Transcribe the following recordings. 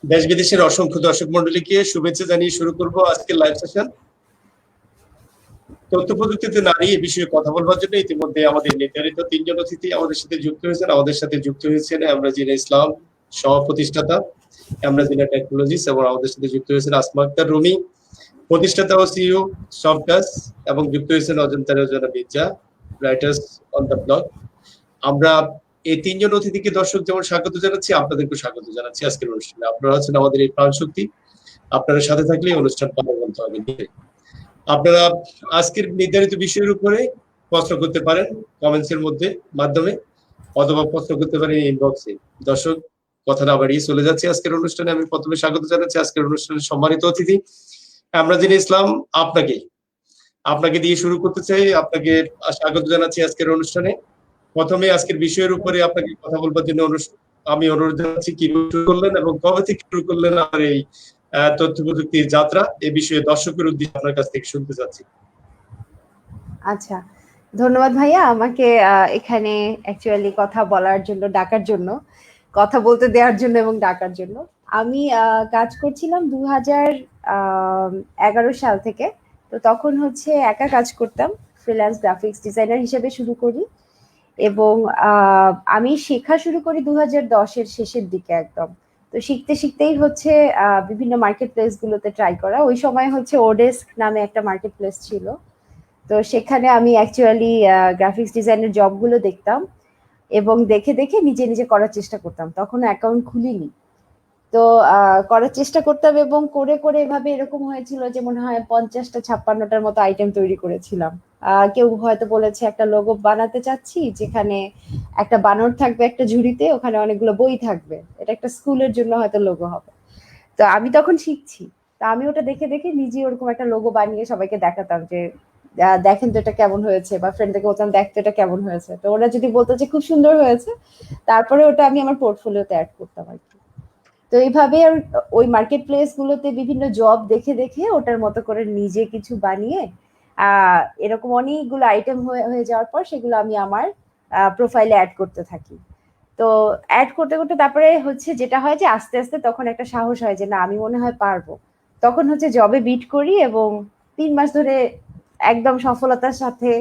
দেশ বিদেশের অসংখ্য দর্শক মন্ডলীকে শুভেচ্ছা জানিয়ে শুরু করব আজকের লাইভ সেশন। তথ্য প্রযুক্তিতে নারী এ বিষয়ে কথা বলবার জন্য ইতিমধ্যে আমাদের নির্ধারিত তিনজন অতিথি আমাদের সাথে যুক্ত হয়েছেন। আমাদের সাথে যুক্ত হয়েছেন এমরাজিনা ইসলাম, সহ প্রতিষ্ঠাতা এমরাজিনা টেকনোলজিস, এবং আমাদের সাথে যুক্ত হয়েছেন আসমা আক্তার রুমি, প্রতিষ্ঠাতা ও সিইও সফটকাস, এবং যুক্ত হয়েছেন Ajanta Rozna Mirza, writers on the blog. আমরা এই তিনজন অতিথিকে দর্শক যেমন স্বাগত জানাচ্ছি, আপনাদেরকে স্বাগত জানাচ্ছি আজকের অনুষ্ঠানে। আপনারা হচ্ছেন আমাদের এই প্রাণ শক্তি, আপনারা সাথে থাকলে অনুষ্ঠান প্রাণবন্ত হবে। আপনারা আজকের নির্ধারিত বিষয়ের উপরে প্রশ্ন করতে পারেন কমেন্টস এর মাধ্যমে, অথবা প্রশ্ন করতে পারেন ইনবক্সে। দর্শক, কথা না বাড়িয়ে চলে যাচ্ছে আজকের অনুষ্ঠানে। আমি প্রথমে স্বাগত জানাচ্ছি আজকের অনুষ্ঠানের সম্মানিত অতিথি এমরাজিনা ইসলাম। আপনাকে দিয়ে শুরু করতে চাই। আপনাকে স্বাগত জানাচ্ছি আজকের অনুষ্ঠানে। প্রথমে আজকের বিষয়ের উপরে আপনাকে কথা বলবার জন্য আমি অনুরোধ জানাচ্ছি, কি শুরু করলেন এবং কবে থেকে শুরু করলেন আমার এই তথ্য প্রযুক্তির যাত্রা, এ বিষয়ে দর্শকের উদ্দেশ্যে আপনার কাছ থেকে শুনতে চাচ্ছি। আচ্ছা, ধন্যবাদ ভাইয়া আমাকে এখানে অ্যাকচুয়ালি কথা বলার জন্য, ডাকার জন্য, কথা বলতে দেওয়ার জন্য এবং ডাকার জন্য। আমি কাজ করছিলাম 2011 সাল থেকে। তো তখন হচ্ছে একা কাজ করতাম, ফ্রিল্যান্স গ্রাফিক্স ডিজাইনার হিসেবে শুরু করি, এবং আমি শেখা শুরু করি 2010-এর শেষের দিকে একদম। তো শিখতে শিখতেই হচ্ছে বিভিন্ন মার্কেট প্লেস গুলোতে ট্রাই করা। ওই সময় হচ্ছে ওডেস্ক নামে একটা মার্কেট প্লেস ছিল। তো সেখানে আমি অ্যাকচুয়ালি গ্রাফিক্স ডিজাইনের জবগুলো দেখতাম এবং দেখে দেখে নিজে নিজে করার চেষ্টা করতাম। তখন অ্যাকাউন্ট খুলিনি। তো করার চেষ্টা করতাম এবং করে করে এভাবে এরকম হয়েছিল যে মনে হয় 50টা-56টার মতো আইটেম তৈরি করেছিলাম। কেউ হয়তো বলেছে একটা লোগো বানাতে চাচ্ছি, যেখানে একটা বানর থাকবে একটা ঝুড়িতে, ওখানে অনেকগুলো বই থাকবে, এটা একটা স্কুলের জন্য হয়তো লোগো হবে। তো আমি তখন শিখছি, তা আমি ওটা দেখে দেখে নিজে ওরকম একটা লোগো বানিয়ে সবাইকে দেখাতাম যে দেখেন তো এটা কেমন হয়েছে, বা ফ্রেন্ডদেরকে বলতাম দেখতো এটা কেমন হয়েছে। তো ওরা যদি বলতো যে খুব সুন্দর হয়েছে, তারপরে ওটা আমি আমার পোর্টফোলিওতে অ্যাড করতাম আর কি। তো এইভাবে ওই মার্কেট প্লেস গুলোতে বিভিন্ন জব দেখে দেখে ওটার মতো করে নিজে কিছু বানিয়ে এরকম অনেকগুলো আইটেম হয়ে যাওয়ার পর সেগুলো আমি আমার প্রোফাইলে অ্যাড করতে থাকি। তো অ্যাড করতে করতে তারপরে হচ্ছে যেটা হয় যে আস্তে আস্তে তখন একটা সাহস হয় যে না, আমি মনে হয় পারবো। তখন হচ্ছে জবে বিট করি এবং 3 মাস ধরে একদম সফলতার সাথে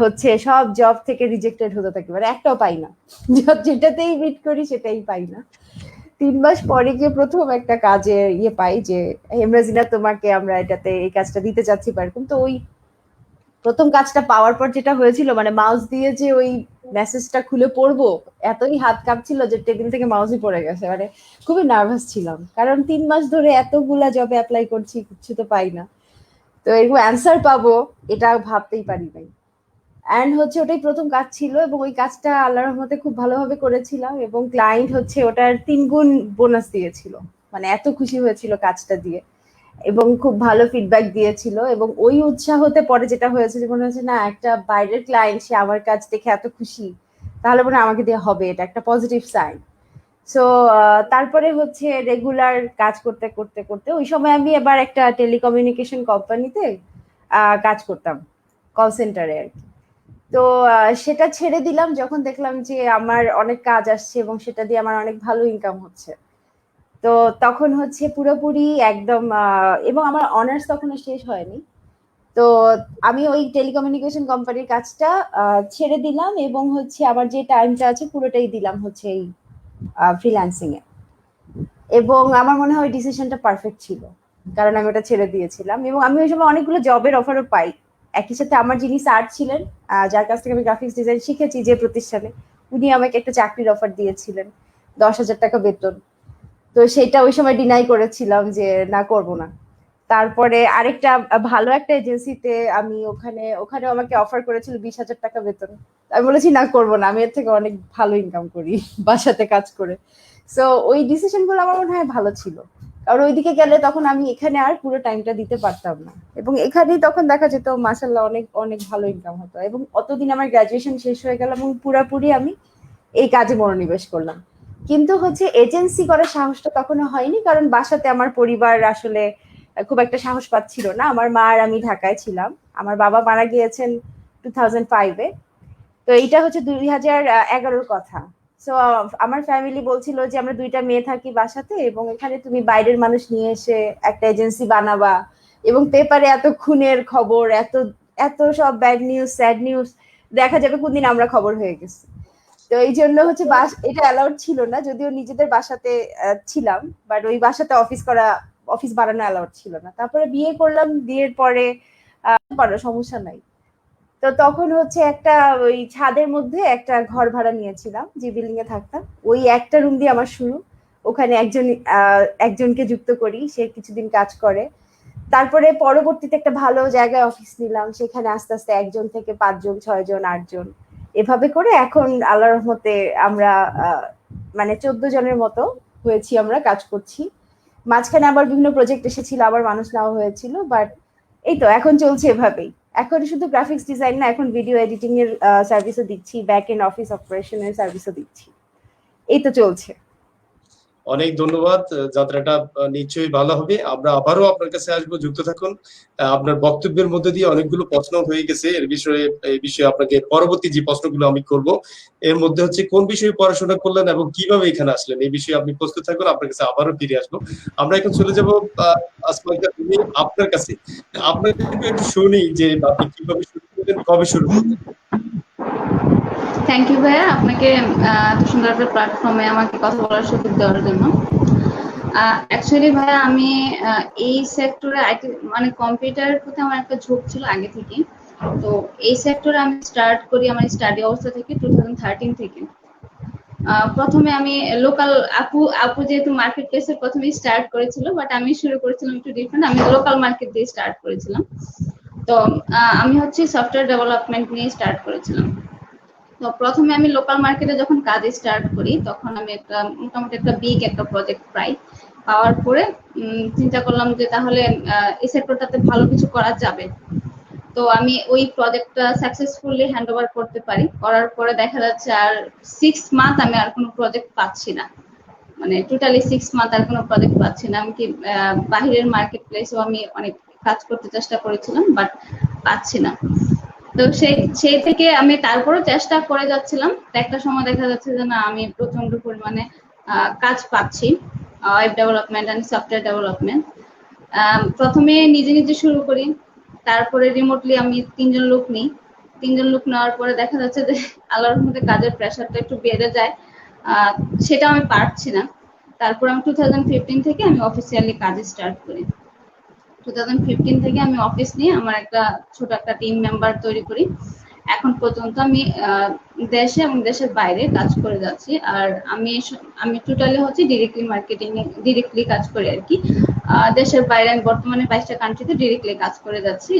হচ্ছে সব জব থেকে রিজেক্টেড হতে থাকি, মানে একটাও পাই না। যেটাতেই বিট করি সেটাই পাই না। 3 মাস পরে গিয়ে প্রথম একটা কাজে পাই যে হেমরাজিনা, তোমাকে আমরা এটাতে এই কাজটা দিতে চাচ্ছি এরকম। তো ওই প্রথম কাজটা পাওয়ার পর যেটা হয়েছিল, মানে মাউস দিয়ে যে ওই মেসেজটা খুলে পড়বো, এতই হাত কাঁপছিল যে টেবিল থেকে মাউসই পড়ে গেছে। মানে খুবই নার্ভাস ছিলাম, কারণ 3 মাস ধরে এতগুলা জবে অ্যাপ্লাই করছি, কিছু তো পাই না। তো এরকম অ্যান্সার পাবো এটা ভাবতেই পারি নাই। অ্যান্ড হচ্ছে ওটাই প্রথম কাজ ছিল এবং ওই কাজটা আল্লাহর রহমতে খুব ভালোভাবে করেছিলাম এবং ক্লায়েন্ট হচ্ছে ওটার 3 গুণ বোনাস দিয়েছিল। মানে এত খুশি হয়েছিল কাজটা দিয়ে এবং খুব ভালো ফিডব্যাক দিয়েছিল। এবং ওই উৎসাহতে পরে যেটা হয়েছে যে মনে হচ্ছে না, একটা বাইরের ক্লায়েন্ট সে আমার কাজ দেখে এত খুশি, তাহলে মনে হয় আমাকে দিয়ে হবে, এটা একটা পজিটিভ সাইন। সো তারপরে হচ্ছে রেগুলার কাজ করতে করতে করতে ওই সময় আমি এবার একটা টেলিকমিউনিকেশন কোম্পানিতে কাজ করতাম, কল সেন্টারে আর কি। তো সেটা ছেড়ে দিলাম যখন দেখলাম যে আমার অনেক কাজ আসছে এবং সেটা দিয়ে আমার অনেক ভালো ইনকাম হচ্ছে। তো তখন হচ্ছে পুরোপুরি একদম এবং আমার অনার্স তখনো শেষ হয়নি। তো আমি ওই টেলিকমিউনিকেশন কোম্পানির কাজটা ছেড়ে দিলাম এবং হচ্ছে আমার যে টাইমটা আছে পুরোটাই দিলাম হচ্ছে এই ফ্রিল্যান্সিং এ। এবং আমার মনে হয় ডিসিশনটা পারফেক্ট ছিল, কারণ আমি ওটা ছেড়ে দিয়েছিলাম এবং আমি ওই সময় অনেকগুলো জবের অফারও পাই। একই সাথে আমার যিনি স্যার ছিলেন, যার কাছ থেকে আমি গ্রাফিক্স ডিজাইন শিখেছি যে প্রতিষ্ঠানে, উনি আমাকে একটা চাকরির অফার দিয়েছিলেন, 10,000 টাকা বেতন। তো সেটা ওই সময় ডিনাই করেছিলাম যে না, করব না। তারপরে আরেকটা ভালো একটা এজেন্সিতে আমি ওখানে আমাকে অফার করেছিল 20,000 টাকা বেতন। আমি বলেছি না, করবো না, আমি এর থেকে অনেক ভালো ইনকাম করি বাসাতে কাজ করে। সো ওই ডিসিশন গুলো আমার মনে হয় ভালো ছিল, কারণ ওইদিকে গেলে তখন আমি এখানে আর পুরো টাইমটা দিতে পারতাম না এবং এখানেই তখন দেখা যেত মাসাল্লাহ অনেক অনেক ভালো ইনকাম হতো। এবং অতদিন আমার গ্রাজুয়েশন শেষ হয়ে গেল এবং পুরাপুরি আমি এই কাজে মনোনিবেশ করলাম। কিন্তু হচ্ছে এজেন্সি করার সাহসটা তখনও হয়নি, কারণ বাসাতে আমার পরিবার আসলে খুব একটা সাহস পাচ্ছিল না। আমার মা আর আমি ঢাকায় ছিলাম, আমার বাবা মারা গিয়েছেন 2005-এ। তো এইটা হচ্ছে 2011-র কথা। সো আমার ফ্যামিলি বলছিল যে আমরা দুইটা মেয়ে থাকি বাসাতে, এবং এখানে তুমি বাইরের মানুষ নিয়ে এসে একটা এজেন্সি বানাবা, এবং পেপারে এত খুনের খবর, এত এত সব ব্যাড নিউজ, স্যাড নিউজ, দেখা যাবে কোনদিন আমরা খবর হয়ে গেছি। তো এই জন্য হচ্ছে এটা অ্যালাউড ছিল না, যদিও নিজেদের বাসাতে ছিলাম, বাট ওই বাসাতে অফিস বানানো অ্যালাউড ছিল না। তারপরে বিয়ে করলাম, বিয়ের পরে সমস্যা নাই। তো তখন হচ্ছে একটা ওই ছাদের মধ্যে একটা ঘর ভাড়া নিয়েছিলাম, যে বিল্ডিং এ থাকতাম, ওই একটা রুম দিয়ে আমার শুরু। ওখানে একজনকে যুক্ত করি, সে কিছুদিন কাজ করে। তারপরে পরবর্তীতে একটা ভালো জায়গায় অফিস নিলাম, সেখানে আস্তে আস্তে 1 জন থেকে 5 জন, 6 জন, 8 জন, এভাবে করে এখন আল্লাহর রহমতে আমরা মানে 14 জনের মতো হয়েছি, আমরা কাজ করছি। মাঝখানে আবার বিভিন্ন প্রজেক্ট এসেছিল, আবার মানুষ নেওয়া হয়েছিল, বাট এই তো এখন চলছে এভাবেই। এখন শুধু গ্রাফিক্স ডিজাইন না, এখন ভিডিও এডিটিং এর সার্ভিসও দিচ্ছি, ব্যাক এন্ড অফিস অপারেশনের সার্ভিসও দিচ্ছি। এই তো চলছে। অনেক ধন্যবাদ। যাত্রাটা নিশ্চয়ই ভালো হবে। আমরা আবারও আপনার কাছে আসবো, যুক্ত থাকুন। আপনার বক্তব্যের মধ্যে দিয়ে অনেকগুলো প্রশ্ন হয়ে গেছে, এই বিষয়ে আপনাকে পরবর্তী যে প্রশ্নগুলো আমি করব, এর মধ্যে হচ্ছে কোন বিষয়ে পড়াশোনা করলেন এবং কিভাবে এখানে আসলেন, এই বিষয়ে আপনি প্রস্তুত থাকুন। আপনার কাছে আবারও ফিরে আসবো। আমরা এখন চলে যাব আসমাইকা, তুমি আপনার কাছে। আপনার থেকে একটু শুনি যে আপনি কিভাবে শুরু করলেন, কবে শুরু করলেন। থ্যাংক ইউ ভাইয়া, আপনাকে এত সুন্দর একটা প্ল্যাটফর্মে আমাকে কথা বলার সুযোগ দেওয়ার জন্য। অ্যাকচুয়ালি ভাইয়া আমি এই সেক্টরে মানে কম্পিউটারের প্রতি আমার একটা ঝোঁক ছিল আগে থেকে। তো এই সেক্টরে আমি স্টার্ট করি আমার স্টাডি অবস্থা থেকে 2013 থেকে। প্রথমে আমি লোকাল আপু যেহেতু মার্কেট প্লেসের প্রথমে স্টার্ট করেছিল, বাট আমি শুরু করেছিলাম একটু ডিফারেন্ট, আমি লোকাল মার্কেট দিয়ে স্টার্ট করেছিলাম। তো আমি হচ্ছে সফটওয়্যার ডেভেলপমেন্ট নিয়ে স্টার্ট করেছিলাম। তো প্রথমে আমি লোকাল মার্কেটে যখন কাজ স্টার্ট করি, তখন আমি মোটামুটি একটা বিগ একটা প্রজেক্ট পাওয়ার পরে চিন্তা করলাম যে তাহলে এই সেক্টরটাতে ভালো কিছু করা যাবে। তো আমি ওই প্রজেক্টটা সাকসেসফুলি হ্যান্ড ওভার করতে পারি। করার পরে দেখা যাচ্ছে আর 6 মান্থ আমি আর কোনো প্রজেক্ট পাচ্ছি না, মানে টোটালি 6 মান্থ আর কোনো প্রজেক্ট পাচ্ছি না। আমি কি বাহিরের মার্কেট প্লেসেও আমি অনেক কাজ করতে চেষ্টা করেছিলাম, বাট পাচ্ছি না। তো সেই থেকে আমি তারপরও চেষ্টা করে যাচ্ছিলাম। একটা সময় দেখা যাচ্ছে যে না, আমি প্রচন্ড পরিমাণে কাজ পাচ্ছি, web development and software development. প্রথমে নিজে নিজে শুরু করি, তারপরে রিমোটলি আমি 3 জন লোক নিই। 3 জন লোক নেওয়ার পরে দেখা যাচ্ছে যে আল্লাহর মধ্যে কাজের প্রেশারটা একটু বেড়ে যায়, সেটা আমি পারছি না। তারপর আমি 2015 থেকে আমি অফিসিয়ালি কাজ স্টার্ট করি। 2015 থেকে আমি অফিস নিয়ে আমার একটা ছোট একটা টিম মেম্বার তৈরি করি। এখন পর্যন্ত আমি দেশে এবং দেশের বাইরে কাজ করে যাচ্ছি। আর আমি টোটালি হচ্ছে ডিরেক্টলি কাজ করি আর কি। দেশের বাইরে আমি বর্তমানে 22টা কান্ট্রিতে ডিরেক্টলি কাজ করে যাচ্ছি।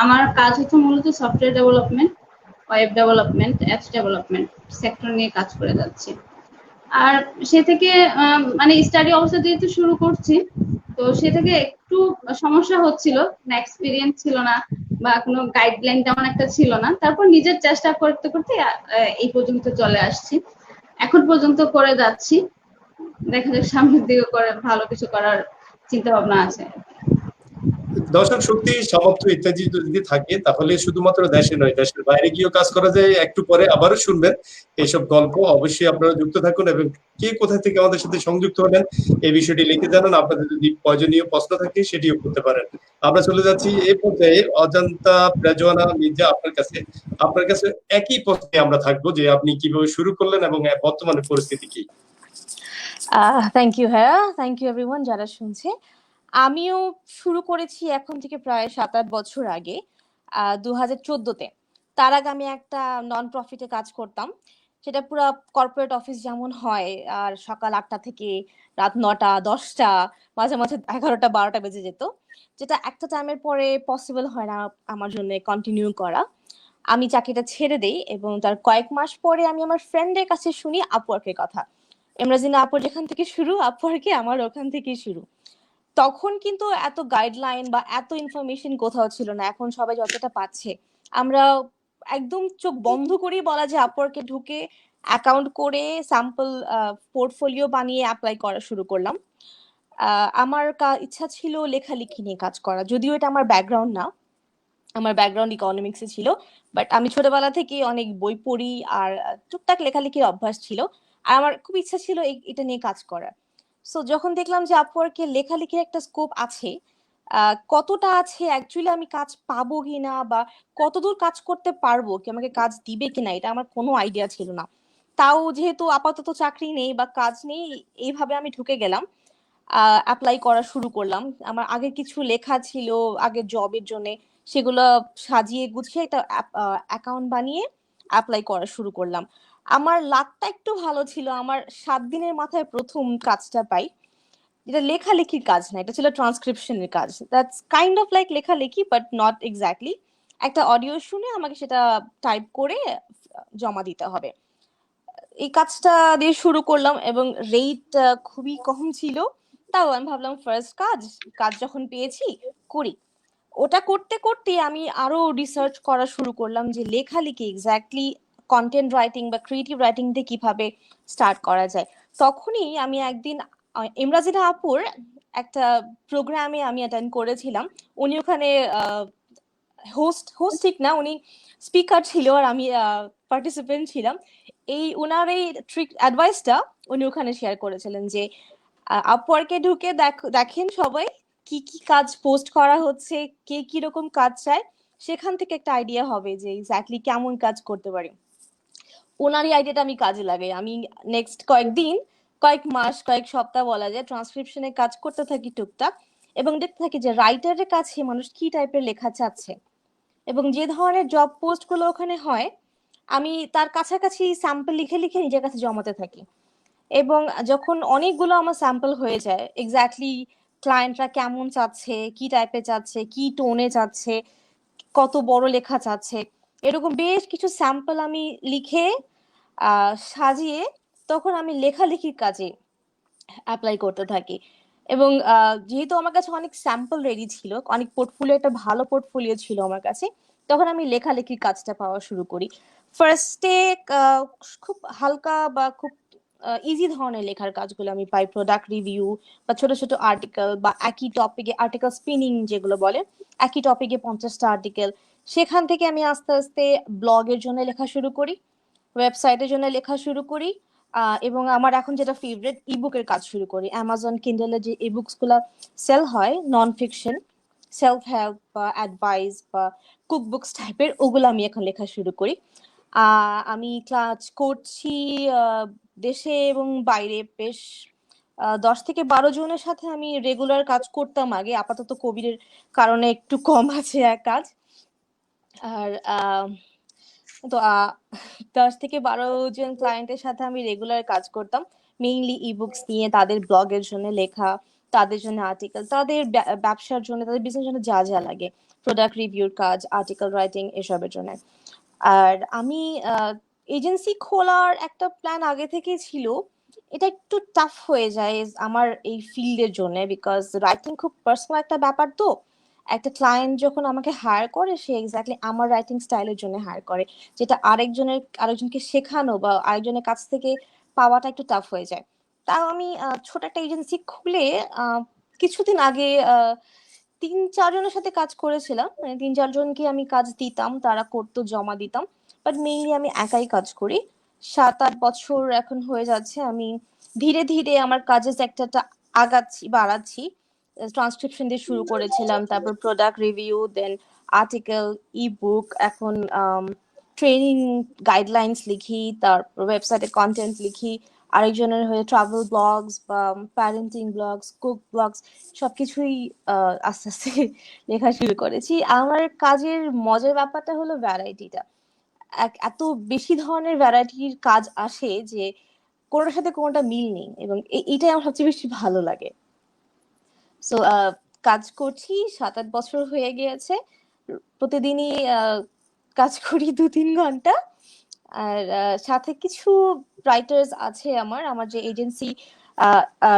আমার কাজ হচ্ছে মূলত software development, web development, apps development sector নিয়ে কাজ করে যাচ্ছি। আর সে থেকে মানে স্টাডি অবস্থা যেহেতু শুরু করছি, তো সে থেকে একটু সমস্যা হচ্ছিল, না এক্সপিরিয়েন্স ছিল না বা কোনো গাইডলাইন তেমন একটা ছিল না। তারপর নিজের চেষ্টা করতে করতে এই পর্যন্ত চলে আসছি, এখন পর্যন্ত করে যাচ্ছি। দেখা যাক সামনের দিকে করে ভালো কিছু করার চিন্তা ভাবনা আছে। দর্শক শক্তি, সামর্থ্য ইত্যাদি যদি থাকে, তাহলে শুধুমাত্র দেশে নয়, দেশের বাইরে গিয়েও কাজ করা যায়। একটু পরে আবারও শুনবেন এইসব গল্প। অবশ্যই আপনারা যুক্ত থাকুন এবং কে কোথা থেকে আমাদের সাথে সংযুক্ত হলেন এই বিষয়টি লিখে জানান। আপনাদের যদি প্রয়োজনীয় প্রশ্ন থাকে সেটিও করতে পারেন। আমরা চলে যাচ্ছি এই পর্যায়ে অজন্তা রেজওয়ানা মির্জা, আপনার কাছে একই প্রশ্নে আমরা থাকবো যে আপনি কিভাবে শুরু করলেন এবং বর্তমানে পরিস্থিতি কি। থ্যাংক ইউ ভাইয়া, থ্যাংক ইউ এভরিওয়ান যারা শুনছে। আমিও শুরু করেছি এখন থেকে প্রায় 7-8 বছর আগে, 2014-তে। তার আগে আমি একটা নন প্রফিটে কাজ করতাম, সেটা পুরো কর্পোরেট অফিস যেমন হয়, আর সকাল 8টা থেকে রাত 9টা 10টা, মাঝে মাঝে 11টা 12টা বেজে যেত, যেটা একটা টাইমের পরে পসিবল হয় না আমার জন্য কন্টিনিউ করা। আমি চাকরিটা ছেড়ে দেই এবং তার কয়েক মাস পরে আমি আমার ফ্রেন্ডের কাছে শুনি আপওয়ার্কের কথা। এমরাজিনা আপুর যেখান থেকে শুরু, আপওয়ার্কে আমার ওখান থেকেই শুরু। তখন কিন্তু এত গাইডলাইন বা এত ইনফরমেশন কোথাও ছিল না, এখন সবাই যতটা পাচ্ছে। আমরা একদম চোখ বন্ধ করেই বলা যে আপওয়ার্কে ঢুকে অ্যাকাউন্ট করে স্যাম্পল পোর্টফোলিও বানিয়ে অ্যাপ্লাই করা শুরু করলাম। আমার ইচ্ছা ছিল লেখালেখি নিয়ে কাজ করা, যদিও এটা আমার ব্যাকগ্রাউন্ড না, আমার ব্যাকগ্রাউন্ড ইকোনমিক্সে ছিল। বাট আমি ছোটবেলা থেকে অনেক বই পড়ি আর টুকটাক লেখালেখির অভ্যাস ছিল। আর আমার খুব ইচ্ছা ছিল এটা নিয়ে কাজ করার। সো যখন দেখলাম যে আপওয়ার্কে লেখালেখির একটা স্কোপ আছে, কতটা আছে অ্যাকচুয়ালি আমি কাজ পাবো কিনা বা কতদূর কাজ করতে পারবো, কি আমাকে কাজ দিবে কিনা, এটা আমার কোনো আইডিয়া ছিল না। তাও যেহেতু আপাতত চাকরি নেই বা কাজ নেই, এইভাবে আমি ঢুকে গেলাম, অ্যাপ্লাই করা শুরু করলাম। আমার আগে কিছু লেখা ছিল আগের জবের জন্য, সেগুলো সাজিয়ে গুছিয়ে একটা অ্যাকাউন্ট বানিয়ে অ্যাপ্লাই করা শুরু করলাম। আমার লাকটা একটু ভালো ছিল, আমার 7 দিনের মাথায় প্রথম কাজটা পাই। যেটা লেখালেখির কাজ না, এটা ছিল ট্রান্সক্রিপশনের কাজ। দ্যাটস কাইন্ড অফ লাইক লেখালেখি বাট নট এক্স্যাক্টলি। একটা অডিও শুনে আমাকে সেটা টাইপ করে জমা দিতে হবে। এই কাজটা দিয়ে শুরু করলাম এবং রেট খুবই কম ছিল। তাও আমি ভাবলাম ফার্স্ট কাজ যখন পেয়েছি করি। ওটা করতে করতে আমি আরো রিসার্চ করা শুরু করলাম যে লেখালেখি এক্স্যাক্টলি কন্টেন্ট রাইটিং বা ক্রিয়েটিভ রাইটিং দিয়ে কিভাবে স্টার্ট করা যায়। তখনই আমি একদিন ইমরাজিনা আপুর একটা প্রোগ্রামে আমি অ্যাটেন্ড করেছিলাম। উনি ওখানে হোস্ট ঠিক না, উনি স্পিকার ছিল আর আমি পার্টিসিপেন্ট ছিলাম। উনার এই ট্রিক অ্যাডভাইসটা উনি ওখানে শেয়ার করেছিলেন যে আপওয়ার্কে ঢুকে দেখেন সবাই কি কি কাজ পোস্ট করা হচ্ছে, কে কি রকম কাজ চায়, সেখান থেকে একটা আইডিয়া হবে যে এক্স্যাক্টলি কেমন কাজ করতে পারি। ওনারই আইডিয়াটা আমি কাজে লাগাই। আমি নেক্সট কয়েক মাস কয়েক সপ্তাহ বলা যায় ট্রান্সক্রিপশনে কাজ করতে থাকি টুকটাক, এবং দেখতে থাকি যে রাইটারের কাছে মানুষ কি টাইপের লেখা চাচ্ছে এবং যে ধরনের জব পোস্ট গুলো ওখানে হয় আমি তার কাছাকাছি স্যাম্পল লিখে লিখে নিজের কাছে জমাতে থাকি। এবং যখন অনেকগুলো আমার স্যাম্পল হয়ে যায় এক্স্যাক্টলি ক্লায়েন্টরা কেমন চাচ্ছে, কি টাইপের চাচ্ছে, কি টোনে চাচ্ছে, কত বড় লেখা চাচ্ছে, এরকম বেশ কিছু স্যাম্পল আমি লিখে সাজিয়ে তখন আমি লেখালেখির কাজে অ্যাপ্লাই করতে থাকি। এবং যেহেতু আমার কাছে অনেক স্যাম্পল রেডি ছিল, অনেক পোর্টফোলিও, একটা ভালো পোর্টফোলিও ছিল আমার কাছে, তখন আমি লেখালেখির কাজটা পাওয়া শুরু করি। ফার্স্টে খুব হালকা বা খুব ইজি ধরনের লেখার কাজগুলো আমি পাই, প্রোডাক্ট রিভিউ বা ছোট ছোট আর্টিকেল বা একই টপিকে আর্টিকেল স্পিনিং যেগুলো বলে, একই টপিকে 50টা আর্টিকেল। সেখান থেকে আমি আস্তে আস্তে ব্লগের জন্য লেখা শুরু করি, ওয়েবসাইটের জন্য লেখা শুরু করি, এবং আমার এখন যেটা ফেভারিট ইবুকের কাজ শুরু করি। অ্যামাজন কিন্ডেলে যে ইবুকস গুলা সেল হয় নন ফিকশন, সেলফ হেল্প বা অ্যাডভাইস বা কুক বুকস টাইপের, ওগুলো আমি এখন লেখা শুরু করি। আমি ক্লাস করছি দেশে এবং বাইরে বেশ 10 থেকে 12 জনের সাথে আমি রেগুলার কাজ করতাম আগে, আপাতত কোভিডের কারণে একটু কম আছে কাজ। আর তো 10 থেকে 12 জন ক্লায়েন্টের সাথে আমি রেগুলার কাজ করতাম, মেইনলি ইবুকস নিয়ে, তাদের ব্লগের জন্য লেখা, তাদের জন্য আর্টিকেল, তাদের ব্যবসার জন্য, তাদের বিজনেস জন্য যা যা লাগে, প্রোডাক্ট রিভিউর কাজ, আর্টিকেল রাইটিং, এসবের জন্য। আর আমি এজেন্সি খোলার একটা প্ল্যান আগে থেকেই ছিল। এটা একটু টাফ হয়ে যায় আমার এই ফিল্ডের জন্য, বিকজ রাইটিং খুব পার্সোনাল একটা ব্যাপার। তো একটা ক্লায়েন্ট যখন আমাকে হায়ার করে সে এক্স্যাক্টলি আমার রাইটিং স্টাইলের জন্য হায়ার করে, যেটা আরেকজনকে শেখানো বা আরেকজনের কাছ থেকে পাওয়াটা একটু টাফ হয়ে যায়। তাও আমি ছোট একটা এজেন্সি খুলে কিছুদিন আগে 3-4 জনের সাথে কাজ করেছিলাম, মানে 3-4 জনকে আমি কাজ দিতাম, তারা করতো, জমা দিতাম, বাট মেইনলি আমি একাই কাজ করি। 7-8 বছর এখন হয়ে যাচ্ছে। আমি ধীরে ধীরে আমার কাজের সেক্টরটা বাড়াচ্ছি। ট্রান্সক্রিপশন দিয়ে শুরু করেছিলাম, তারপর প্রোডাক্ট রিভিউ, দেন আর্টিকেল, ইবুক, এখন ট্রেনিং গাইডলাইন্স লিখি, তারপর ওয়েবসাইটে কন্টেন্ট লিখি, আরেকজনের হয়ে ট্রাভেল ব্লগস বা প্যারেন্টিং ব্লগস, কুক ব্লগস, সবকিছুই আস্তে আস্তে লেখা শুরু করেছি। আমার কাজের মজার ব্যাপারটা হলো ভ্যারাইটিটা, এত বেশি ধরনের ভ্যারাইটির কাজ আসে যে কোনোটার সাথে কোনোটা মিল নেই, এবং এইটাই আমার সবচেয়ে বেশি ভালো লাগে। সো কাজ করছি 7-8 বছর হয়ে গিয়েছে, প্রতিদিনই কাজ করি 2-3 ঘন্টা। আর সাথে কিছু রাইটার্স আছে, আমার যে agency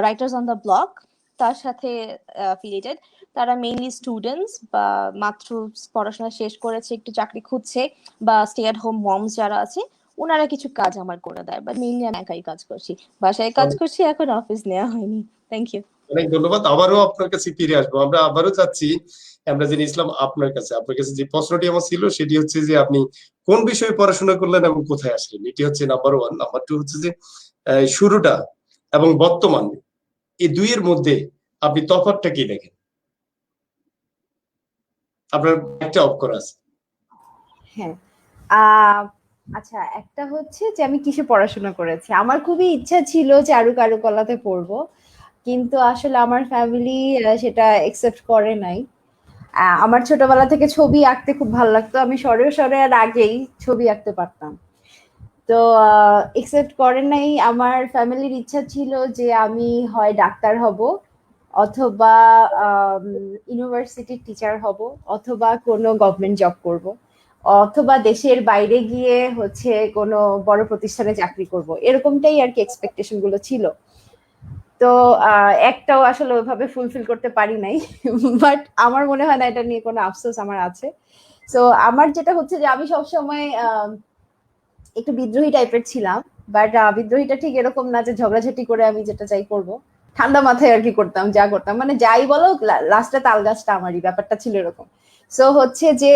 writers on the block, তার সাথে অ্যাফিলিয়েটেড। তারা মেইনলি স্টুডেন্টস বা মাত্র পড়াশোনা শেষ করেছে, একটু চাকরি খুঁজছে, বা স্টে অ্যাট হোম মমস যারা আছে, ওনারা কিছু কাজ আমার করে দেয়, বাট মেইনলি আমি একাই কাজ করছি, বাসায় কাজ করছি, এখন অফিস নেওয়া হয়নি। Thank you. অনেক ধন্যবাদ। আবারও আপনার কাছে ফিরে আসবো, আমরা আবারও যাচ্ছি আমরা জেনে ইসলাম আপনার কাছে যে প্রশ্নটি আমার ছিল সেটি হচ্ছে যে আপনি কোন বিষয়ে পড়াশোনা করলেন এবং কোথায় আসলেন, এটি হচ্ছে নাম্বার 1। নাম্বার 2 হচ্ছে যে শুরুটা এবং বর্তমান, এই দুইয়ের মধ্যে আপনি তফাৎটা কি দেখেন? আপনার একটা অফ করা আছে। হ্যাঁ, আচ্ছা, একটা হচ্ছে যে আমি কিসে পড়াশোনা করেছি। আমার খুবই ইচ্ছা ছিল যে কারুকলাতে পড়বো, কিন্তু আসলে আমার ফ্যামিলি সেটা একসেপ্ট করে নাই। আমার ছোটবেলা থেকে ছবি আঁকতে খুব ভালো লাগতো, আমি সরে আগেই ছবি আঁকতে পারতাম। তো একসেপ্ট করেন নাই। আমার ফ্যামিলির ইচ্ছা ছিল যে আমি হয় ডাক্তার হব, অথবা ইউনিভার্সিটির টিচার হব, অথবা কোনো গভর্নমেন্ট জব করব, অথবা দেশের বাইরে গিয়ে হচ্ছে কোনো বড় প্রতিষ্ঠানে চাকরি করব, এরকমটাই আর কি এক্সপেকটেশন গুলো ছিল। তো একটাও আসলে ওইভাবে ফুলফিল করতে পারি নাই। বাট আমার মনে হয় না এটা নিয়ে কোনো আফসোস আমার আছে। তো আমার যেটা হচ্ছে যে আমি সবসময় একটু বিদ্রোহী টাইপের ছিলাম। বাট বিদ্রোহীটা ঠিক এরকম না যে ঝগড়াঝাটি করে আমি যেটা চাই করব, ঠান্ডা মাথায় আর কি করতাম, যা করতাম মানে যাই বলো লাস্টে তাল গাছটা আমারই, ব্যাপারটা ছিল এরকম। সো হচ্ছে যে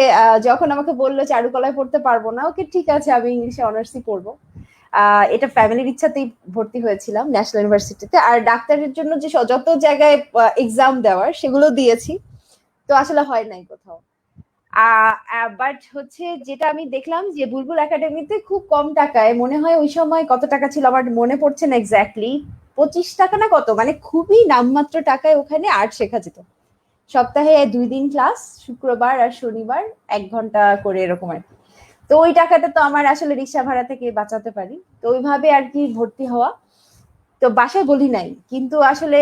যখন আমাকে বললো চারুকলায় পড়তে পারবো না, ওকে ঠিক আছে আমি ইংলিশে অনার্সই পড়বো। এটা ফ্যামিলির ইচ্ছাতেই ভর্তি হয়েছিলাম ন্যাশনাল ইউনিভার্সিটিতে। আর ডাক্তারের জন্য যে যত জায়গায় এক্সাম দেওয়ার সেগুলো দিয়েছি, তো আসলে হয় নাই কোথাও। বাট হচ্ছে যেটা আমি দেখলাম যে বুলবুল একাডেমিতে খুব কম টাকায়, মনে হয় ওই সময় কত টাকা ছিল আমার মনে পড়ছে না এক্স্যাক্টলি, 25 টাকা না কত, মানে খুবই নামমাত্র টাকায় ওখানে আর্ট শেখা যেত। সপ্তাহে 2 দিন ক্লাস, শুক্রবার আর শনিবার 1 ঘন্টা করে এরকম আর কি। তো ওই টাকাটা তো আমার আসলে রিক্সা ভাড়া থেকে বাঁচাতে পারি, তো ওইভাবে আর কি ভর্তি হওয়া। তো বাসায় বলি নাই, কিন্তু আসলে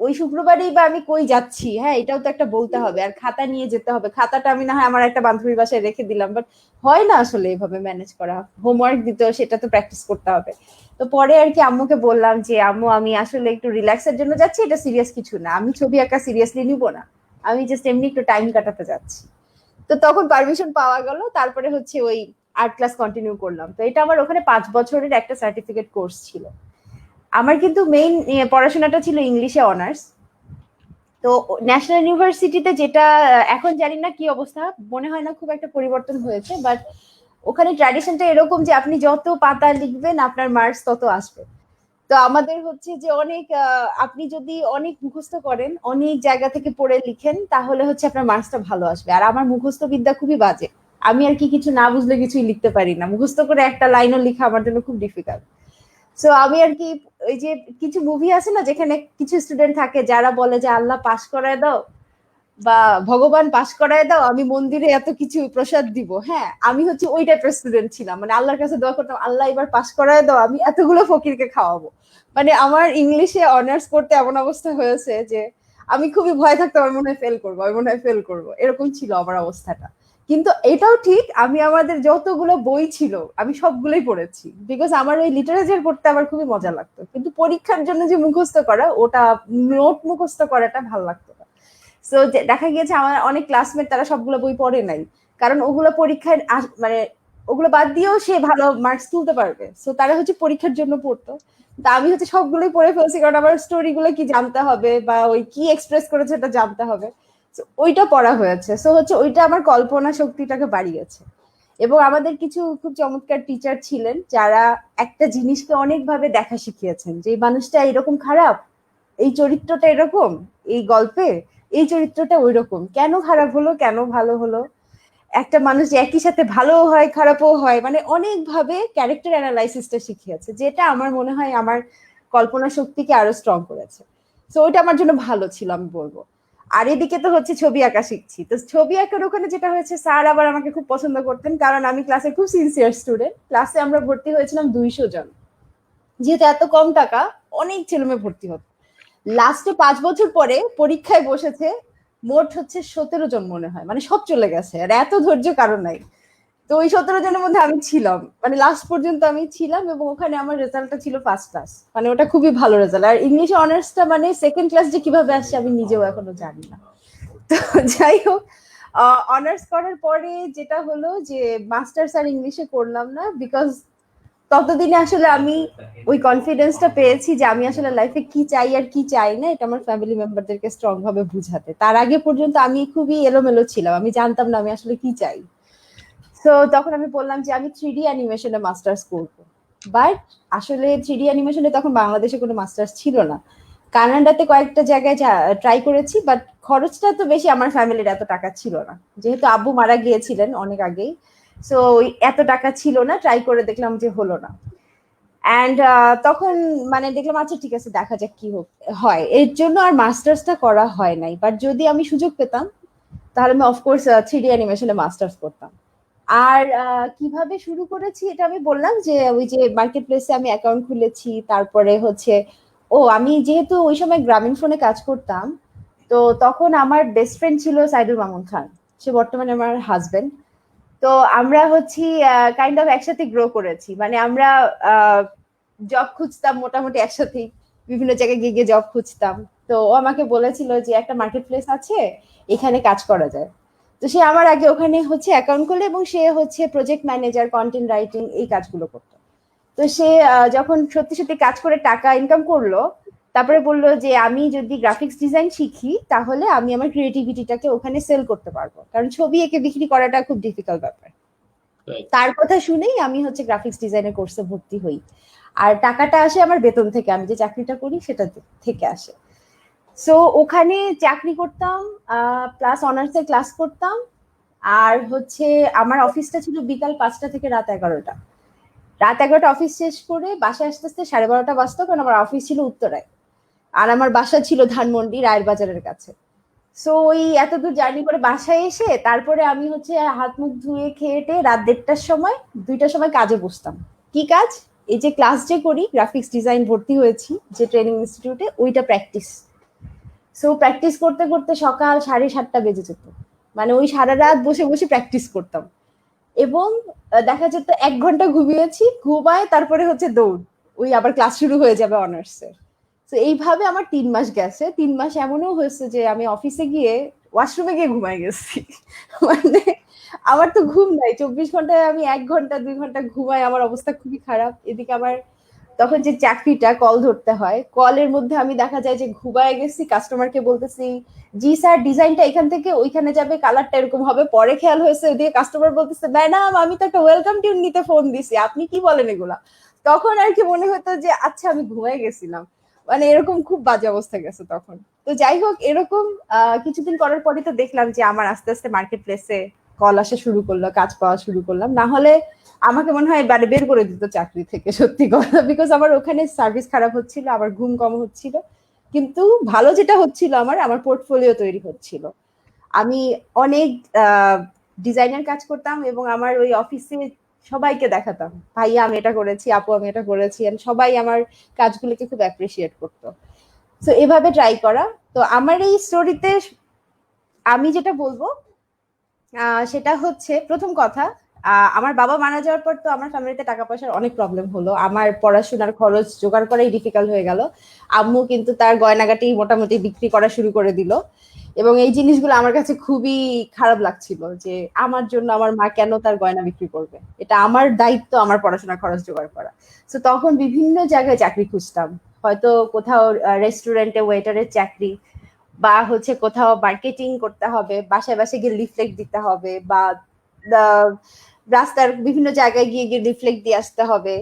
ওই শুক্রবারেই বা আমি কই যাচ্ছি, হ্যাঁ এটাও তো একটা বলতে হবে, আর খাতা নিয়ে যেতে হবে। খাতাটা আমি না হয় আমার একটা বান্ধবীর বাসায় রেখে দিলাম, বাট হয় না আসলে এভাবে ম্যানেজ করা। হোমওয়ার্ক দিতে সেটা তো প্র্যাকটিস করতে হবে। তো পরে আর কি আম্মুকে বললাম যে আম্মু আমি আসলে একটু রিল্যাক্সের জন্য যাচ্ছি, এটা সিরিয়াস কিছু না, আমি ছবি আঁকা সিরিয়াসলি নিব না, আমি জাস্ট এমনি একটু টাইম কাটাতে যাচ্ছি। তো তখন পারমিশন পাওয়া গেল, তারপরে হচ্ছে ওই আর্ট ক্লাস কন্টিনিউ করলাম। তো এটা আমার ওখানে 5 বছরের একটা সার্টিফিকেট কোর্স ছিল। আমার কিন্তু মেইন পড়াশোনাটা ছিল ইংলিশে অনার্স। তো ন্যাশনাল ইউনিভার্সিটিতে যেটা এখন জানি না কি অবস্থা, মনে হয় না খুব একটা পরিবর্তন হয়েছে, বাট ওখানে ট্র্যাডিশনটা এরকম যে আপনি যত পাতা লিখবেন আপনার মার্কস তত আসবে। তো আমাদের হচ্ছে যে অনেক আপনি যদি অনেক মুখস্থ করেন, অনেক জায়গা থেকে পড়ে লিখেন, তাহলে হচ্ছে আপনার মার্কসটা ভালো আসবে। আর আমার মুখস্থ বিদ্যা খুবই বাজে, আমি আর কি কিছু না বুঝলে কিছুই লিখতে পারি না, মুখস্থ করে একটা লাইনও লেখা আমার জন্য খুব ডিফিকাল্ট। সো আমি আর কি ওই যে কিছু মুভি আছে না যেখানে কিছু স্টুডেন্ট থাকে যারা বলে যে আল্লাহ পাস করায় দাও বা ভগবান পাস করায় দাও, আমি মন্দিরে এত কিছু প্রসাদ দিব, হ্যাঁ আমি হচ্ছে ওই টাইপের স্টুডেন্ট ছিলাম। মানে আল্লাহর কাছে দোয়া করতাম, আল্লাহ এবার পাস করায় দাও, আমি এতগুলো ফকিরকে খাওয়াবো। মানে আমার ইংলিশে অনার্স করতে এমন অবস্থা হয়েছে যে আমি খুবই ভয় থাকতাম, আমি মনে হয় ফেল করবো, আমি মনে হয় ফেল করবো, এরকম ছিল আমার অবস্থাটা। কিন্তু এটাও ঠিক, আমি আমাদের যতগুলো বই ছিল আমি সবগুলোই পড়েছি, বিকজ আমার ওই লিটারেচার পড়তে আমার খুবই মজা লাগতো। কিন্তু পরীক্ষার জন্য যে মুখস্থ করা, ওটা নোট মুখস্থ করাটা ভালো লাগতো না। সো দেখা গিয়েছে আমার অনেক ক্লাসমেট তারা সবগুলো বই পড়ে নাই, কারণ ওগুলো পরীক্ষায় মানে ওগুলো বাদ দিয়েও সে ভালো মার্কস তুলতে পারবে, সো তারা হচ্ছে পরীক্ষার জন্য পড়তো। তা আমি হচ্ছে সবগুলোই পড়ে ফেলছি, কারণ আমার স্টোরি গুলো কি জানতে হবে বা ওই কি এক্সপ্রেস করেছে এটা জানতে হবে। ওইটা পড়া হয়েছে, সো হচ্ছে ওইটা আমার কল্পনা শক্তিটাকে বাড়িয়েছে। এবং আমাদের কিছু খুব চমৎকার টিচার ছিলেন যারা একটা জিনিসকে অনেকভাবে দেখা শিখিয়েছেন, যে এই মানুষটা এরকম খারাপ, এই চরিত্রটা এরকম, এই গল্পে এই চরিত্রটা ওই রকম, কেন খারাপ হলো কেন ভালো হলো, একটা মানুষ যে একই সাথে ভালো হয় খারাপও হয়, মানে অনেকভাবে ক্যারেক্টার অ্যানালাইসিসটা শিখিয়েছে, যেটা আমার মনে হয় আমার কল্পনা শক্তিকে আরো স্ট্রং করেছে। তো ওইটা আমার জন্য ভালো ছিল আমি বলবো। আর এদিকে তো হচ্ছে ছবি আঁকা শিখছি, তো ছবি আঁকার ওখানে যেটা হয়েছে, স্যার আবার আমাকে খুব পছন্দ করতেন, কারণ আমি ক্লাসে খুব সিনসিয়ার স্টুডেন্ট। ক্লাসে আমরা ভর্তি হয়েছিলাম 200 জন, যেহেতু এত কম টাকা অনেক ছেলেমেয়ে ভর্তি হতো। লাস্টে 5 বছর পরে পরীক্ষায় বসেছে মোট হচ্ছে 17 জন মনে হয়, মানে সব চলে গেছে, আর এত ধৈর্য কারণ নাই। তো ওই 17 জনের মধ্যে আমি ছিলাম, মানে লাস্ট পর্যন্ত আমি ছিলাম, এবং ওখানে আমার রেজাল্টটা ছিল ফার্স্ট ক্লাস, মানে ওটা খুবই ভালো রেজাল্ট। আর ইংলিশ অনার্সটা মানে সেকেন্ড ক্লাস যে কিভাবে আসছে আমি নিজেও এখনো জানি না। তো যাই হোক, অনার্স করার পরে যেটা হলো যে মাস্টার্স আর ইংলিশে করলাম না, বিকজ ততদিনে আসলে আমি ওই কনফিডেন্সটা পেয়েছি যে আমি আসলে লাইফে কি চাই আর কি চাই না, এটা আমার ফ্যামিলি মেম্বারদেরকে স্ট্রং ভাবে বুঝাতে। তার আগে পর্যন্ত আমি খুবই এলোমেলো ছিলাম, আমি জানতাম না আমি আসলে কি চাই। তো তখন আমি বললাম যে আমি 3D অ্যানিমেশনে মাস্টার্স করবো। বাট আসলে 3D অ্যানিমেশনে তখন বাংলাদেশে কোনো মাস্টার্স ছিল না। কানাডাতে কয়েকটা জায়গায় ট্রাই করেছি, বাট খরচটা তো বেশি, আমার ফ্যামিলির এত টাকা ছিল না, যেহেতু আব্বু মারা গিয়েছিলেন অনেক আগেই। সো এত টাকা ছিল না, ট্রাই করে দেখলাম যে হলো না। অ্যান্ড তখন মানে দেখলাম আচ্ছা ঠিক আছে, দেখা যাক কি হয়। এর জন্য আর মাস্টার্সটা করা হয় নাই, বাট যদি আমি সুযোগ পেতাম তাহলে আমি অফকোর্স 3D অ্যানিমেশনে মাস্টার্স করতাম। আর কিভাবে শুরু করেছি এটা আমি বললাম, যে ওই যে মার্কেট প্লেসে আমি অ্যাকাউন্ট খুলেছি, তারপরে হচ্ছে আমি যেহেতু ওই সময় গ্রামীণ ফোনে কাজ করতাম, তো তখন আমার বেস্ট ফ্রেন্ড ছিল সাইদুর মামুন খান, সে বর্তমানে আমার হাজবেন্ড। তো আমরা হচ্ছি কাইন্ড অফ একসাথে গ্রো করেছি, মানে আমরা জব খুঁজতাম মোটামুটি একসাথেই, বিভিন্ন জায়গায় গিয়ে গিয়ে জব খুঁজতাম। তো ও আমাকে বলেছিল যে একটা মার্কেট প্লেস আছে, এখানে কাজ করা যায়। তো সে আমার আগে ওখানে হচ্ছে অ্যাকাউন্ট করলো, এবং সে হচ্ছে প্রজেক্ট ম্যানেজার, কন্টেন্ট রাইটিং এই কাজগুলো করতো। তো সে যখন সত্যি সত্যি কাজ করে টাকা ইনকাম করলো, তারপরে বললো যে আমি যদি গ্রাফিক্স ডিজাইন শিখি তাহলে আমি আমার ক্রিয়েটিভিটিটাকে ওখানে সেল করতে পারবো, কারণ ছবি এঁকে বিক্রি করাটা খুব ডিফিকাল্ট ব্যাপার। Right. তার কথা শুনেই আমি হচ্ছে গ্রাফিক্স ডিজাইনের কোর্সে ভর্তি হই। আর টাকাটা আসে আমার বেতন থেকে, আমি যে চাকরিটা করি সেটা থেকে আসে। সো ওখানে চাকরি করতাম, প্লাস অনার্সের ক্লাস করতাম। আর হচ্ছে আমার অফিসটা ছিল বিকাল 5টা থেকে রাত 11টা। রাত 11টা অফিস শেষ করে বাসায় আসতে আসতে 12:30টা বাজতো, কারণ আমার অফিস ছিল উত্তরায়, আর আমার বাসা ছিল ধানমন্ডি রায়ের বাজারের কাছে। সো ওই এত দূর জার্নি করে বাসায় এসে তারপরে আমি হচ্ছে হাত মুখ ধুয়ে খেয়ে টেয়ে রাত 1:30টার সময় 2টার সময় কাজে বসতাম। কি কাজ? এই যে ক্লাস যে করি, গ্রাফিক্স ডিজাইন ভর্তি হয়েছি যে ট্রেনিং ইনস্টিটিউটে, ওইটা প্র্যাকটিস। সো প্র্যাকটিস করতে করতে সকাল 7:30 বেজে যেত, মানে ওই সারা রাত বসে বসে প্র্যাকটিস করতাম। এবং দেখা যেত 1 ঘন্টা ঘুমিয়েছি, ঘুমায় তারপরে হচ্ছে দৌড়, ওই আবার ক্লাস শুরু হয়ে যাবে অনার্সের। তো এইভাবে আমার 3 মাস গেছে। 3 মাস এমনও হয়েছে যে আমি অফিসে গিয়ে ওয়াশরুমে গিয়ে ঘুমাই গেছি। মানে আমার তো ঘুম নাই, 24 ঘন্টায় আমি 1 ঘন্টা 2 ঘন্টা ঘুমাই, আমার অবস্থা খুবই খারাপ। এদিকে আমার তখন যে চাকরিটা, কল ধরতে হয়, কলের মধ্যে আমি দেখা যায় যে ঘুমায় গেছি, কাস্টমারকে বলতেছি জি স্যার ডিজাইনটা এখান থেকে ওইখানে যাবে, কালারটা এরকম হবে। পরে খেয়াল হয়েছে ওইদিকে কাস্টমার বলতেছে ম্যাডাম আমি তো একটা ওয়েলকাম টিউন নিতে ফোন দিছি, আপনি কি বলেন এগুলা। তখন আর কি মনে হতো যে আচ্ছা আমি ঘুমায় গেছিলাম, মানে এরকম খুব বাজে অবস্থা গেছে তখন। তো যাই হোক, এরকম কিছুদিন করার পরে তো দেখলাম যে আমার আস্তে আস্তে মার্কেট প্লেসে কল আসা শুরু করলো, কাজ পাওয়া শুরু করলাম। না হলে আমাকে মনে হয় মানে বের করে দিত চাকরি থেকে, সত্যি কথা। বিকজ আমার ওখানে সার্ভিস খারাপ হচ্ছিল, আমার ঘুম কম হচ্ছিল, কিন্তু ভালো যেটা হচ্ছিল আমার আমার পোর্টফোলিও তৈরি হচ্ছিল। আমি অনেক ডিজাইনার কাজ করতাম, এবং আমার ওই অফিসে সবাইকে দেখাতাম ভাইয়া আমি এটা করেছি, আপু আমি এটা করেছি, and সবাই আমার কাজগুলোকে খুব অ্যাপ্রিসিয়েট করতো। তো এভাবে ট্রাই করা। তো আমার এই স্টোরিতে আমি যেটা বলবো সেটা হচ্ছে, প্রথম কথা, আমার বাবা মারা যাওয়ার পর তো আমার ফ্যামিলিতে টাকা পয়সার অনেক প্রবলেম হলো, আমার পড়াশোনার খরচ জোগাড় করাই ডিফিকাল্ট হয়ে গেল। আম্মু কিন্তু তার গয়নাগাটি মোটামুটি বিক্রি করা শুরু করে দিল, এবং এই জিনিসগুলো আমার কাছে খুবই খারাপ লাগছিল, যে আমার জন্য আমার মা কেন তার গয়না বিক্রি করবে, এটা আমার দায়িত্ব আমার পড়াশোনার খরচ জোগাড় করা। তো তখন বিভিন্ন জায়গায় চাকরি খুঁজতাম, হয়তো কোথাও রেস্টুরেন্টে ওয়েটারের চাকরি, বা হচ্ছে কোথাও মার্কেটিং করতে হবে, বাসায় বাসায় গিয়ে লিফলেট দিতে হবে, বা রাস্তার বিভিন্ন জায়গায় গিয়ে গিয়ে লিফলেট দিয়ে আসতে হবে,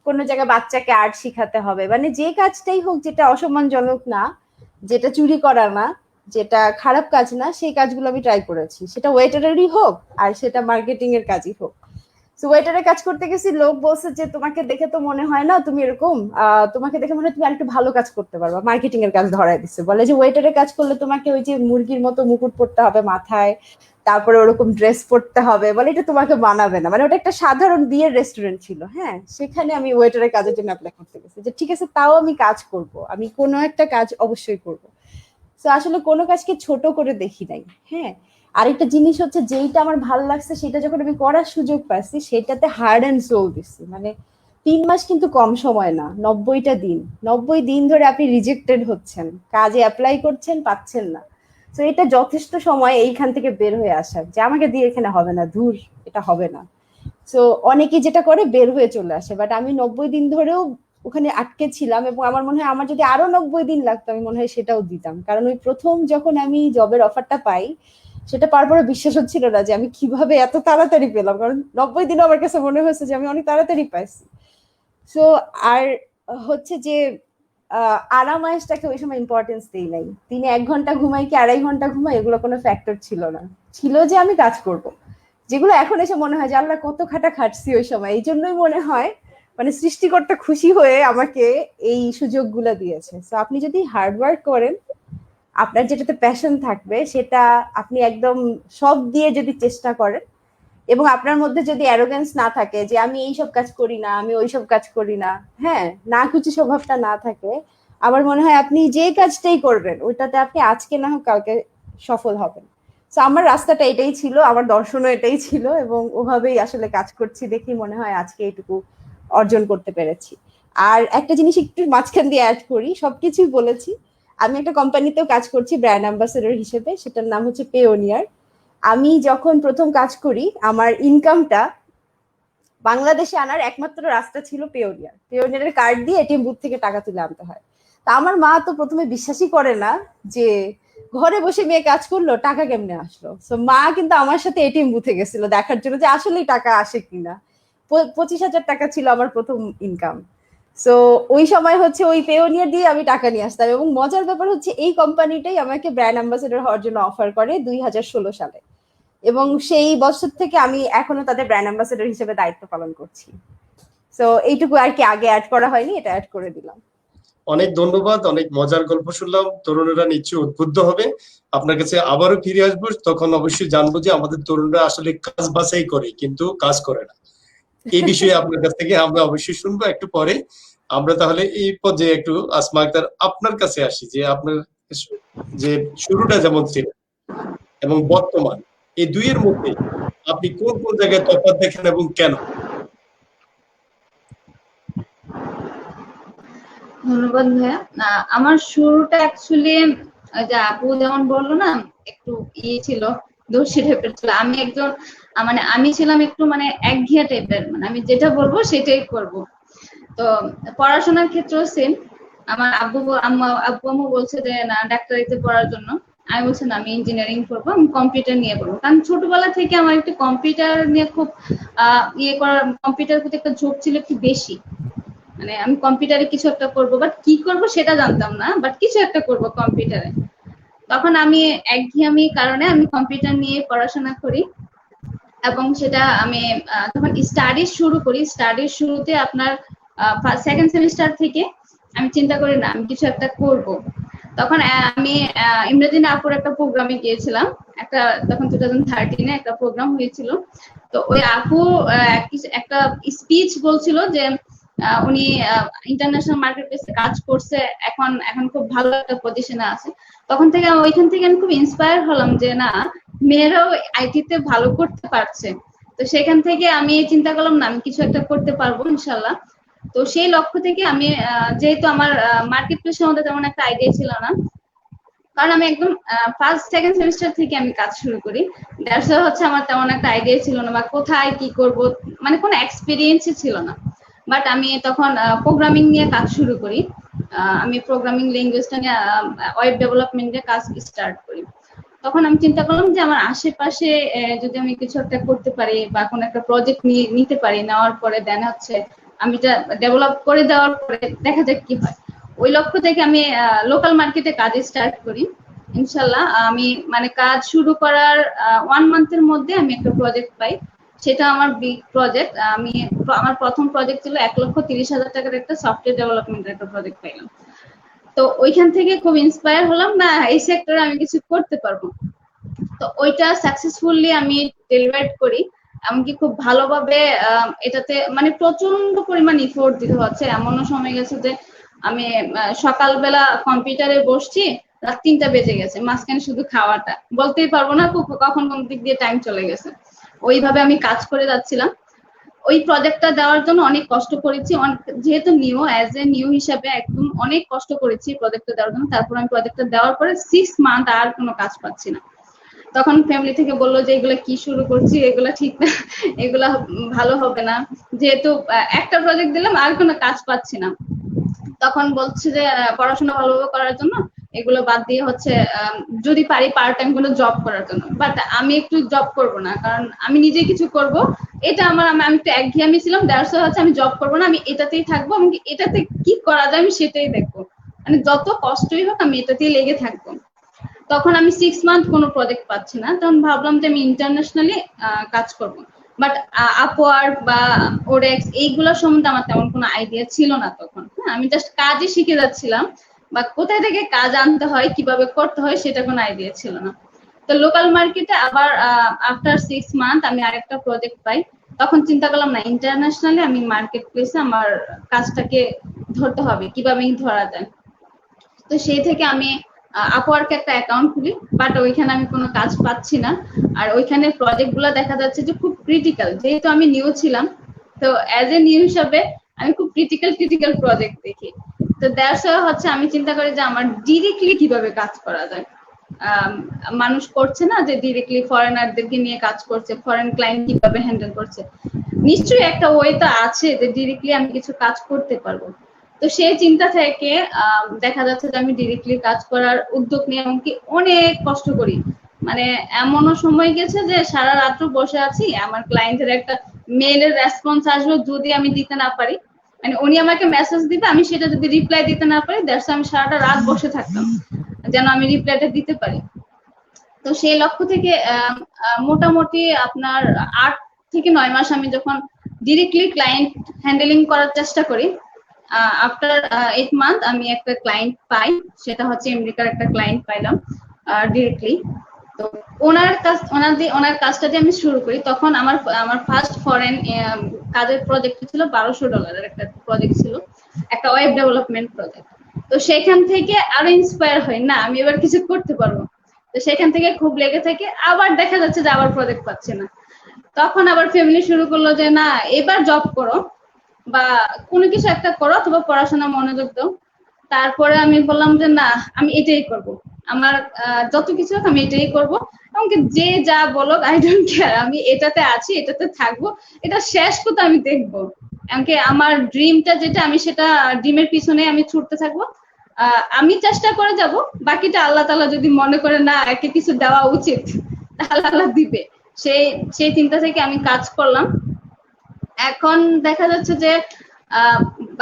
কোনো জায়গায় বাচ্চাকে আর্ট শিখাতে হবে, মানে যে কাজটাই হোক যেটা অসম্মানজনক না, যেটা চুরি করা না, যেটা খারাপ কাজ না, সেই কাজগুলো আমি ট্রাই করেছি, সেটা ওয়েটারেরই হোক আর সেটা মার্কেটিং এর কাজই হোক। ওয়েটারের কাজ করতে গেছি, লোক বলছে যে তোমাকে দেখে তো মনে হয় না তুমি এরকম, তোমাকে দেখে মনে হয় তুমি আরেকটু ভালো কাজ করতে পারবা, মার্কেটিং এর কাজ ধরাই দিচ্ছে। বলে যে ওয়েটারের কাজ করলে তোমাকে ওই যে মুরগির মতো মুকুট পরতে হবে মাথায়, তারপরে ওরকম ড্রেস পরতে হবে, বলে এটা তোমাকে মানাবে না। মানে ওটা একটা সাধারণ বিয়ের রেস্টুরেন্ট ছিল, হ্যাঁ, সেখানে আমি ওয়েটারের কাজের জন্য অ্যাপ্লাই করতে গেছি, যে ঠিক আছে তাও আমি কাজ করব, আমি কোনো একটা কাজ অবশ্যই করব। তো আসলে কোনো কাজকে ছোট করে দেখি নাই। হ্যাঁ, আরেকটা জিনিস হচ্ছে, যেইটা আমার ভালো লাগছে সেটা যখন আমি করার সুযোগ পাচ্ছি সেটাতে হার্ড অ্যান্ড সোল দিচ্ছি। মানে 3 মাস কিন্তু কম সময় না, 90টা দিন, 90 দিন ধরে আপনি রিজেক্টেড হচ্ছেন, কাজে অ্যাপ্লাই করছেন, পাচ্ছেন না। তো এটা যথেষ্ট সময় এইখান থেকে বের হয়ে আসার, যে আমাকে দিয়ে এখানে হবে না, ধুর এটা হবে না। তো অনেকে যেটা করে বের হয়ে চলে আসে, বাট আমি 90 দিন ধরেও ওখানে আটকে ছিলাম, এবং আমার মনে হয় আমার যদি আরো 90 দিন লাগতো আমি মনে হয় সেটাও দিতাম। কারণ ওই প্রথম যখন আমি জবের অফারটা পাই, সেটা পাওয়ার পরে বিশ্বাস হচ্ছিল না যে আমি কিভাবে এত তাড়াতাড়ি পেলাম, কারণ 90 দিনও আমার কাছে মনে হয়েছে যে আমি অনেক তাড়াতাড়ি পাইছি। সো আর হচ্ছে যে আরাম আয়েশটাকে ওই সময় ইম্পর্টেন্স দিই নাই। দিনে 1 ঘন্টা ঘুমাই কি 2.5 ঘন্টা ঘুমাই, এগুলো কোনো ফ্যাক্টর ছিল না। ছিল যে আমি কাজ করব, যেগুলো এখন এসে মনে হয় যে আল্লাহ কত খাটছি ওই সময়। এই জন্যই মনে হয় মানে সৃষ্টিকর্তা খুশি হয়ে আমাকে এই সুযোগগুলো দিয়েছে। সো আপনি যদি হার্ডওয়ার্ক করেন, আপনার যেটাতে প্যাশন থাকবে সেটা আপনি একদম সব দিয়ে যদি চেষ্টা করেন, এবং আপনার মধ্যে যদি অ্যারোগেন্স না থাকে যে আমি এই সব কাজ করি না, আমি ওই সব কাজ করি না, হ্যাঁ, না কিছু স্বভাবটা না থাকে, আমার মনে হয় আপনি যে কাজটাই করবেন ওইটাতে আপনি আজকে না হোক কালকে সফল হবেন। তো আমার রাস্তাটা এটাই ছিল, আমার দর্শনও এটাই ছিল, এবং ওভাবেই আসলে কাজ করছি দেখি মনে হয় আজকে এইটুকু অর্জন করতে পেরেছি। আর একটা জিনিস একটু মাঝখান দিয়ে অ্যাড করি, সবকিছুই বলেছি। আমি একটা কোম্পানিতেও কাজ করছি ব্র্যান্ড অ্যাম্বাসেডর হিসেবে, সেটার নাম হচ্ছে পেওনিয়ার। আমি যখন প্রথম কাজ করি, আমার ইনকামটা বাংলাদেশে আনার একমাত্র রাস্তা ছিল পেওনিয়ার। পেওনিয়ারের কার্ড দিয়ে এটিএম বুথ থেকে টাকা তুলে আনতে হয়। তা আমার মা তো প্রথমে বিশ্বাসই করে না যে ঘরে বসে মেয়ে কাজ করলো, টাকা কেমনে আসলো। তো মা কিন্তু আমার সাথে এটিএম বুথে গেছিল দেখার জন্য যে আসলেই টাকা আসে কিনা। 25,000 টাকা ছিল আমার প্রথম ইনকাম। সো ওই সময় হচ্ছে ওই পেওনিয়ার দিয়ে আমি টাকা নিয়ে আসতাম। এবং মজার ব্যাপার হচ্ছে এই কোম্পানিটাই আমাকে ব্র্যান্ড অ্যাম্বাসেডর হওয়ার জন্য অফার করে 2016 সালে, এবং সেই বছর থেকে আমি এখনো তাদের ব্র্যান্ড অ্যাম্বাসেডর হিসেবে দায়িত্ব পালন করছি। সো এইটুকু আর কি, আগে অ্যাড করা হয়নি, এটা অ্যাড করে দিলাম। অনেক ধন্যবাদ, অনেক মজার গল্প শুনলাম। তরুণরা নিশ্চয়ই উদ্বুদ্ধ হবে। আপনার কাছে আবারও ফিরে আসবো, তখন অবশ্যই জানবো যে আমাদের তরুণরা আসলে কাজ বাছাই করে কিন্তু কাজ করে না। এই বিষয়ে আপনার কাছ থেকে আমরা অবশ্যই শুনবো একটু পরে। আমরা তাহলে এই পর্যায়ে একটু আসমা আক্তার আপনার কাছে আসি, যে আপনার যে শুরুটা যেমন ছিল এবং বর্তমান, এই দুইয়ের মধ্যে আপনি কোন কোন জায়গায় তফাৎ দেখেন এবং কেন? ধন্যবাদ ভাইয়া। আমার শুরুটা অ্যাকচুয়ালি যে আপু যেমন বললো না, একটু ছিল, দর্শী টাইপের ছিল। আমি একজন মানে আমি ছিলাম একটু মানে একঘেয়া টাইপের, মানে আমি যেটা বলবো সেটাই করব। তো পড়াশোনার ক্ষেত্রেও সেম। আমার আব্বু আম্মু বলছে যে না ডাক্তারিতে পড়ার জন্য, আমি বলছি না আমি ইঞ্জিনিয়ারিং করবো, আমি কম্পিউটার নিয়ে পড়বো। কারণ ছোটবেলা থেকে আমার একটু কম্পিউটার নিয়ে খুব করার, কম্পিউটার প্রতি একটা ঝোঁক ছিল একটু বেশি। মানে আমি কম্পিউটারে কিছু একটা করবো, বাট কি করবো সেটা জানতাম না, বাট কিছু একটা করবো কম্পিউটারে। তখন আমি একঘেয়েমি কারণে আমি কম্পিউটার নিয়ে পড়াশোনা করি, এবং সেটা আমি তখন স্টাডি শুরু করি। স্টাডির শুরুতে আপনার সেকেন্ড সেমিস্টার থেকে আমি চিন্তা করি না আমি কিছু একটা করব। তখন আমি ইমরাজিন আপুর একটা প্রোগ্রামে গিয়েছিলাম, একটা তখন 2013-এ একটা প্রোগ্রাম হয়েছিল। তো ওই আপু একটা স্পিচ বলছিল যে উনি ইন্টারন্যাশনাল মার্কেট প্লেসে কাজ করছে, এখন খুব ভালো একটা পজিশনে আছে। তখন থেকে ওইখান থেকে আমি খুব ইন্সপায়ার হলাম যে না, মেয়েরাও আইটিতে ভালো করতে পারছে। তো সেখান থেকে আমি চিন্তা করলাম না আমি কিছু একটা করতে পারবো ইনশাল্লাহ। তো সেই লক্ষ্য থেকে আমি যেহেতু আমার মার্কেট প্লেসের মধ্যে তেমন একটা আইডিয়া ছিল না, কারণ আমি একদম ফার্স্ট সেকেন্ড সেমিস্টার থেকে আমি কাজ শুরু করি। দ্যাটস হচ্ছে আমার তেমন একটা আইডিয়া ছিল না, বা কোথায় কি করব মানে কোনো এক্সপিরিয়েন্সই ছিল না। বাট আমি তখন প্রোগ্রামিং নিয়ে কাজ শুরু করি। আমি প্রোগ্রামিং ল্যাঙ্গুয়েজটা নিয়ে ওয়েব ডেভেলপমেন্টে কাজ স্টার্ট করি। তখন আমি চিন্তা করলাম যে আমার আশেপাশে যদি আমি কিছু একটা করতে পারি বা কোনো একটা প্রজেক্ট নিতে পারি, নেওয়ার পরে দেন হচ্ছে আমি এটা ডেভেলপ করে দেওয়ার পরে দেখা যাক কি হয়। ওই লক্ষ্য থেকে আমি লোকাল মার্কেটে কাজ স্টার্ট করি। ইনশাল্লাহ আমি মানে কাজ শুরু করার 1 মান্থের মধ্যে আমি একটা প্রজেক্ট পাই। সেটা আমার বিগ প্রজেক্ট। আমার প্রথম প্রজেক্ট ছিল 1,30,000 টাকার একটা সফটওয়্যার ডেভেলপমেন্টের একটা প্রজেক্ট পাইলাম। তো ওইখান থেকে খুব ইন্সপায়ার হলাম, না এই সেক্টরে আমি কিছু করতে পারবো। তো ওইটা সাকসেসফুলি আমি ডেলিভার করি, এমনকি খুব ভালোভাবে এটাতে মানে প্রচন্ড পরিমাণ ইফোর্ট দিতে হচ্ছে। এমনও সময় গেছে যে আমি সকালবেলা কম্পিউটারে বসছি, রাত 3টা বেজে গেছে, মাঝখানে শুধু খাওয়াটা, বলতেই পারবো না কখন কোন দিক দিয়ে টাইম চলে গেছে। ওইভাবে আমি কাজ করে যাচ্ছিলাম। ওই প্রজেক্টটা দেওয়ার জন্য অনেক কষ্ট করেছি, যেহেতু নিউ অ্যাজ এ নিউ হিসাবে একদম অনেক কষ্ট করেছি প্রজেক্টটা দেওয়ার জন্য। তারপর আমি প্রজেক্টটা দেওয়ার পরে 6 মান্থ আর কোনো কাজ পাচ্ছি না। তখন ফ্যামিলি থেকে বললো যে এগুলা কি শুরু করছি, এগুলা ঠিক না, এগুলা ভালো হবে না, যেহেতু একটা প্রজেক্ট দিলাম আর কোনো কাজ পাচ্ছি না। তখন বলছে যে পড়াশোনা ভালোভাবে করার জন্য এগুলো বাদ দিয়ে হচ্ছে যদি পারি পার্ট টাইম কোনো জব করার জন্য, বাট আমি একটু জব করব না, কারণ আমি নিজে কিছু করব, এটা আমি একটু একঘেয়েমি ছিলাম, দ্যাটস ওয়াই হচ্ছে আমি জব করব না, আমি এটাতেই থাকবো, আমি এটাতে কি করা যায় আমি সেটাই দেখবো, মানে যত কষ্টই হোক আমি এটাতেই লেগে থাকবো। তখন আমি 6 মান্থ কোনো প্রজেক্ট পাচ্ছি না, তখন ভাবলাম যে আমি ইন্টারন্যাশনালি কাজ করব, বাট আপওয়ার্ক বা ওডেক্স এইগুলোর সম্বন্ধে আমার তেমন কোনো আইডিয়া ছিল না তখন। হ্যাঁ, আমি জাস্ট কাজই শিখে যাচ্ছিলাম, বা কোথায় থেকে কাজ আনতে হয় কিভাবে করতে হয় সেটা কোনো আইডিয়া ছিল না। তো লোকাল মার্কেটে আবার আফটার 6 মান্থ আমি আরেকটা প্রজেক্ট পাই, তখন চিন্তা করলাম না, ইন্টারন্যাশনালি আমি মার্কেট প্লেসে আমার কাজটাকে ধরতে হবে, কিভাবে ধরা যায়। তো সেই থেকে আমি আপওয়ার্কে একটা অ্যাকাউন্ট খুলি, বাট ওইখানে আমি কোনো কাজ পাচ্ছি না, আর ওইখানে প্রজেক্ট গুলো দেখা যাচ্ছে যে খুব ক্রিটিক্যাল, যেহেতু আমি নিউ ছিলাম, তো অ্যাজ এ নিউ হিসাবে আমি খুব ক্রিটিক্যাল প্রজেক্ট দেখি। তো দ্যাটস হচ্ছে আমি চিন্তা করি যে আমার ডিরেক্টলি কিভাবে কাজ করা যায়। মানুষ করছে না যে ডিরেক্টলি ফরেনারদেরকে নিয়ে কাজ করছে, ফরেন ক্লায়েন্ট কিভাবে হ্যান্ডেল করছে, নিশ্চয়ই একটা ওয়ে তো আছে যে ডিরেক্টলি আমি কিছু কাজ করতে পারবো। তো সেই চিন্তা থেকে দেখা যাচ্ছে যে আমি ডিরেক্টলি কাজ করার উদ্যোগ নিয়ে এমনকি অনেক কষ্ট করি, মানে এমনও সময় গেছে যে সারা রাত্র বসে আছি, আমার ক্লায়েন্টের একটা মেইলের রেসপন্স আসবে, যদি আমি দিতে না পারি, মানে উনি আমাকে মেসেজ দিবে, আমি সেটা যদি রিপ্লাই দিতে না পারি, দ্যাটস আমি সারাটা রাত বসে থাকতাম যেন আমি রিপ্লাইটা দিতে পারি। তো সেই লক্ষ্য থেকে মোটামুটি আপনার 8 থেকে 9 মাস আমি যখন ডিরেক্টলি ক্লায়েন্ট হ্যান্ডেলিং করার চেষ্টা করি, আফটার 8 মান্থ আমি একটা ক্লায়েন্ট পাই, সেটা হচ্ছে আমেরিকার একটা ক্লায়েন্ট পাইলাম ডিরেক্টলি। তো ওনার কাজটা দিয়ে আমি শুরু করি, তখন আমার ফার্স্ট ফরেন কাজের প্রজেক্ট ছিল $1200 একটা প্রজেক্ট ছিল, একটা ওয়েব ডেভেলপমেন্ট প্রজেক্ট। তো সেখান থেকে আরো ইন্সপায়ার হই, না আমি এবার কিছু করতে পারবো। তো সেখান থেকে খুব লেগে থাকে, আবার দেখা যাচ্ছে যে আবার প্রজেক্ট পাচ্ছে না, তখন আবার ফ্যামিলি শুরু করলো যে না এবার জব করো বা কোনো কিছু একটা করো, অথবা পড়াশোনা মনোযোগ দাও। তারপরে আমি বললাম যে না আমি এটাই করব, আমার যত কিছু হোক আমি এটাই করব, এমনকি যে যা বলো আই ডোন্ট কেয়ার, আমি এটাতে আছি, এটাতে থাকবো, এটা শেষ করতে আমি দেখবো, এমনকি আমার ড্রিমটা যেটা আমি সেটা ড্রিমের পিছনে আমি ছুটতে থাকবো, আমি চেষ্টা করে যাব, বাকিটা আল্লাহ তাআলা যদি মনে করে না একে কিছু দেওয়া উচিত তাহলে আল্লাহ দিবে, সেই চিন্তা থেকে আমি কাজ করলাম। এখন দেখা যাচ্ছে যে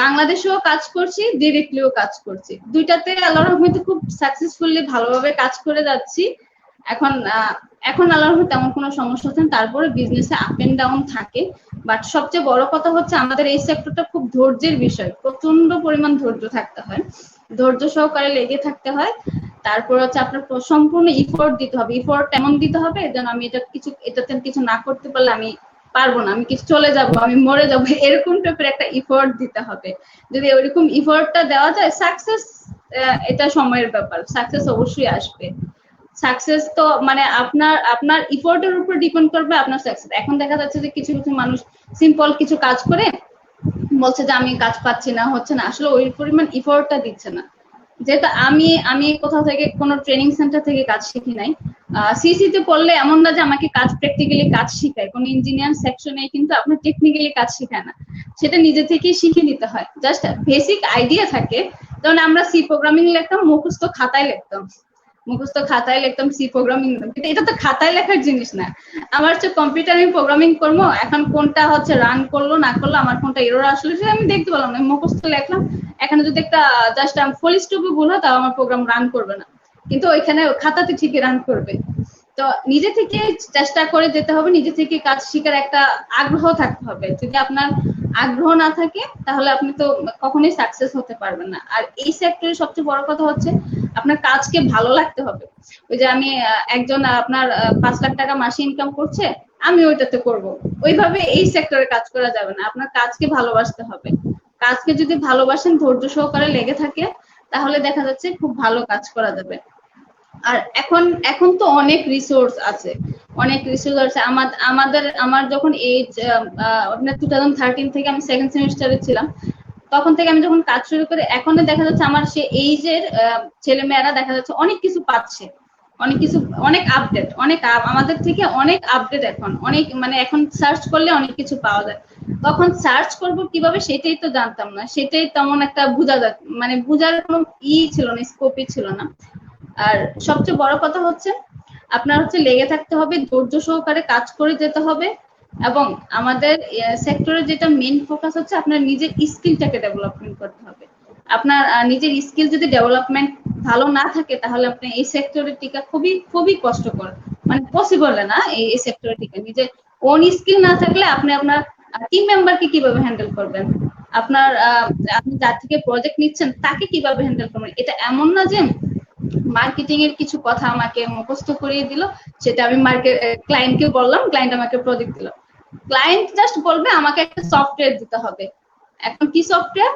বাংলাদেশেও কাজ করছি, ডিরেক্টলিও কাজ করছি, দুইটাতে আল্লাহর রহমতে খুব সাকসেসফুলি ভালোভাবে কাজ করে যাচ্ছি। এখন আল্লাহর রহমতে তেমন কোনো সমস্যা হচ্ছে না, তারপরে বিজনেসে আপ এন্ড ডাউন থাকে, বাট সবচেয়ে বড় কথা হচ্ছে আমাদের এই সেক্টরটা খুব ধৈর্যের বিষয়, প্রচন্ড পরিমাণ ধৈর্য থাকতে হয়, ধৈর্য সহকারে লেগে থাকতে হয়। তারপর হচ্ছে আপনার সম্পূর্ণ ইফোর্ট দিতে হবে, ইফোর্ট এমন দিতে হবে যেন আমি এটাতে কিছু না করতে পারলে আমি পারবো না, আমি কিছু চলে যাব, আমি মরে যাব, এরকম টাইপের একটা ইফোর্ট দিতে হবে। যদি ওইরকম ইফোর্টটা দেওয়া যায়, সাকসেস এটা সময়ের ব্যাপার, সাকসেস অবশ্যই আসবে। সাকসেস তো মানে আপনার ইফোর্টের উপর ডিপেন্ড করবে আপনার সাকসেস। এখন দেখা যাচ্ছে যে কিছু কিছু মানুষ সিম্পল কিছু কাজ করে বলছে যে আমি কাজ পাচ্ছি না, হচ্ছে না, আসলে ওই পরিমাণ ইফোর্টটা দিচ্ছে না। যেটা আমি কোথাও থেকে কোনো ট্রেনিং সেন্টার থেকে কাজ শিখি নাই, সিসিতে পড়লে এমন না যে আমাকে কাজ প্র্যাকটিক্যালি কাজ শিখায়, কোনো ইঞ্জিনিয়ার সেকশনে কিন্তু আপনার টেকনিক্যালি কাজ শেখায় না, সেটা নিজে থেকেই শিখে নিতে হয়। জাস্ট বেসিক আইডিয়া থাকে, যেমন আমরা সি প্রোগ্রামিং লিখতাম, মুখস্থ খাতায় লিখতাম সি প্রোগ্রামিং, কিন্তু এটা তো খাতায় লেখার জিনিস না। আমার হচ্ছে কম্পিউটারে প্রোগ্রামিং করবো, এখন কোনটা হচ্ছে রান করলো না করলো, আমার কোনটা এরর আসলো সেটা আমি দেখতে পেলাম না, মুখস্থ লিখলাম। এখানে যদি একটা জাস্ট ফুল স্টপে ভুল হয় তাও আমার প্রোগ্রাম রান করবে না, কিন্তু ওইখানে খাতাতে ঠিকই রান করবে। তো নিজে থেকে চেষ্টা করে যেতে হবে, নিজে থেকে কাজ শেখার একটা আগ্রহ থাকতে হবে। যদি আপনার আগ্রহ না থাকে তাহলে আপনি তো কখনোই সাকসেস হতে পারবেন না। আর এই সেক্টরে সবচেয়ে বড় কথা হচ্ছে আপনার কাজকে ভালো লাগতে হবে। ওই যে আমি একজন আপনার 5 লাখ টাকা মাসে ইনকাম করছে, আমি ওইটাতে করব, ওইভাবে এই সেক্টরে কাজ করা যাবে না। আপনার কাজকে ভালোবাসতে হবে, কাজকে যদি ভালোবাসেন, ধৈর্য সহকারে লেগে থাকে, তাহলে দেখা যাচ্ছে খুব ভালো কাজ করা যাবে। আর এখন তো অনেক রিসোর্স আছে, আমার যখন এজ 2013 থেকে আমি সেকেন্ড সেমিস্টারে ছিলাম, তখন থেকে আমি যখন কাজ শুরু করি, এখন দেখা যাচ্ছে আমার সে এইজের ছেলেমেয়েরা দেখা যাচ্ছে অনেক কিছু পাচ্ছে, অনেক আপডেট, আমাদের থেকে অনেক আপডেট, এখন অনেক মানে এখন সার্চ করলে অনেক কিছু পাওয়া যায়। তখন সার্চ করব কিভাবে সেটাই তো জানতাম না, সেটাই তেমন একটা মানে বোঝার কোনো ছিল না, স্কোপই ছিল না। আর সবচেয়ে বড় কথা হচ্ছে আপনার হচ্ছে লেগে থাকতে হবে, ধৈর্য সহকারে কাজ করে যেতে হবে, এবং আমাদের সেক্টরে যেটা মেইন ফোকাস হচ্ছে আপনার নিজের স্কিলটাকে ডেভেলপমেন্ট করতে হবে। আপনার নিজের স্কিল যদি ডেভেলপমেন্ট ভালো না থাকে তাহলে আপনি এই সেক্টরে টিকা খুবই খুবই কষ্টকর, মানে পসিবল না এই সেক্টরে টিকা। নিজের ওন স্কিল না থাকলে আপনি আপনার টিম মেম্বারকে কিভাবে হ্যান্ডেল করবেন, আপনার আপনি যার থেকে প্রজেক্ট নিচ্ছেন তাকে কিভাবে হ্যান্ডেল করবেন। এটা এমন না যে মার্কেটিং এর কিছু কথা আমাকে মুখস্থ করিয়ে দিল, সেটা আমি ক্লায়েন্টকে বললাম, ক্লায়েন্ট আমাকে প্রজেক্ট দিল। ক্লায়েন্ট জাস্ট বলবে আমাকে একটা সফটওয়্যার দিতে হবে। এখন কি সফটওয়্যার?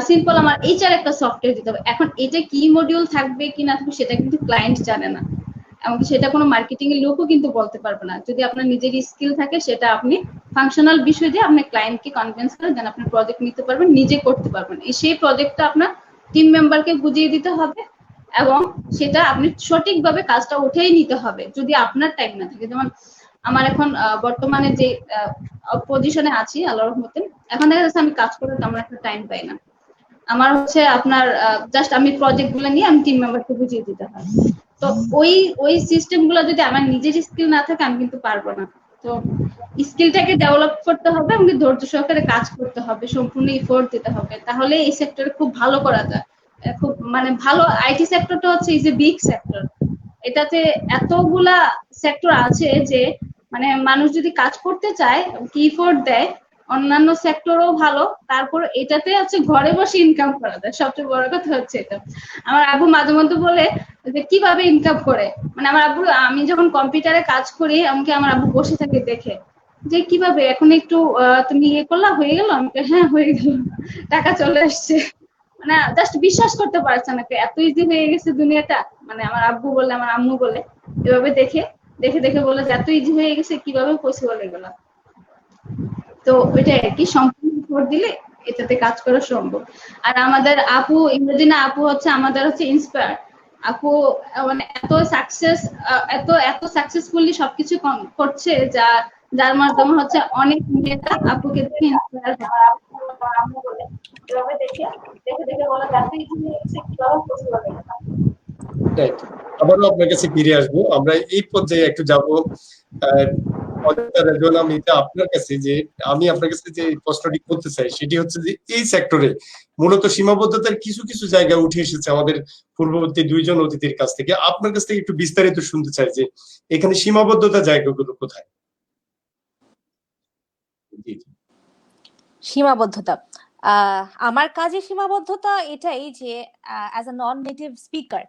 সিম্পল, আমার এইচআর একটা সফটওয়্যার দিতে হবে। এখন এটা কি মডিউল থাকবে কি না থাকবে সেটা কিন্তু ক্লায়েন্ট জানে না, এমনকি সেটা কোনো মার্কেটিং এর লোকও কিন্তু বলতে পারবে না। যদি আপনার নিজের স্কিল থাকে সেটা আপনি ফাংশনাল বিষয় দিয়ে আপনি ক্লায়েন্টকে কনভিন্স করে দেন আপনি প্রজেক্ট নিতে পারবেন, নিজে করতে পারবেন। সেই প্রজেক্টটা আপনার টিম মেম্বারকে বুঝিয়ে দিতে হবে এবং সেটা আপনি সঠিকভাবে কাজটা উঠেই নিতে হবে যদি আপনার টাইম না থাকে। যেমন আমার এখন বর্তমানে যে পজিশনে আছি আল্লাহর রহমতে, এখন দেখা যাচ্ছে আমি কাজ করার তেমন একটা টাইম পাই না। আমার হচ্ছে আপনার জাস্ট আমি প্রজেক্ট গুলো নিয়ে আমি টিম মেম্বারকে বুঝিয়ে দিতে হয়। তো ওই সিস্টেম গুলো যদি আমার নিজের স্কিল না থাকে আমি কিন্তু পারবো না। তো স্কিলটাকে ডেভেলপ করতে হবে, আমাকে ধৈর্য সহকারে কাজ করতে হবে, সম্পূর্ণ এফোর্ট দিতে হবে, তাহলে এই সেক্টরে খুব ভালো করা যায়। খুব মানে ভালো আইটি সেক্টরটা হচ্ছে ইজ এ বিগ সেক্টর। এটাতে এতগুলা সেক্টর আছে যে মানে মানুষ যদি কাজ করতে চায়, কি এফোর্ট দেয়, অন্যান্য সেক্টরও ভালো, তারপর এটাতে হচ্ছে ঘরে বসে ইনকাম করা যায়। সবচেয়ে বড় কথা হচ্ছে এটা। আমার আব্বু মাঝে মধ্যে বলে যে কিভাবে ইনকাম করে, মানে আমার আব্বু, আমি যখন কম্পিউটারে কাজ করি আমাকে আমার আব্বু বসে থাকে দেখে যে কিভাবে এখন একটু তুমি ইয়ে করলা হয়ে গেল, আমাকে হ্যাঁ হয়ে গেল, টাকা চলে আসছে। মানে জাস্ট বিশ্বাস করতে পারছে না, এত ইজি হয়ে গেছে দুনিয়াটা। মানে আমার আব্বু বলে, আমার আম্মু বলে, এভাবে দেখে দেখে দেখে বলে যে এত ইজি হয়ে গেছে, কিভাবে পসিবল এগুলো। তো ওইটা আর কি, সম্পূর্ণ ভোট দিলে এটাতে কাজ করা সম্ভব। আর আমাদের আপু, ইংরেজিনা আপু হচ্ছে আমাদের হচ্ছে ইন্সপায়ার। আপু মানে এত সাকসেস, এত এত সাকসেসফুলি সবকিছু করছে যার মাধ্যমে হচ্ছে অনেক মেয়েরা আপুকে দেখে ইন্সপায়ার হয়। এভাবে দেখে দেখে দেখে বলা যাচ্ছে কিভাবে পসিবল। রাইট। আবারও আপনার কাছে ফিরে আসবো, আমরা এই পর্যায়ে একটু যাবো আপনার কাছে, যে আমি আপনার কাছে যে প্রশ্নটি করতে চাই সেটি হচ্ছে যে এই সেক্টরে মূলত সীমাবদ্ধতার কিছু কিছু জায়গা উঠে এসেছে আমাদের পূর্ববর্তী দুইজন অতিথির কাছ থেকে। আপনার কাছ থেকে একটু বিস্তারিত শুনতে চাই যে এখানে সীমাবদ্ধতা জায়গাগুলো কোথায়। সীমাবদ্ধতা, আমার কাজের সীমাবদ্ধতা এটাই যে as a non native speaker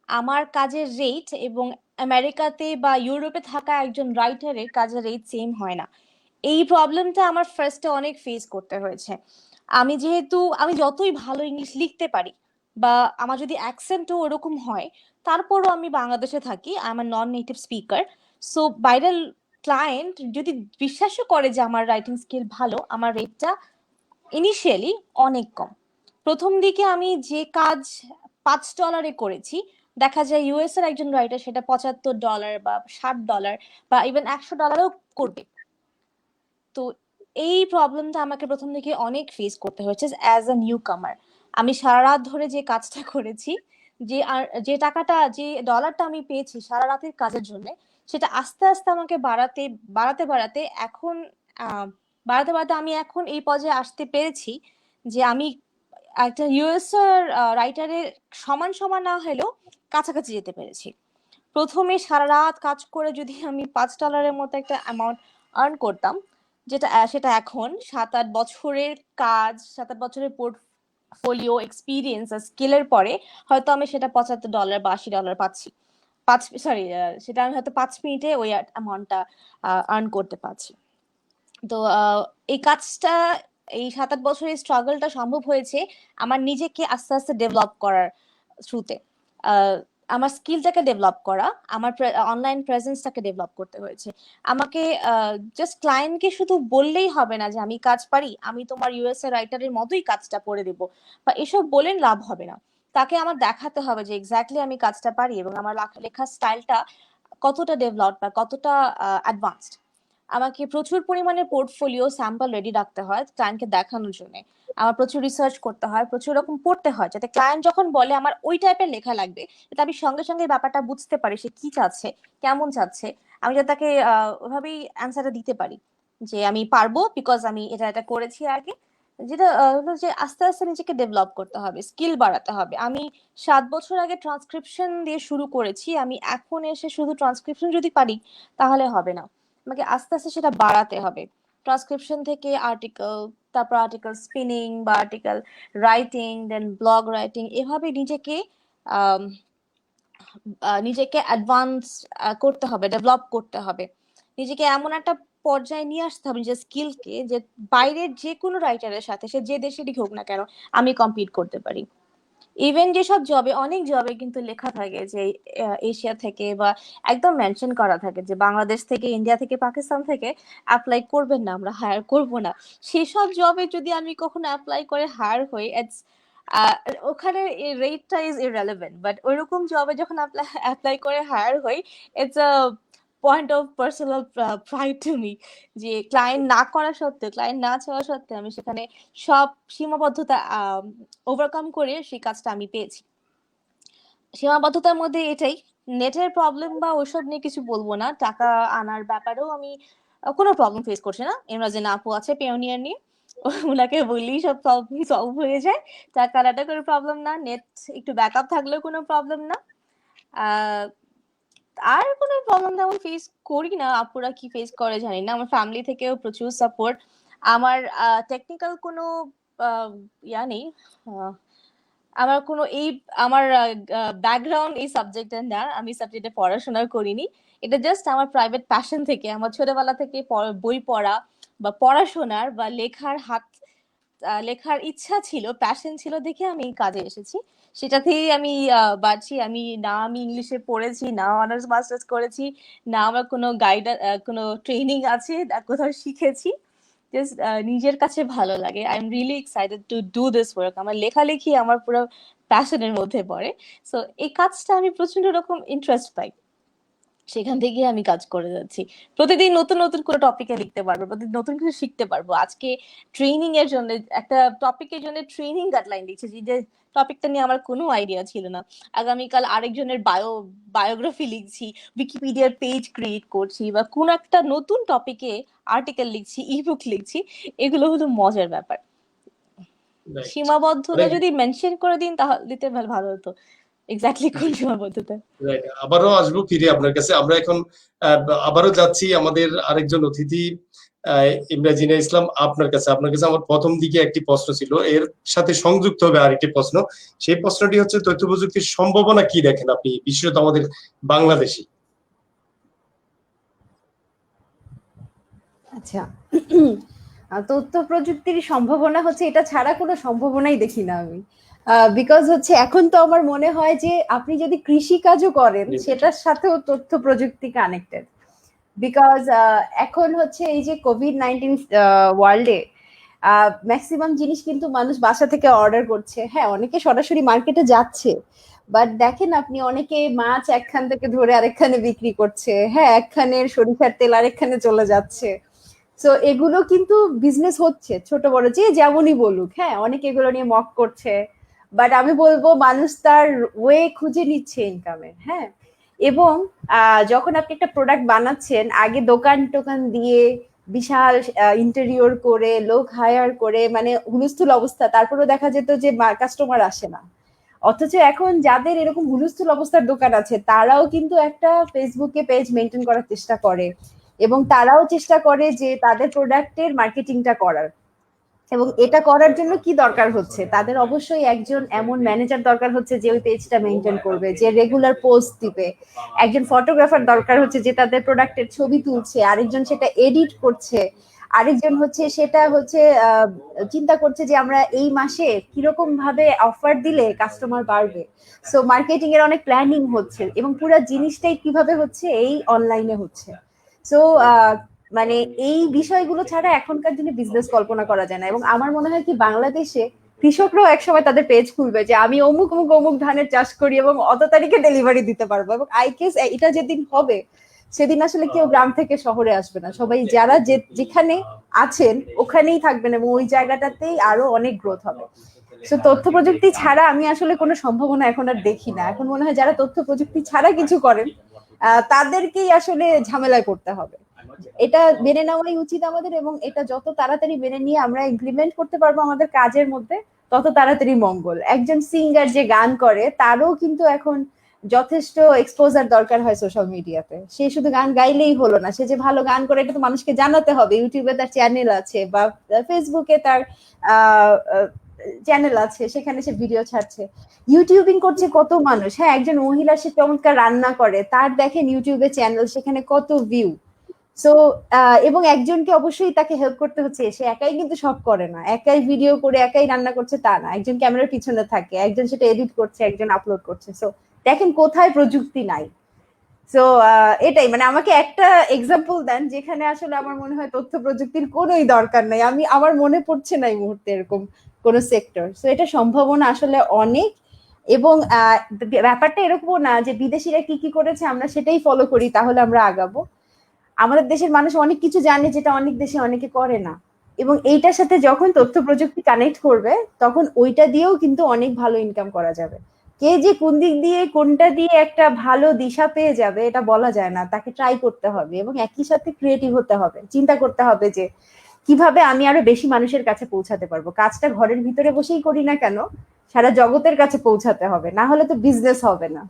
আমার কাজের রেট এবং আমেরিকাতে বা ইউরোপে থাকা একজন রাইটারের কাজের রেট সেম হয় না। এই প্রবলেমটা আমার ফার্স্টে অনেক ফেস করতে হয়েছে। আমি যতই ভালো ইংলিশ লিখতে পারি বা আমার যদি অ্যাকসেন্টও ওরকম হয়, তারপরও আমি বাংলাদেশে থাকি, I am a non native speaker. So বাইরের ক্লায়েন্ট যদি বিশ্বাসও করে যে আমার রাইটিং স্কিল ভালো, আমার রেটটা ইনিশিয়ালি অনেক কম। প্রথম দিকে আমি যে কাজ $5 করেছি, দেখা যায় ইউএস এর একজন রাইটার সেটা $75 বা $60 বা ইভেন $100ও করবে। তো এই প্রবলেমটা আমাকে প্রথম দিকে অনেক ফেস করতে হয়েছে অ্যাজ আ নিউ কামার। আমি সারা রাত ধরে যে কাজটা করেছি, যে টাকাটা, যে ডলারটা আমি পেয়েছি সারা রাতের কাজের জন্য, সেটা আস্তে আস্তে আমাকে বাড়াতে বাড়াতে বাড়াতে এখন বাড়াতে বাড়াতে আমি এখন এই পর্যায়ে আসতে পেরেছি যে আমি একটা ইউএস এর রাইটারের সমান সমান না হলেও কাছাকাছি যেতে পেরেছি। প্রথমে সারা রাত কাজ করে যদি আমি $5 মতো একটা অ্যামাউন্ট আর্ন করতাম, সেটা এখন 7-8 বছরের কাজ, 7-8 বছরের পোর্টফোলিও এক্সপিরিয়েন্স আর স্কিলের পরে হয়তো আমি সেটা $75 বা $80 পাচ্ছি। সেটা আমি হয়তো 5 মিনিটে ওই অ্যামাউন্টটা আর্ন করতে পারছি। তো এই কাজটা, এই 7-8 বছরের স্ট্রাগলটা সম্ভব হয়েছে আমার নিজেকে আস্তে আস্তে ডেভেলপ করার থ্রুতে। আমার স্কিলটাকে ডেভেলপ করা, আমার অনলাইন প্রেজেন্সটাকে ডেভেলপ করতে হয়েছে আমাকে। জাস্ট ক্লায়েন্টকে শুধু বললেই হবে না যে আমি কাজ পারি, আমি তোমার ইউএস এ রাইটারের মতোই কাজটা করে দেবো, বা এসব বলেন লাভ হবে না। তাকে আমার দেখাতে হবে যে এক্স্যাক্টলি আমি কাজটা পারি এবং আমার লেখার স্টাইলটা কতটা ডেভেলপ বা কতটা অ্যাডভান্সড। আমাকে প্রচুর পরিমাণে পোর্টফোলিও স্যাম্পল রেডি রাখতে হয় ক্লায়েন্টকে দেখানোর জন্য। আমার প্রচুর রিসার্চ করতে হয়, প্রচুর রকম পড়তে হয়, যাতে ক্লায়েন্ট যখন বলে আমার ওই টাইপের লেখা লাগবে, যাতে আমি সঙ্গে সঙ্গে ব্যাপারটা বুঝতে পারি সে কি চাচ্ছে, কেমন চাচ্ছে, আমি যাতে তাকে ওভাবেই অ্যান্সারটা দিতে পারি যে আমি পারবো, বিকজ আমি এটা এটা করেছি আগে। যেটা হলো যে আস্তে আস্তে নিজেকে ডেভেলপ করতে হবে, স্কিল বাড়াতে হবে। আমি 7 বছর আগে ট্রান্সক্রিপশন দিয়ে শুরু করেছি, আমি এখন এসে শুধু ট্রান্সক্রিপশন যদি পারি তাহলে হবে না, আমাকে আস্তে আস্তে সেটা বাড়াতে হবে। ট্রান্সক্রিপশন থেকে আর্টিকেল, তারপর আর্টিকেল স্পিনিং বা আর্টিকেল রাইটিং, দেন ব্লগ রাইটিং, এভাবে আহ, নিজেকে অ্যাডভান্স করতে হবে, ডেভেলপ করতে হবে, নিজেকে এমন একটা পর্যায়ে নিয়ে আসতে হবে নিজের স্কিলকে, যে বাইরের যে কোনো রাইটারের সাথে, সে যে দেশেরই হোক না কেন, আমি কম্পিট করতে পারি। ইভেন যেসব জবে, অনেক জবে কিন্তু লেখা থাকে যে এশিয়া থেকে, বা একদম মেনশন করা থাকে যে বাংলাদেশ থেকে, ইন্ডিয়া থেকে, পাকিস্তান থেকে অ্যাপ্লাই করবেন না, আমরা হায়ার করব না। সেসব জবে যদি আমি কখনো অ্যাপ্লাই করে হায়ার হই, ওখানে রেটটা ইজ ইররেলেভেন্ট, বাট ওইরকম জবে যখন অ্যাপ্লাই করে হায়ার হই, it's a point of personal pride to me, যে ক্লায়েন্ট না করা সত্ত্বেও, ক্লায়েন্ট না চাওয়া সত্ত্বেও আমি সেখানে সব সীমাবদ্ধতা ওভারকাম করে সেই কাজটা আমি পেয়েছি। সীমাবদ্ধতার মধ্যে এটাই, নেটের প্রবলেম বা ওইসব নিয়ে কিছু বলবো না, টাকা আনার ব্যাপারেও আমি কোনো প্রবলেম ফেস করছি না। ইমরাজিন আপু আছে পেওনিয়ার নিয়ে, ওনাকে বললেই সব প্রবলেম সলভ হয়ে যায়। টাকা আনাটা কোনো প্রবলেম না, নেট একটু ব্যাকআপ থাকলেও কোনো প্রবলেম না। আর কোনো প্রবলেম তেমন ফেস করি না, আপুরা কি ফেস করে জানি না। আমার ফ্যামিলি থেকেও প্রচুর সাপোর্ট। আমার টেকনিক্যাল কোনো ইয়া নেই, আমার কোনো এই আমার ব্যাকগ্রাউন্ড এই সাবজেক্টে না, আমি সাবজেক্টে পড়াশোনা করিনি। এটা জাস্ট আমার প্রাইভেট প্যাশন থেকে, আমার ছোটবেলা থেকে বই পড়া বা পড়াশোনার বা লেখার ইচ্ছা ছিল, প্যাশন ছিল, দেখে আমি এই কাজে এসেছি। সেটাতেই আমি বাড়ছি। আমি ইংলিশে পড়েছি, না অনার্স মাস্টার্স করেছি, না আমার কোনো কোনো ট্রেনিং আছে, না কোথাও শিখেছি। জাস্ট নিজের কাছে ভালো লাগে। I am really excited to do this work. আমার লেখালেখি আমার পুরো প্যাশনের মধ্যে পড়ে। সো এই কাজটা আমি প্রচন্ড রকম ইন্টারেস্ট পাই, সেখান থেকে আমি কাজ করে যাচ্ছি। প্রতিদিন নতুন নতুন করে টপিকে লিখতে পারবো, প্রতিদিন নতুন কিছু শিখতে পারবো। আজকে ট্রেনিং এর জন্য একটা টপিকের জন্য ট্রেনিং গাইডলাইন দিচ্ছে, যে টপিকটা নিয়ে আমার কোনো আইডিয়া ছিল না। আগামীকাল আরেকজনের বায়োগ্রাফি লিখছি, উইকিপিডিয়ার পেজ ক্রিয়েট করছি, বা কোন একটা নতুন টপিকে আর্টিকেল লিখছি, ইবুক লিখছি। এগুলো হলো মজার ব্যাপার। সীমাবদ্ধতা যদি মেনশন করে দিন তাহলে দিতে ভালো হতো, এক্স্যাক্টলি কোন সীমাবদ্ধতা। আবারও আসবো ফিরে আপনার কাছে। আমরা এখন আবারও যাচ্ছি আমাদের আরেকজন অতিথি ইমরাজিনা ইসলাম আপনার কাছে। আপনার কাছে আমার প্রথম দিকে একটি প্রশ্ন ছিল, এর সাথে সংযুক্ত হবে আরেকটি প্রশ্ন। সেই প্রশ্নটি হচ্ছে, তথ্য প্রযুক্তির সম্ভাবনা কি দেখেন আপনি, বিশেষত আমাদের বাংলাদেশে? আচ্ছা, তথ্য প্রযুক্তির সম্ভাবনা হচ্ছে, এটা ছাড়া কোনো সম্ভাবনাই দেখি না আমি। বিকজ হচ্ছে এখন তো আমার মনে হয় যে আপনি যদি কৃষি কাজও করেন সেটার সাথেও তথ্য প্রযুক্তি কানেক্টেড। বিকজ এখন হচ্ছে এই যে কোভিড-19 ওয়ার্ল্ডে ম্যাক্সিমাম জিনিস কিন্তু মানুষ বাসা থেকে অর্ডার করছে। হ্যাঁ, অনেকে সরাসরি মার্কেটে যাচ্ছে, বাট দেখেন আপনি অনেকে মাছ একখান থেকে ধরে আরেকখানে বিক্রি করছে। হ্যাঁ, একখানের সরিষার তেল আরেকখানে চলে যাচ্ছে। সো এগুলো কিন্তু বিজনেস হচ্ছে, ছোট বড় যে যেমনই বলুক। হ্যাঁ, অনেকে এগুলো নিয়ে মক করছে, বাট আমি বলবো মানুষ তার ওয়ে খুঁজে নিচ্ছে ইনকামের। হ্যাঁ, এবং যখন আপনি একটা প্রোডাক্ট বানাচ্ছেন, আগে দোকান টোকান দিয়ে বিশাল ইন্টেরিয়র করে লোক হায়ার করে, মানে হুলস্থুল অবস্থা, তারপরেও দেখা যেত যে কাস্টমার আসে না। অথচ এখন যাদের এরকম হুলস্থুল অবস্থার দোকান আছে, তারাও কিন্তু একটা ফেসবুকে পেজ মেনটেন করার চেষ্টা করে, এবং তারাও চেষ্টা করে যে তাদের প্রোডাক্টের মার্কেটিংটা করার। এবং এটা করার জন্য কি দরকার হচ্ছে, তাদের অবশ্যই একজন এমন ম্যানেজার দরকার হচ্ছে যে ওই পেজটা মেনটেন করবে, যে রেগুলার পোস্ট দিবে। একজন ফটোগ্রাফার দরকার হচ্ছে যে তাদের প্রোডাক্টের ছবি তুলছে, আরেকজন সেটা এডিট করছে, আরেকজন হচ্ছে সেটা হচ্ছে চিন্তা করছে যে আমরা এই মাসে কিরকম ভাবে অফার দিলে কাস্টমার বাড়বে। সো মার্কেটিং এর অনেক প্ল্যানিং হচ্ছে, এবং পুরো জিনিসটাই কিভাবে হচ্ছে, এই অনলাইনে হচ্ছে। সো মানে এই বিষয়গুলো ছাড়া এখনকার দিনে বিজনেস কল্পনা করা যায় না। এবং আমার মনে হয় কি, বাংলাদেশে কৃষকরাও একসময় তাদের পেজ খুলবে যে আমি অমুক অমুক অমুক ধানের চাষ করি এবং অত তারিখে ডেলিভারি দিতে পারবো। এবং আই গেস এটা যেদিন হবে সেদিন আসলে কেউ গ্রাম থেকে শহরে আসবে না, সবাই যারা যেখানে আছেন ওখানেই থাকবেন এবং ওই জায়গাটাতেই আরো অনেক গ্রোথ হবে। তো তথ্য প্রযুক্তি ছাড়া আমি আসলে কোনো সম্ভাবনা এখন আর দেখি না। এখন মনে হয় যারা তথ্য প্রযুক্তি ছাড়া কিছু করেন তাদেরকেই আসলে ঝামেলায় পড়তে হবে। এটা মেনে নেওয়াই উচিত আমাদের, এবং এটা যত তাড়াতাড়ি মেনে নিয়ে আমরা ইমপ্লিমেন্ট করতে পারবো আমাদের কাজের মধ্যে তত তাড়াতাড়ি মঙ্গল। একজন সিঙ্গার যে গান করে তারও কিন্তু এখন যথেষ্ট এক্সপোজার দরকার হয় সোশ্যাল মিডিয়াতে। সে শুধু গান গাইলেই হলো না, সে যে ভালো গান করে এটা তো মানুষকে জানাতে হবে। ইউটিউবে তার চ্যানেল আছে বা ফেসবুকে তার চ্যানেল আছে, সেখানে সে ভিডিও ছাড়ছে। ইউটিউবিং করছে কত মানুষ, হ্যাঁ একজন মহিলা সে চমৎকার রান্না করে, তার দেখেন ইউটিউবে চ্যানেল, সেখানে কত ভিউ। সো এবং একজনকে অবশ্যই তাকে হেল্প করতে হচ্ছে, সে একাই কিন্তু সব করে না, একাই ভিডিও করে একাই রান্না করছে তা না, একজন ক্যামেরার পিছনে থাকে, একজন সেটা এডিট করছে, একজন আপলোড করছে। সো দেখেন কোথায় প্রযুক্তি নাই। সো এটাই, মানে আমাকে একটা এক্সাম্পল দেন যেখানে আসলে আমার মনে হয় তথ্য প্রযুক্তির কোনোই দরকার নাই। আমার মনে পড়ছে না এই মুহূর্তে এরকম কোন সেক্টর। সো এটা সম্ভাবনা আসলে অনেক। এবং ব্যাপারটা এরকমও না যে বিদেশিরা কি কি করেছে আমরা সেটাই ফলো করি তাহলে আমরা আগাবো। আমাদের দেশের মানুষ অনেক কিছু জানে যেটা অনেক দেশে অনেকে করে না, এবং এইটার সাথে যখন তথ্য প্রযুক্তি কানেক্ট করবে তখন ওইটা দিয়েও কিন্তু অনেক ভালো ইনকাম করা যাবে। কে যে কোন দিক দিয়ে কোনটা দিয়ে একটা ভালো দিশা পেয়ে যাবে এটা বলা যায় না, তাকে ট্রাই করতে হবে এবং একই সাথে ক্রিয়েটিভ হতে হবে, চিন্তা করতে হবে যে কিভাবে আমি আরো বেশি মানুষের কাছে পৌঁছাতে পারবো। কাজটা ঘরের ভিতরে বসেই করি না কেন, সারা জগতের কাছে পৌঁছাতে হবে, না হলে তো বিজনেস হবে না,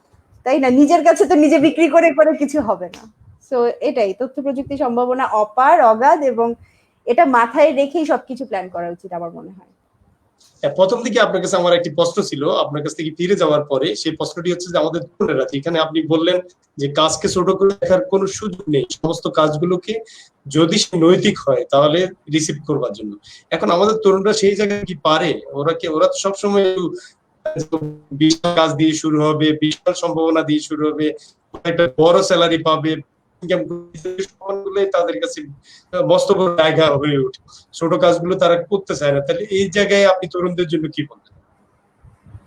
তাই না? নিজের কাছে তো নিজে বিক্রি করে করে কিছু হবে না। সো এটাই, তথ্য প্রযুক্তি সম্ভাবনা অপার অগাধ, এবং এটা মাথায় রেখেই সবকিছু প্ল্যান করা উচিত আমার মনে হয়। প্রথম দিকে আপনার কাছে আমার একটি প্রশ্ন ছিল, আপনার কাছ থেকে ফিরে যাওয়ার পরে সেই প্রশ্নটি হচ্ছে যে আমাদের তরুণেরা, এখানে আপনি বললেন যে কাজকে ছোট করে দেখার কোনো সুযোগ নেই, সমস্ত কাজগুলোকে যদি নৈতিক হয় তাহলে রিসিভ করবার জন্য। এখন আমাদের তরুণরা সেই জায়গায় কি পারে? ওরা তো সবসময় বিশাল কাজ দিয়ে শুরু হবে, বিশাল সম্ভাবনা দিয়ে শুরু হবে, একটা বড় স্যালারি পাবে, তাদের কাছে মস্ত বড় জায়গা হয়ে ওঠে, ছোট কাজগুলো তারা করতে চায় না। তাহলে এই জায়গায় আপনি তরুণদের জন্য কি বলবেন?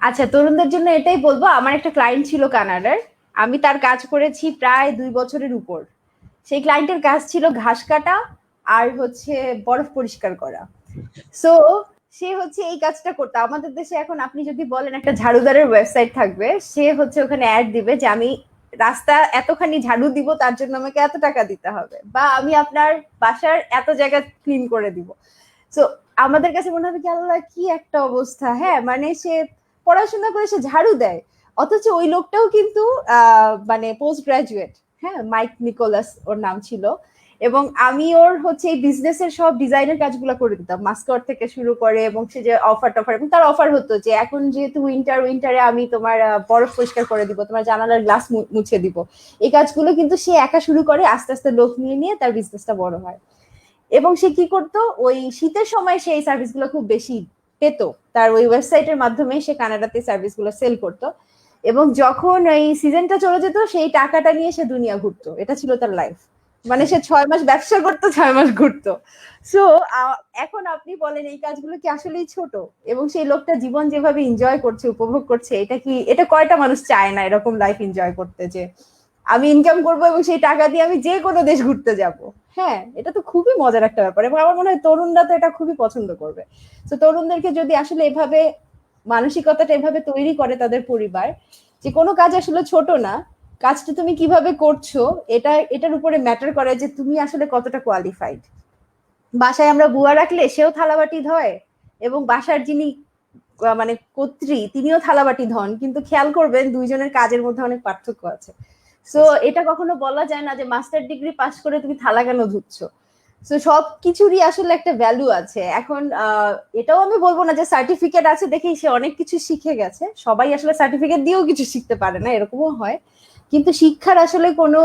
আচ্ছা, তরুণদের জন্য এটাই বলবো, আমার একটা ক্লায়েন্ট ছিল কানাডার, আমি তার কাজ করেছি প্রায় 2 বছরের উপর। সেই ক্লায়েন্টের কাজ ছিল ঘাস কাটা আর হচ্ছে বরফ পরিষ্কার করা। সো সে হচ্ছে এই কাজটা করতো। আমাদের দেশে এখন আপনি যদি বলেন একটা ঝাড়ুদারের ওয়েবসাইট থাকবে, সে হচ্ছে ওখানে অ্যাড দিবে যে আমি রাস্তা এতখানি ঝাড়ু দিব, তার জন্য আমাকে এত টাকা দিতে হবে, বা আমি আপনার বাসার এত জায়গা ক্লিন করে দিব। সো আমাদের কাছে মনে হবে কি আল্লাহ কি একটা অবস্থা, হ্যাঁ মানে সে পড়াশোনা করে সে ঝাড়ু দেয়, অথচ ওই লোকটাও কিন্তু মানে পোস্ট গ্রাজুয়েট। হ্যাঁ, মাইক নিকোলাস ওর নাম ছিল, এবং আমি ওর হচ্ছে এই বিজনেসের সব ডিজাইনের কাজগুলো করে দিতাম, মাস্কট থেকে শুরু করে, এবং সে যে অফার টফার, এবং তার অফার হতো যে এখন যেহেতু উইন্টারে আমি তোমার বরফ পরিষ্কার করে দিব, তোমার জানালার গ্লাস মুছে দিব। এই কাজগুলো কিন্তু সে একা শুরু করে, আস্তে আস্তে লোক নিয়ে নিয়ে তার বিজনেসটা বড় হয়। এবং সে কি করতো, ওই শীতের সময় সেই সার্ভিসগুলো খুব বেশি পেত, তার ওই ওয়েবসাইটের মাধ্যমে সে কানাডাতে সার্ভিসগুলো সেল করতো, এবং যখন এই সিজনটা চলে যেত সেই টাকাটা নিয়ে সে দুনিয়া ঘুরতো। এটা ছিল তার লাইফ, মানে সে 6 মাস ব্যবসা করতো, 6 মাস ঘুরতো। সো এখন আপনি বলেন এই কাজগুলো কি আসলেই ছোট? এবং সেই লোকটা জীবন যেভাবে এনজয় করছে, উপভোগ করছে, এটা কয়টা মানুষ চায় না এরকম লাইফ এনজয় করতে, যে আমি ইনকাম করবো এবং সেই টাকা দিয়ে আমি যে কোনো দেশ ঘুরতে যাব। হ্যাঁ, এটা তো খুবই মজার একটা ব্যাপার, এবং আমার মনে হয় তরুণরা তো এটা খুবই পছন্দ করবে। তো তরুণদেরকে যদি আসলে এভাবে মানসিকতাটা এভাবে তৈরি করে তাদের পরিবার, যে কোনো কাজ আসলে ছোট না, কাজটা তুমি কিভাবে করছো এটার উপরে ম্যাটার করে যে তুমি আসলে কতটা কোয়ালিফাইড। বাসায় আমরা বুয়া রাখলে সেও থালাবাটি ধয়, এবং বাসার যিনি মানে কর্ত্রী তিনিও থালাবাটি ধন, কিন্তু খেয়াল করবেন দুইজনের কাজের মধ্যে অনেক পার্থক্য আছে। সো এটা কখনো বলা যায় না যে মাস্টার ডিগ্রি পাস করে তুমি থালা কেন ধুচ্ছো। সো সবকিছুরই আসলে একটা ভ্যালু আছে। এখন এটাও আমি বলবো না যে সার্টিফিকেট আছে দেখেই সে অনেক কিছু শিখে গেছে, সবাই আসলে সার্টিফিকেট দিয়েও কিছু শিখতে পারে না, এরকমও হয়। কিন্তু শিক্ষার আসলে কোনো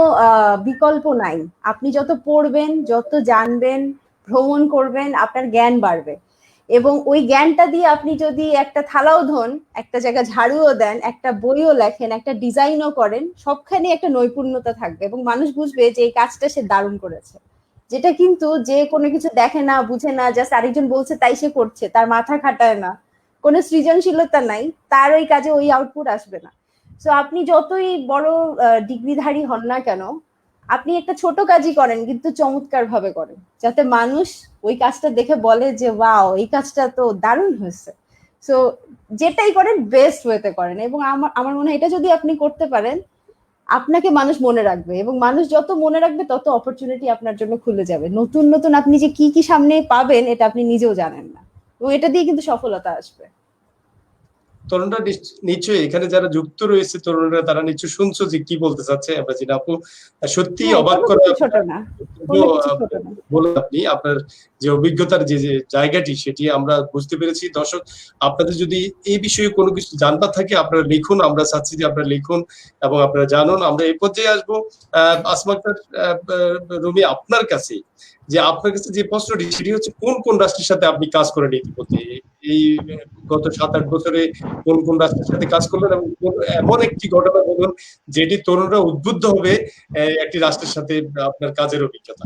বিকল্প নাই। আপনি যত পড়বেন, যত জানবেন, ভ্রমণ করবেন, আপনার জ্ঞান বাড়বে, এবং ওই জ্ঞানটা দিয়ে আপনি যদি একটা থালাও ধোন, একটা জায়গা ঝাড়ুও দেন, একটা বইও লেখেন, একটা ডিজাইনও করেন, সবখানে একটা নৈপুণ্যতা থাকবে, এবং মানুষ বুঝবে যে এই কাজটা সে দারুণ করেছে। যেটা কিন্তু যে কোনো কিছু দেখে না, বুঝে না, জাস্ট আরেকজন বলছে তাই সে করছে, তার মাথা খাটায় না, কোনো সৃজনশীলতা নাই, তার ওই কাজে ওই আউটপুট আসবে না। সো আপনি যতই বড় ডিগ্রিধারী হন না কেন, আপনি একটা ছোট কাজই করেন কিন্তু চমৎকার ভাবে করেন, যাতে মানুষ ওই কাজটা দেখে বলে যে ওয়াও এই কাজটা তো দারুণ হয়েছে। সো যেটাই করেন বেস্ট ওয়েতে করেন, এবং আমার আমার মনে হয় এটা যদি আপনি করতে পারেন আপনাকে মানুষ মনে রাখবে, এবং মানুষ যত মনে রাখবে তত অপরচুনিটি আপনার জন্য খুলে যাবে। নতুন নতুন আপনি যে কি কি সামনে পাবেন এটা আপনি নিজেও জানেন না, এবং এটা দিয়ে কিন্তু সফলতা আসবে। তরুণরা নিশ্চয়ই এখানে যারা যুক্ত রয়েছে তরুণরা তারা নিশ্চয়ই শুনছো যে কি বলতে চাচ্ছে আমরা জিনা আপু, সত্যি হ্যাঁ, অবাক কোনো করা কিছু ছোট না, কোনো কিছু ছোট না। বলে আপনি আপনার যে অভিজ্ঞতার যে যে জায়গাটি সেটি আমরা বুঝতে পেরেছি। দর্শক আপনাদের যদি এই বিষয়ে কোনো কিছু জানবার থাকে আপনারা লিখুন, আমরা চাচ্ছি যে আপনারা লিখুন এবং আপনারা জানুন। আমরা এই পর্যায়ে আসবো আসমা আক্তার রুমি আপনার কাছে, যে আপনার কাছে যে প্রশ্নটি সেটি হচ্ছে কোন কোন রাষ্ট্রের সাথে আপনি কাজ করেন ইতিমধ্যে এই গত 7-8 বছরে, কোন কোন রাষ্ট্রের সাথে কাজ করলেন এবং এমন একটি ঘটনা বলুন যেটি তরুণরা উদ্বুদ্ধ হবে একটি রাষ্ট্রের সাথে আপনার কাজের অভিজ্ঞতা।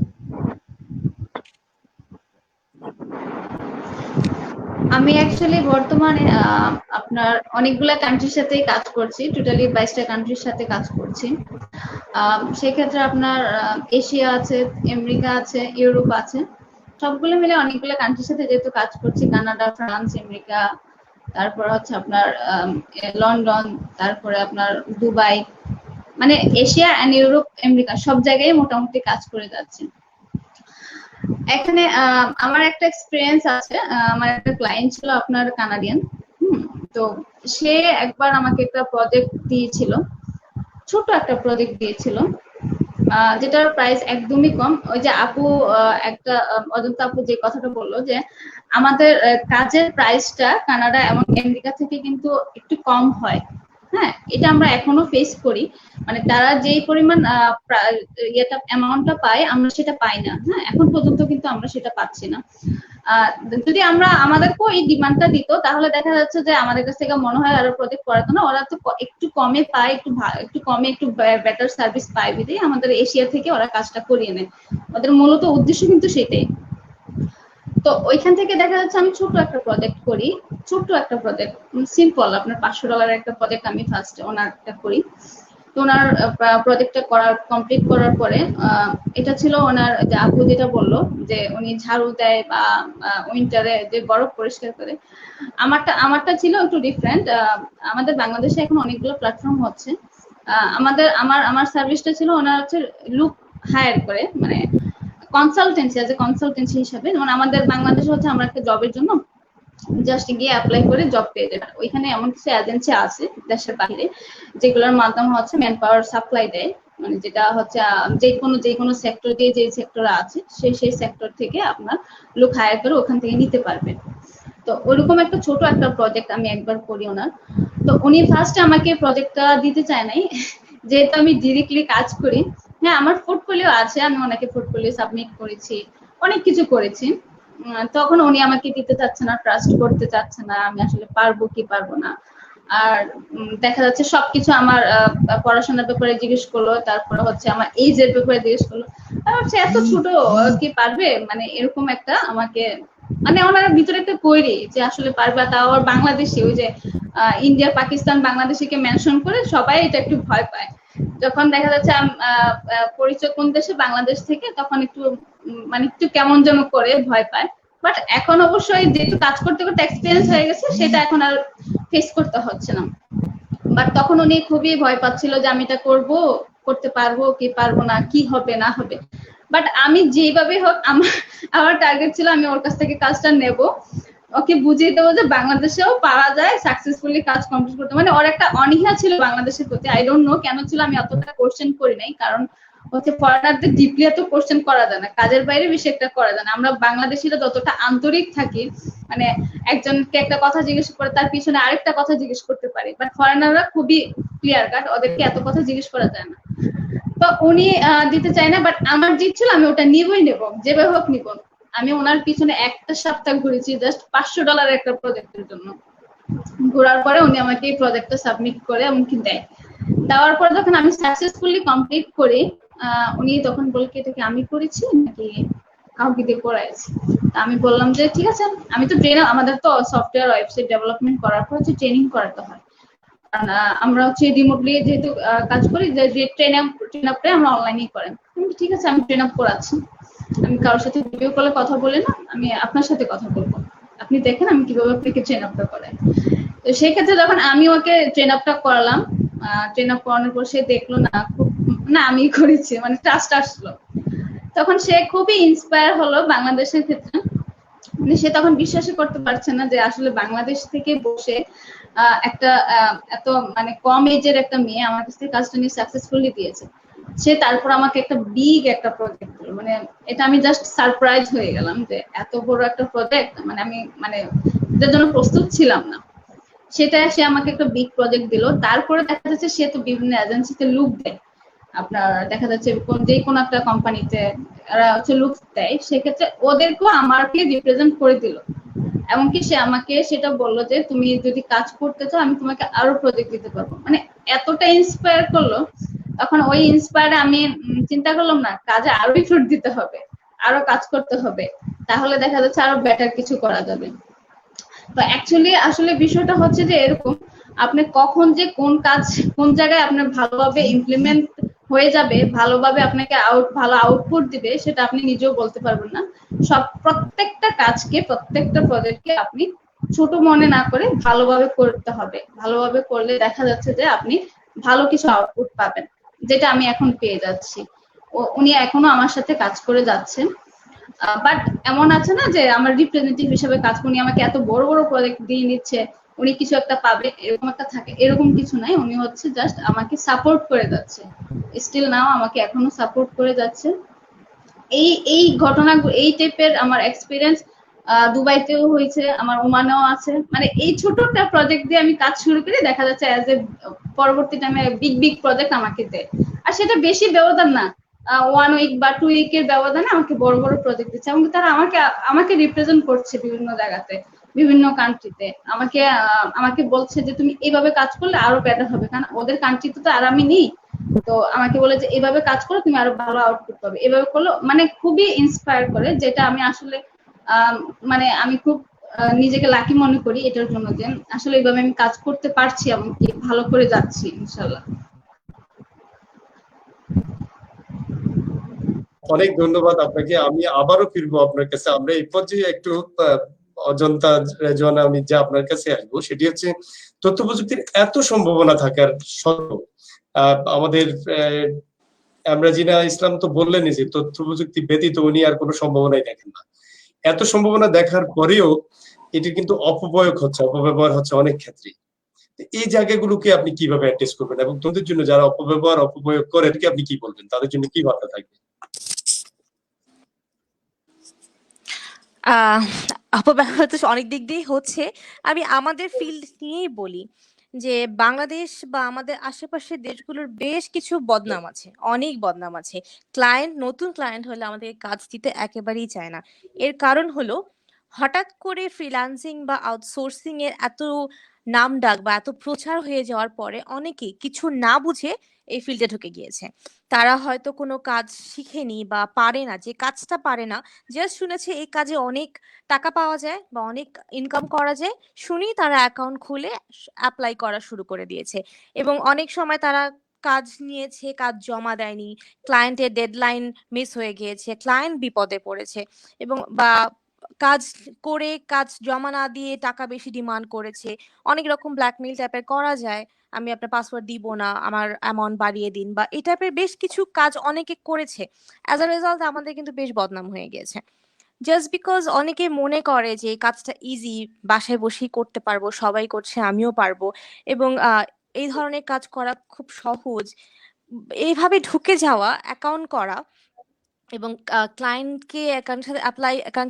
আমি অ্যাকচুয়ালি বর্তমানে আপনার অনেকগুলা কান্ট্রির সাথেই কাজ করছি, টোটালি 22টা কান্ট্রির সাথে কাজ করছি। সেক্ষেত্রে আপনার এশিয়া আছে, আমেরিকা আছে, ইউরোপ আছে, সবগুলো মিলে অনেকগুলো কান্ট্রির সাথে যেহেতু কাজ করছি, কানাডা, ফ্রান্স, আমেরিকা, তারপর হচ্ছে আপনার লন্ডন, তারপরে আপনার দুবাই, মানে এশিয়া এন্ড ইউরোপ, আমেরিকা সব জায়গায় মোটামুটি কাজ করে যাচ্ছে। এখানে আমার একটা এক্সপিরিয়েন্স আছে, আমার একটা ক্লায়েন্ট ছিল আপনার কানাডিয়ান। তো সে একবার আমাকে একটা প্রজেক্ট দিয়েছিল, ছোট একটা প্রজেক্ট দিয়েছিল, যেটার প্রাইস একদমই কম। ওই যে আপু একটা অজন্তা আপু যে কথাটা বললো যে আমাদের কাজের প্রাইসটা কানাডা এবং আমেরিকা থেকে কিন্তু একটু কম হয়। হ্যাঁ, এটা আমরা এখনো ফেস করি, মানে তারা যেই পরিমাণ অ্যামাউন্টটা পায় আমরা সেটা পাই না। হ্যাঁ, এখন পর্যন্ত কিন্তু আমরা সেটা পাচ্ছি না। যদি আমরা আমাদেরকেও এই ডিমান্ডটা দিত তাহলে দেখা যাচ্ছে যে আমাদের কাছ থেকে মনে হয় আরো প্রজেক্ট করাতো না, ওরা তো একটু কমে পায়, একটু কমে একটু বেটার সার্ভিস পায় বিধেই আমাদের এশিয়া থেকে ওরা কাজটা করিয়ে নেয়। ওদের মূলত উদ্দেশ্য কিন্তু সেটাই। তো ওইখান থেকে দেখা যাচ্ছে আমি ছোট একটা প্রজেক্ট করি, ছোট একটা প্রজেক্ট সিম্পল আপনার $500 একটা প্রজেক্ট আমি ফার্স্ট ওনারটা করি। তো ওনার প্রজেক্টটা কমপ্লিট করার পরে এটা ছিল ওনার যে আপু যেটা বললো যে উনি ঝাড়ু দেয় বা উইন্টারে যে বরফ পরিষ্কার করে, আমারটা ছিল একটু ডিফারেন্ট। আমাদের বাংলাদেশে এখন অনেকগুলো প্ল্যাটফর্ম হচ্ছে, আমার সার্ভিসটা ছিল ওনার হচ্ছে লুক হায়ার করে, মানে কনসালটেন্সি হিসাবে। যেমন আমাদের বাংলাদেশে হচ্ছে আমরা একটা জবের জন্য জাস্ট গিয়ে অ্যাপ্লাই করে জব পেয়ে যাবে, ওইখানে এমন কিছু এজেন্সি আছে দেশের বাইরে যেগুলোর মাধ্যমে হচ্ছে ম্যান পাওয়ার সাপ্লাই দেয়, মানে যেটা হচ্ছে যে কোনো সেক্টর দিয়ে যে সেক্টর আছে সেই সেক্টর থেকে আপনার লোক হায়ার করে ওখান থেকে নিতে পারবেন। তো ওইরকম একটা ছোট একটা প্রজেক্ট আমি একবার করি ওনার। তো উনি ফার্স্ট আমাকে প্রজেক্টটা দিতে চায় নাই, যেহেতু আমি ডিরেক্টলি কাজ করি। হ্যাঁ, আমার পোর্টফোলিও আছে, আমি অনেকে পোর্টফোলিও সাবমিট করেছি, অনেক কিছু করেছি। তখন উনি আমাকে দিতে চাচ্ছে না, ট্রাস্ট করতে চাচ্ছে না আমি আসলে পারবো কি পারবো না। আর দেখা যাচ্ছে সবকিছু আমার পড়াশোনার ব্যাপারে জিজ্ঞেস করলো, তারপরে হচ্ছে আমার এইজের ব্যাপারে জিজ্ঞেস করলো। সে এত ছোট কি পারবে, মানে এরকম একটা আমাকে, মানে ওনার ভিতরে একটা কৈরি যে আসলে পারবে। তাও আবার বাংলাদেশি, ওই যে ইন্ডিয়া, পাকিস্তান, বাংলাদেশিকে মেনশন করে সবাই এটা একটু ভয় পায়। যখন দেখা যাচ্ছে পরিচয় কোন দেশে, বাংলাদেশ থেকে, তখন একটু মানে একটু কেমন যেন করে ভয় পায়। বাট এখন অবশ্যই যেহেতু কাজ করতে করতে এক্সপিরিয়েন্স হয়ে গেছে সেটা এখন আর ফেস করতে হচ্ছে না। বাট তখন উনি খুবই ভয় পাচ্ছিল যে আমি এটা করতে পারবো কি পারবো না, কি হবে না হবে। বাট আমি যেভাবে হোক আমার টার্গেট ছিল আমি ওর কাছ থেকে কাজটা নেব, ওকে বুঝিয়ে দেবো যে বাংলাদেশেও পারা যায় সাকসেসফুলি কাজ কমপ্লিট করতে। মানে ওর একটা অনীহা ছিল বাংলাদেশের প্রতি, আই ডোন্ট নো কেন ছিল, আমি অতটা কোশ্চেন করি নাই, কারণ হচ্ছে ফরেনারদের ডিপলি এত কোশ্চেন করা যায় না, কাজের বাইরে বেশি একটা করা যায় না। আমরা বাংলাদেশিরা যতটা আন্তরিক থাকি, মানে একজনকে একটা কথা জিজ্ঞেস করে তার পিছনে আরেকটা কথা জিজ্ঞেস করতে পারি, বাট ফরেনাররা খুবই ক্লিয়ার কাট, ওদেরকে এত কথা জিজ্ঞেস করা যায় না। তো উনি দিতে চায় না, বাট আমার জিত ছিল, আমি ওটা নিবই নেব, যেভাবে হোক নিব। আমি ওনার পিছনে একটা সপ্তাহ ঘুরেছি জাস্ট $500 একটা প্রজেক্টের জন্য। ঘোরার পরে উনি আমাকে এই প্রজেক্টটা সাবমিট করে এমনকি দেয়। দেওয়ার পরে যখন আমি সাকসেসফুলি কমপ্লিট করি, উনি তখন বলে কি এটা কি আমি করেছি নাকি কাউকে দিয়ে করাইছি। আমি বললাম যে ঠিক আছে, আমি তো আমাদের তো সফটওয়্যার ওয়েবসাইট ডেভেলপমেন্ট করার পর হচ্ছে ট্রেনিং করাতে হয়, কারণ আমরা হচ্ছে রিমোটলি যেহেতু কাজ করি, যে ট্রেন আপটা আমরা অনলাইনেই করেন। ঠিক আছে, আমি ট্রেন আপ করাচ্ছি, আমি কারোর সাথে ভিডিও কলে কথা বলে না, আমি আপনার সাথে কথা বলবো, আপনি দেখেন আমি কিভাবে আপনাকে ট্রেন আপটা করাই। তো সেই ক্ষেত্রে যখন আমি ওকে ট্রেন আপটা করালাম, ট্রেন আপ করানোর পর সে দেখলো না খুব, না আমি করেছি, মানে ট্রাস্ট আসলো, তখন সে খুবই ইন্সপায়ার হলো বাংলাদেশের ক্ষেত্রে। মানে সে তখন বিশ্বাসই করতে পারছে না যে আসলে বাংলাদেশ থেকে বসে একটা এত মানে কম এজের একটা মেয়ে আমার কাছ থেকে কাজটা নিয়ে সাকসেসফুলি দিয়েছে। সে তারপর আমাকে একটা বিগ একটা প্রজেক্ট দিল, মানে এটা আমি জাস্ট সারপ্রাইজ হয়ে গেলাম যে এত বড় একটা প্রজেক্ট, মানে আমি মানে এটার জন্য প্রস্তুত ছিলাম না। সেটা সে আমাকে একটা বিগ প্রজেক্ট দিল। তারপরে দেখা যাচ্ছে সে তো বিভিন্ন এজেন্সিতে লুক দেয়, আপনার দেখা যাচ্ছে যে কোনো একটা কোম্পানিতে এরা হচ্ছে লুক দেয়, সেক্ষেত্রে ওদেরকেও আমাকে রিপ্রেজেন্ট করে দিল। এমনকি সে আমাকে সেটা বললো যে তুমি যদি কাজ করতে চাও আমি তোমাকে আরো প্রজেক্ট দিতে পারবো, মানে এতটা ইন্সপায়ার করলো। তখন ওই ইন্সপায়ারে আমি চিন্তা করলাম না, কাজে আরো এফোর্ট দিতে হবে, আরো কাজ করতে হবে, তাহলে দেখা যাচ্ছে আরো বেটার কিছু করা যাবে। তো অ্যাকচুয়ালি আসলে বিষয়টা হচ্ছে যে এরকম, আপনি কখন যে কোন কাজ কোন জায়গায় আপনার ভালোভাবে ইমপ্লিমেন্ট হয়ে যাবে, ভালোভাবে আপনাকে ভালো আউটপুট দিবে, সেটা আপনি নিজেও বলতে পারবেন না। প্রত্যেকটা কাজকে, প্রত্যেকটা প্রজেক্টকে আপনি ছোট মনে না করে ভালোভাবে করতে হবে। ভালোভাবে করলে দেখা যাচ্ছে যে আপনি ভালো কিছু আউটপুট পাবেন, যেটা আমি এখন পেয়ে যাচ্ছি। উনি এখনো আমার সাথে কাজ করে যাচ্ছেন। বাট এমন আছে না যে আমার রিপ্রেজেন্টেটিভ হিসেবে কাজ করে, উনি আমাকে এত বড় বড় প্রজেক্ট দিয়ে নিচ্ছে, উনি কিছু একটা পাবে এরকম একটা থাকে, এরকম কিছু নাই। উনি হচ্ছে জাস্ট আমাকে সাপোর্ট করে যাচ্ছে, স্টিল নাও আমাকে এখনো সাপোর্ট করে যাচ্ছে। এই এই ঘটনাগুলো, এই টাইপের আমার এক্সপিরিয়েন্স দুবাইতেও হয়েছে, আমার ওমানেও আছে। মানে এই ছোট একটা প্রজেক্ট দিয়ে আমি কাজ শুরু করি, দেখা যাচ্ছে অ্যাজ এ পরবর্তী টাইমে বিগ বিগ প্রজেক্ট আমাকে দেয়। আর সেটা বেশি ব্যবধান না, 1 উইক বা 2 উইকের ব্যবধানে আমাকে বড় বড় প্রজেক্ট দিচ্ছে, এবং তারা আমাকে আমাকে রিপ্রেজেন্ট করছে বিভিন্ন জায়গাতে, বিভিন্ন কান্ট্রিতে আমাকে আমাকে বলছে যে তুমি এইভাবে কাজ করলে আরো বেটার হবে, কারণ ওদের কান্ট্রিতে তো আর আমি নেই। তো আমাকে বলে যে এভাবে কাজ করো তুমি আরো ভালো আউটপুট পাবে, এভাবে করলো, মানে খুবই ইন্সপায়ার করে, যেটা আমি আসলে মানে আমি খুব নিজেকে লাকি মনে করি এটার জন্য, যে আসলে এইভাবে আমি কাজ করতে পারছি, এমনকি ভালো করে যাচ্ছি ইনশাল্লাহ। অনেক ধন্যবাদ আপনাকে। আমি আবারও ফিরবো আপনার কাছে। আমরা এই পর্যায়ে একটু অজন্তা, রেজওয়ানা, আমি যা আপনার কাছে আসবো সেটি হচ্ছে তথ্য প্রযুক্তির এত সম্ভাবনা থাকার সত্ত্বেও আমাদের আমরাজিনা ইসলাম তো বললেনই যে তথ্য প্রযুক্তি ব্যতীত উনি আর কোনো সম্ভাবনাই দেখেন না। এত সম্ভাবনা দেখার পরেও এটি কিন্তু অপপ্রয়োগ হচ্ছে, অপব্যবহার হচ্ছে অনেক ক্ষেত্রে। এই জায়গাগুলোকে আপনি কিভাবে অ্যাড্রেস করবেন, এবং তোদের জন্য যারা অপপ্রয়োগ করে আপনি কি বলবেন, তাদের জন্য কি বার্তা থাকবে? অপব্যবহার তো অনেক দিক দিয়েই হচ্ছে। আমি আমাদের ফিল্ড নিয়েই বলি যে বাংলাদেশ বা আমাদের আশেপাশের দেশগুলোর বেশ কিছু বদনাম আছে, অনেক বদনাম আছে। নতুন ক্লায়েন্ট হলে আমাদের কাজ দিতে একেবারেই চায় না। এর কারণ হলো হঠাৎ করে ফ্রিল্যান্সিং বা আউটসোর্সিং এর এত নাম ডাক বা এত প্রচার হয়ে যাওয়ার পরে অনেকেই কিছু না বুঝে এই ফিল্ডে ঢুকে গিয়েছে। তারা হয়তো কোনো কাজ শিখেনি বা পারে না, যে কাজটা পারে না, জাস্ট শুনেছে এই কাজে অনেক টাকা পাওয়া যায় বা অনেক ইনকাম করা যায়, শুনেই তারা অ্যাকাউন্ট খুলে অ্যাপ্লাই করা শুরু করে দিয়েছে। এবং অনেক সময় তারা কাজ নিয়েছে, কাজ জমা দেয়নি, ক্লায়েন্টের ডেডলাইন মিস হয়ে গিয়েছে, ক্লায়েন্ট বিপদে পড়েছে, এবং বা কাজ করে কাজ জমা না দিয়ে টাকা বেশি ডিমান্ড করেছে। অনেক রকম ব্ল্যাকমেইল টাইপের করা যায়, আমি আপনার পাসওয়ার্ড দিব না, আমার অ্যামাউন্ট বাড়িয়ে দিন, বা এই টাইপের বেশ কিছু কাজ অনেকে করেছে। অ্যাজ আ রেজাল্ট আমাদের কিন্তু বেশ বদনাম হয়ে গিয়েছে, জাস্ট বিকজ অনেকে মনে করে যে এই কাজটা ইজি, বাসায় বসেই করতে পারবো, সবাই করছে আমিও পারবো, এবং এই ধরনের কাজ করা খুব সহজ। এইভাবে ঢুকে যাওয়া, অ্যাকাউন্ট করা এবং অ্যাকাউন্টকে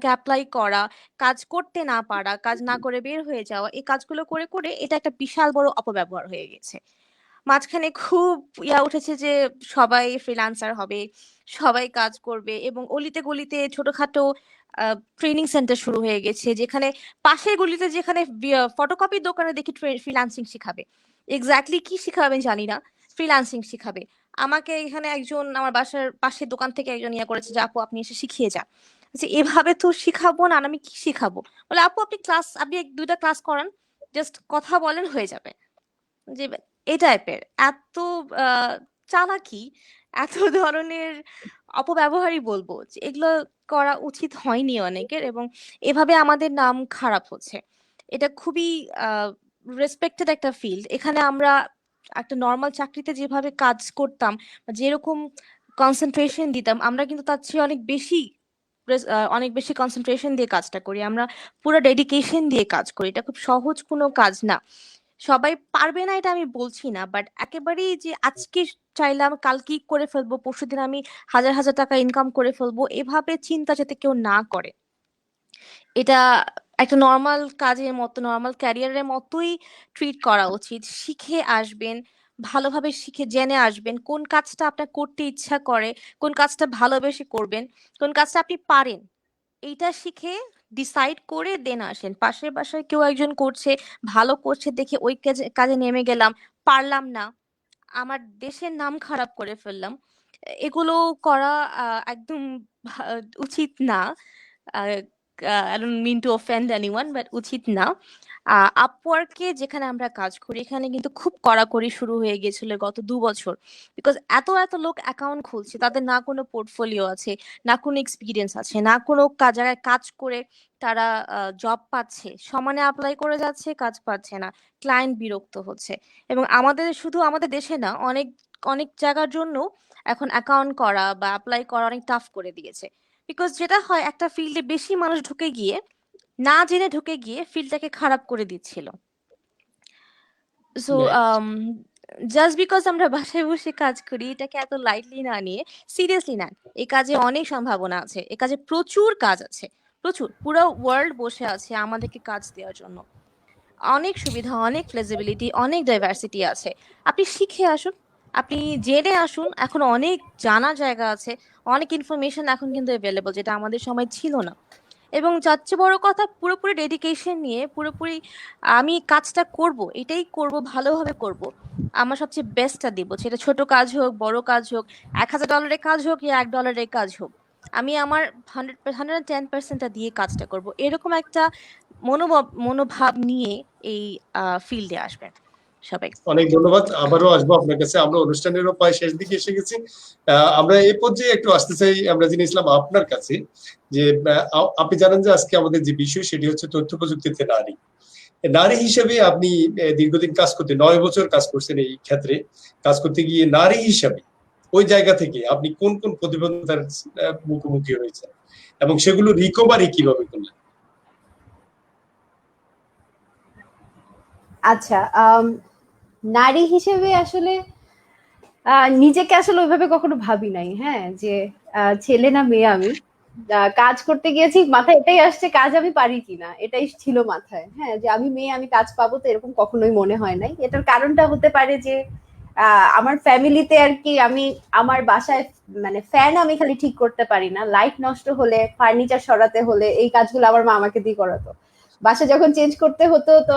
অ্যাপ্লাই করা, কাজ করতে না পারা, কাজ না করে বের হয়ে যাওয়া, এই কাজগুলো করে করে এটা একটা বিশাল বড় অপব্যবহার হয়ে গেছে। মাঝখানে খুব উঠেছে যে সবাই ফ্রিল্যান্সার হবে, সবাই কাজ করবে, এবং অলিতে গলিতে ছোটখাটো ট্রেনিং সেন্টার শুরু হয়ে গেছে, যেখানে পাশের গলিতে যেখানে ফটোকপির দোকানে দেখি ফ্রিল্যান্সিং শিখাবে। এক্স্যাক্টলি কি শিখাবে আমি জানি না, ফ্রিল্যান্সিং শিখাবে। আমাকে এখানে একজন আমার বাসার পাশের দোকান থেকে একজন করেছে যে আপু আপনি এসে শিখিয়ে যান। যে এভাবে তো শিখাবো না, আমি কি শিখাবো? বলে আপু আপনি 2টা ক্লাস করান, জাস্ট কথা বলেন হয়ে যাবে। যে এই টাইপের এত চালাকি, এত ধরনের অপব্যবহারই বলবো, যে এগুলো করা উচিত হয়নি অনেকের, এবং এভাবে আমাদের নাম খারাপ হচ্ছে। এটা খুবই রেসপেক্টেড একটা ফিল্ড। এখানে আমরা একটা নর্মাল চাকরিতে যেভাবে কাজ করতাম, বা যেরকম কনসেন্ট্রেশন দিতাম, আমরা কিন্তু তার চেয়ে অনেক বেশি কনসেন্ট্রেশন দিয়ে কাজটা করি আমরা, পুরো ডেডিকেশন দিয়ে কাজ করি। এটা খুব সহজ কোনো কাজ না। সবাই পারবে না এটা আমি বলছি না, বাট একেবারেই যে আজকে চাইলাম কালকেই করে ফেলবো, পরশুদিন আমি হাজার হাজার টাকা ইনকাম করে ফেলবো, এভাবে চিন্তা যাতে কেউ না করে। এটা একটা নর্মাল কাজের মতো, নর্মাল ক্যারিয়ারের মতোই ট্রিট করা উচিত। শিখে আসবেন, ভালোভাবে শিখে জেনে আসবেন কোন কাজটা আপনার করতে ইচ্ছা করে, কোন কাজটা ভালোবেসে করবেন, কোন কাজটা আপনি পারেন, এইটা শিখে ডিসাইড করে দেন আসেন। পাশের বাসায় কেউ একজন করছে, ভালো করছে দেখে ওই কাজে কাজে নেমে গেলাম, পারলাম না, আমার দেশের নাম খারাপ করে ফেললাম, এগুলো করা একদম উচিত না। I don't mean to offend anyone, but উচিত না। আপওয়ার্কে যেখানে আমরা কাজ করি, এখানে কিন্তু খুব কড়াকড়ি শুরু হয়ে গেছিল গত 2 বছর। বিকজ এত এত লোক অ্যাকাউন্ট খুলছে, তাদের না কোনো পোর্টফোলিও আছে, না কোনো এক্সপিরিয়েন্স আছে, না কোনো জায়গায় কাজ করে তারা জব পাচ্ছে, সমানে অ্যাপ্লাই করে যাচ্ছে, কাজ পাচ্ছে না, ক্লায়েন্ট বিরক্ত হচ্ছে। এবং শুধু আমাদের দেশে না, অনেক অনেক জায়গার জন্য এখন অ্যাকাউন্ট করা বা অ্যাপ্লাই করা অনেক টাফ করে দিয়েছে। বিকজ যেটা হয়, একটা ফিল্ডে বেশি মানুষ ঢুকে গিয়ে, না জেনে ঢুকে গিয়ে ফিল্ডটাকে খারাপ করে দিচ্ছিল। So Right. জাস্ট বিকজ আমরা বাসায় বসে কাজ করি, এটাকে এত লাইটলি না নিয়ে সিরিয়াসলি নেন। এই কাজে অনেক সম্ভাবনা আছে, এই কাজে প্রচুর কাজ আছে, প্রচুর। পুরো ওয়ার্ল্ড বসে আছে আমাদেরকে কাজ দেওয়ার জন্য। অনেক সুবিধা, অনেক ফ্লেক্সিবিলিটি, অনেক ডাইভার্সিটি আছে। আপনি শিখে আসুন, আপনি জেনে আসুন। এখন অনেক জানার জায়গা আছে, অনেক ইনফরমেশন এখন কিন্তু অ্যাভেলেবল, যেটা আমাদের সময় ছিল না। এবং যার চেয়ে বড় কথা, পুরোপুরি ডেডিকেশন নিয়ে পুরোপুরি আমি কাজটা করব, এটাই করব, ভালোভাবে করব, আমার সবচেয়ে বেস্টটা দিব, সেটা ছোট কাজ হোক, বড় কাজ হোক, $1000 কাজ হোক, ইয়া $1 কাজ হোক, আমি আমার 110%টা দিয়ে কাজটা করব, এরকম একটা মনোভাব নিয়ে এই ফিল্ডে আসবেন সবাই। অনেক ধন্যবাদ। আবারও আসবো আপনার কাছে। আমরা অনুষ্ঠানেরও প্রায় শেষ দিকে এসে গেছি। আমরা এই পর্যায়ে একটু আসতে চাই আমরা জেনে ইসলাম আপনার কাছে, যে আপনি জানেন যে আজকে আমাদের যে বিষয় সেটি হচ্ছে তথ্য প্রযুক্তিতে নারী। নারী হিসেবে আপনি দীর্ঘদিন কাজ করতে, 9 বছর কাজ করছেন এই ক্ষেত্রে। কাজ করতে গিয়ে নারী হিসাবে ওই জায়গা থেকে আপনি কোন কোন প্রতিবন্ধকতার মুখোমুখি হয়েছেন এবং সেগুলো রিকভারি কিভাবে করলেন? আচ্ছা, নারী হিসেবে আসলে নিজেকে আসলে ওইভাবে কখনো ভাবি নাই, হ্যাঁ, যে ছেলে না মেয়ে আমি। কাজ করতে গিয়েছি, মাথায় এটাই আসছে কাজ আমি পারি কিনা, এটাই ছিল মাথায়। হ্যাঁ, যে আমি মেয়ে, আমি কাজ পাবো, তো এরকম কখনোই মনে হয় নাই। এটার কারণটা হতে পারে যে আমার ফ্যামিলিতে আর কি, আমি আমার বাসায় মানে ফ্যান আমি খালি ঠিক করতে পারি না, লাইট নষ্ট হলে, ফার্নিচার সরাতে হলে, এই কাজগুলো আমার মা আমাকে দিয়ে করাতো। বাসা যখন চেঞ্জ করতে হতো, তো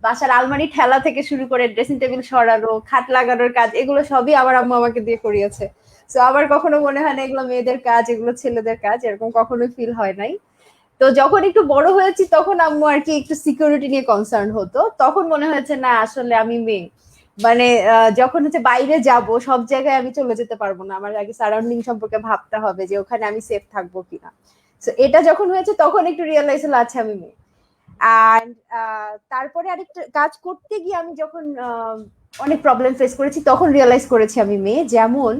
বাসার আলমারি ঠেলা থেকে শুরু করে ড্রেসিং টেবিল সরানো, খাট লাগানোর কাজ, এগুলো সবই আমার আম্মু আমাকে দিয়ে করিয়েছে। তো আবার কখনো মনে হয় না এগুলো মেয়েদের কাজ, এগুলো ছেলেদের কাজ, এরকম কখনোই ফিল হয় নাই। তো যখন একটু বড় হয়েছি, তখন আম্মু আর কি একটু সিকিউরিটি নিয়ে কনসার্ন হতো। তখন মনে হয়েছে না, আসলে আমি মেয়ে, মানে যখন হচ্ছে বাইরে যাব, সব জায়গায় আমি চলে যেতে পারবো না, আমার আগে সারাউন্ডিং সম্পর্কে ভাবতে হবে যে ওখানে আমি সেফ থাকবো কিনা। তো এটা যখন হয়েছে, তখন একটু রিয়েলাইজ হলো আচ্ছা আমি মেয়ে। অ্যান্ড তারপরে আরেকটা কাজ করতে গিয়ে আমি যখন অনেক প্রবলেম ফেস করেছি, তখন রিয়েলাইজ করেছি আমি মেয়ে। যেমন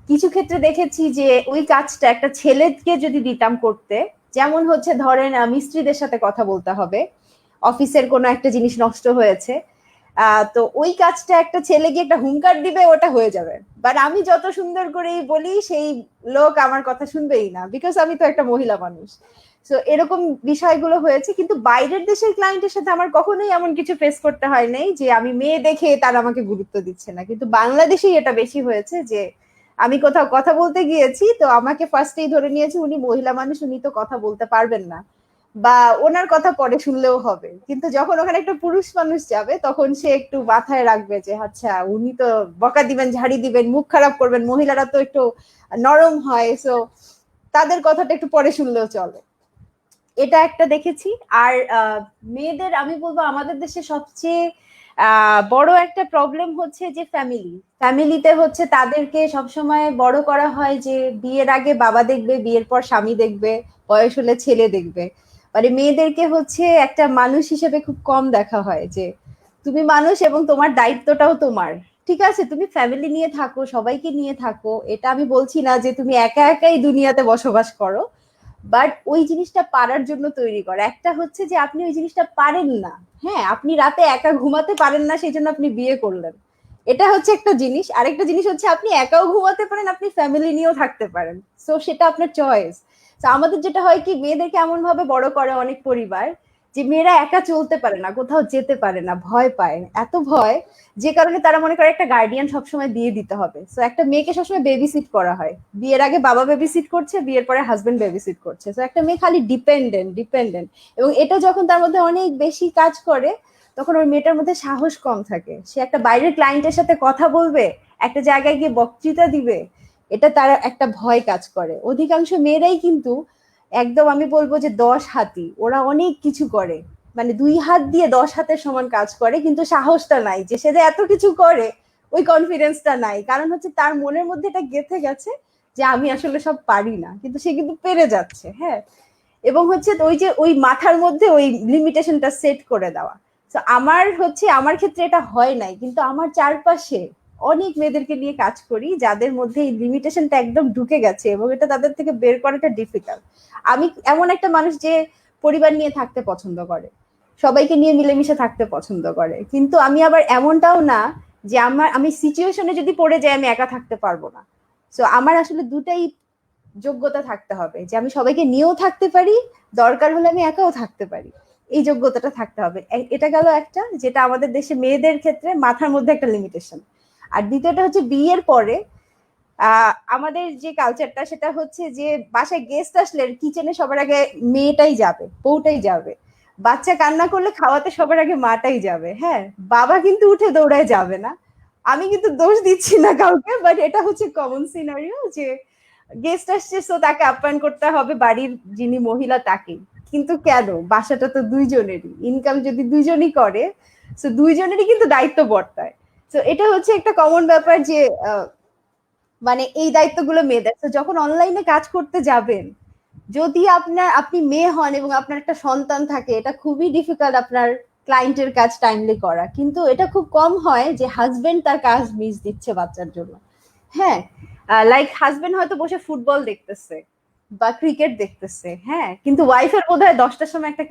কিছু ক্ষেত্রে দেখেছি যে ওই কাজটা একটা ছেলেকে যদি দিতাম করতে, যেমন হচ্ছে ধরেন মিস্ত্রিদের সাথে কথা বলতে হবে, অফিসের কোনো একটা জিনিস নষ্ট হয়েছে, তো ওই কাজটা একটা ছেলে গিয়ে একটা হুঙ্কার দিবে, ওটা হয়ে যাবে। বাট আমি যত সুন্দর করেই বলি, সেই লোক আমার কথা শুনবেই না, বিকজ আমি তো একটা মহিলা মানুষ। তো এরকম বিষয়গুলো হয়েছে, কিন্তু বাইরের দেশের ক্লায়েন্টের সাথে আমার কখনোই এমন কিছু ফেস করতে হয় নাই যে আমি মেয়ে দেখে তারা আমাকে গুরুত্ব দিচ্ছে না। কিন্তু বাংলাদেশেই এটা বেশি হয়েছে যে আমি কোথাও কথা বলতে গিয়েছি, তো আমাকে ফার্স্টেই ধরে নিয়েছে উনি মহিলা মানুষ, উনি তো কথা বলতে পারবেন না, বা ওনার কথা পরে শুনলেও হবে। কিন্তু যখন ওখানে একটা পুরুষ মানুষ যাবে, তখন সে একটু মাথায় রাখবে যে আচ্ছা উনি তো বকা দিবেন, ঝাড়ি দিবেন, মুখ খারাপ করবেন, মহিলারা তো একটু নরম হয়, সো তাদের কথাটা একটু পরে শুনলেও চলে। এটা একটা দেখেছি। আর মেয়েদের আমি বলবো আমাদের দেশে সবচেয়ে বড় একটা প্রবলেম হচ্ছে যে ফ্যামিলিতে হচ্ছে তাদেরকে সবসময় বড় করা হয় যে বিয়ের আগে বাবা দেখবে, বিয়ের পর স্বামী দেখবে, বয়স হলে ছেলে দেখবে। মানে মেয়েদেরকে হচ্ছে একটা মানুষ হিসেবে খুব কম দেখা হয় যে তুমি মানুষ এবং তোমার দায়িত্বটাও তোমার। ঠিক আছে, তুমি ফ্যামিলি নিয়ে থাকো, সবাইকে নিয়ে থাকো, এটা আমি বলছি না যে তুমি একা একাই দুনিয়াতে বসবাস করো, বাট ওই জিনিসটা পারার জন্য তৈরি করা। একটা হচ্ছে যে আপনি ওই জিনিসটা পারেন না, হ্যাঁ, আপনি রাতে একা ঘুমাতে পারেন না, সেই জন্য আপনি বিয়ে করলেন, এটা হচ্ছে একটা জিনিস। আরেকটা জিনিস হচ্ছে আপনি একাও ঘুমাতে পারেন, আপনি ফ্যামিলি নিয়েও থাকতে পারেন, সো সেটা আপনার চয়েস। তো আমাদের যেটা হয় কি, মেয়েদেরকে এমন ভাবে বড় করে অনেক পরিবার যে মেয়েরা একা চলতে পারে না, কোথাও যেতে পারে না, ভয় পায়, এত ভয়, যে কারণে তারা মনে করে একটা গার্ডিয়ান সবসময় দিয়ে দিতে হবে। সো একটা মেয়েকে সবসময় বেবি সিট করা হয়, বিয়ের আগে বাবা বেবি সিট করছে, বিয়ের পরে হাজবেন্ড বেবি সিট করছে। সো একটা মেয়ে খালি ডিপেন্ডেন্ট, এবং এটা যখন তার মধ্যে অনেক বেশি কাজ করে, তখন ওই মেয়েটার মধ্যে সাহস কম থাকে। সে একটা বাইরের ক্লায়েন্টের সাথে কথা বলবে, একটা জায়গায় গিয়ে বক্তৃতা দিবে, এটা তার একটা ভয় কাজ করে। অধিকাংশ মেয়েরাই কিন্তু একদম আমি বলবো যে 10 হাতি, ওরা অনেক কিছু করে, মানে 2 হাত দিয়ে 10 হাতের সমান কাজ করে, কিন্তু সাহসটা নাই যে সে যে এত কিছু করে, ওই কনফিডেন্সটা নাই। কারণ হচ্ছে তার মনের মধ্যে এটা গেঁথে গেছে যে আমি আসলে সব পারি না, কিন্তু সে কিন্তু পেরে যাচ্ছে। হ্যাঁ, এবং হচ্ছে ওই যে ওই মাথার মধ্যে ওই লিমিটেশনটা সেট করে দেওয়া। তো আমার ক্ষেত্রে এটা হয় নাই, কিন্তু আমার চারপাশে অনেক মেয়েদেরকে নিয়ে কাজ করি যাদের মধ্যে এই লিমিটেশনটা একদম ঢুকে গেছে, এবং এটা তাদের থেকে বের করাটা ডিফিকাল্ট। আমি এমন একটা মানুষ যে পরিবার নিয়ে থাকতে পছন্দ করে, সবাইকে নিয়ে মিলেমিশে থাকতে পছন্দ করে, কিন্তু আমি আবার এমনটাও না যে আমি সিচুয়েশনে যদি পড়ে যাই আমি একা থাকতে পারবো না। সো আমার আসলে দুটাই যোগ্যতা থাকতে হবে, যে আমি সবাইকে নিয়েও থাকতে পারি, দরকার হলে আমি একাও থাকতে পারি, এই যোগ্যতাটা থাকতে হবে। এটা গেল একটা, যেটা আমাদের দেশে মেয়েদের ক্ষেত্রে মাথার মধ্যে একটা লিমিটেশন। আর দ্বিতীয়টা হচ্ছে বিয়ের পরে আমাদের যে কালচারটা, সেটা হচ্ছে যে বাসায় গেস্ট আসলে কিচেনে সবার আগে মেয়েটাই যাবে, বউটাই যাবে, বাচ্চা কান্না করলে খাওয়াতে সবার আগে মাটাই যাবে। হ্যাঁ, বাবা কিন্তু উঠে দৌড়ায় যাবে না। আমি কিন্তু দোষ দিচ্ছি না কাউকে, বাট এটা হচ্ছে কমন সিনারিও যে গেস্ট আসছে, সো তাকে আপ্যায়ন করতে হবে, বাড়ির যিনি মহিলা তাকে। কিন্তু কেন, বাসাটা তো দুইজনেরই, ইনকাম যদি দুইজনই করে, সো দুইজনেরই কিন্তু দায়িত্ব বর্তায়। তো এটা হচ্ছে একটা কমন ব্যাপার যে মানে এই দায়িত্বগুলো মেয়েদের। তো যখন অনলাইনে কাজ করতে যাবেন, যদি আপনি মেয়ে হন এবং আপনার একটা সন্তান থাকে, এটা খুবই ডিফিকাল্ট আপনার ক্লায়েন্টের কাজ টাইমলি করা। কিন্তু এটা খুব কম হয় যে হাজবেন্ড তার কাজ মিস দিচ্ছে বাচ্চার জন্য। হ্যাঁ, লাইক হাজবেন্ড হয়তো বসে ফুটবল দেখতেছে বা ক্রিকেট দেখতেছে, হ্যাঁ, কিন্তু ওয়াইফের বোধহয় 10টার সময় একটা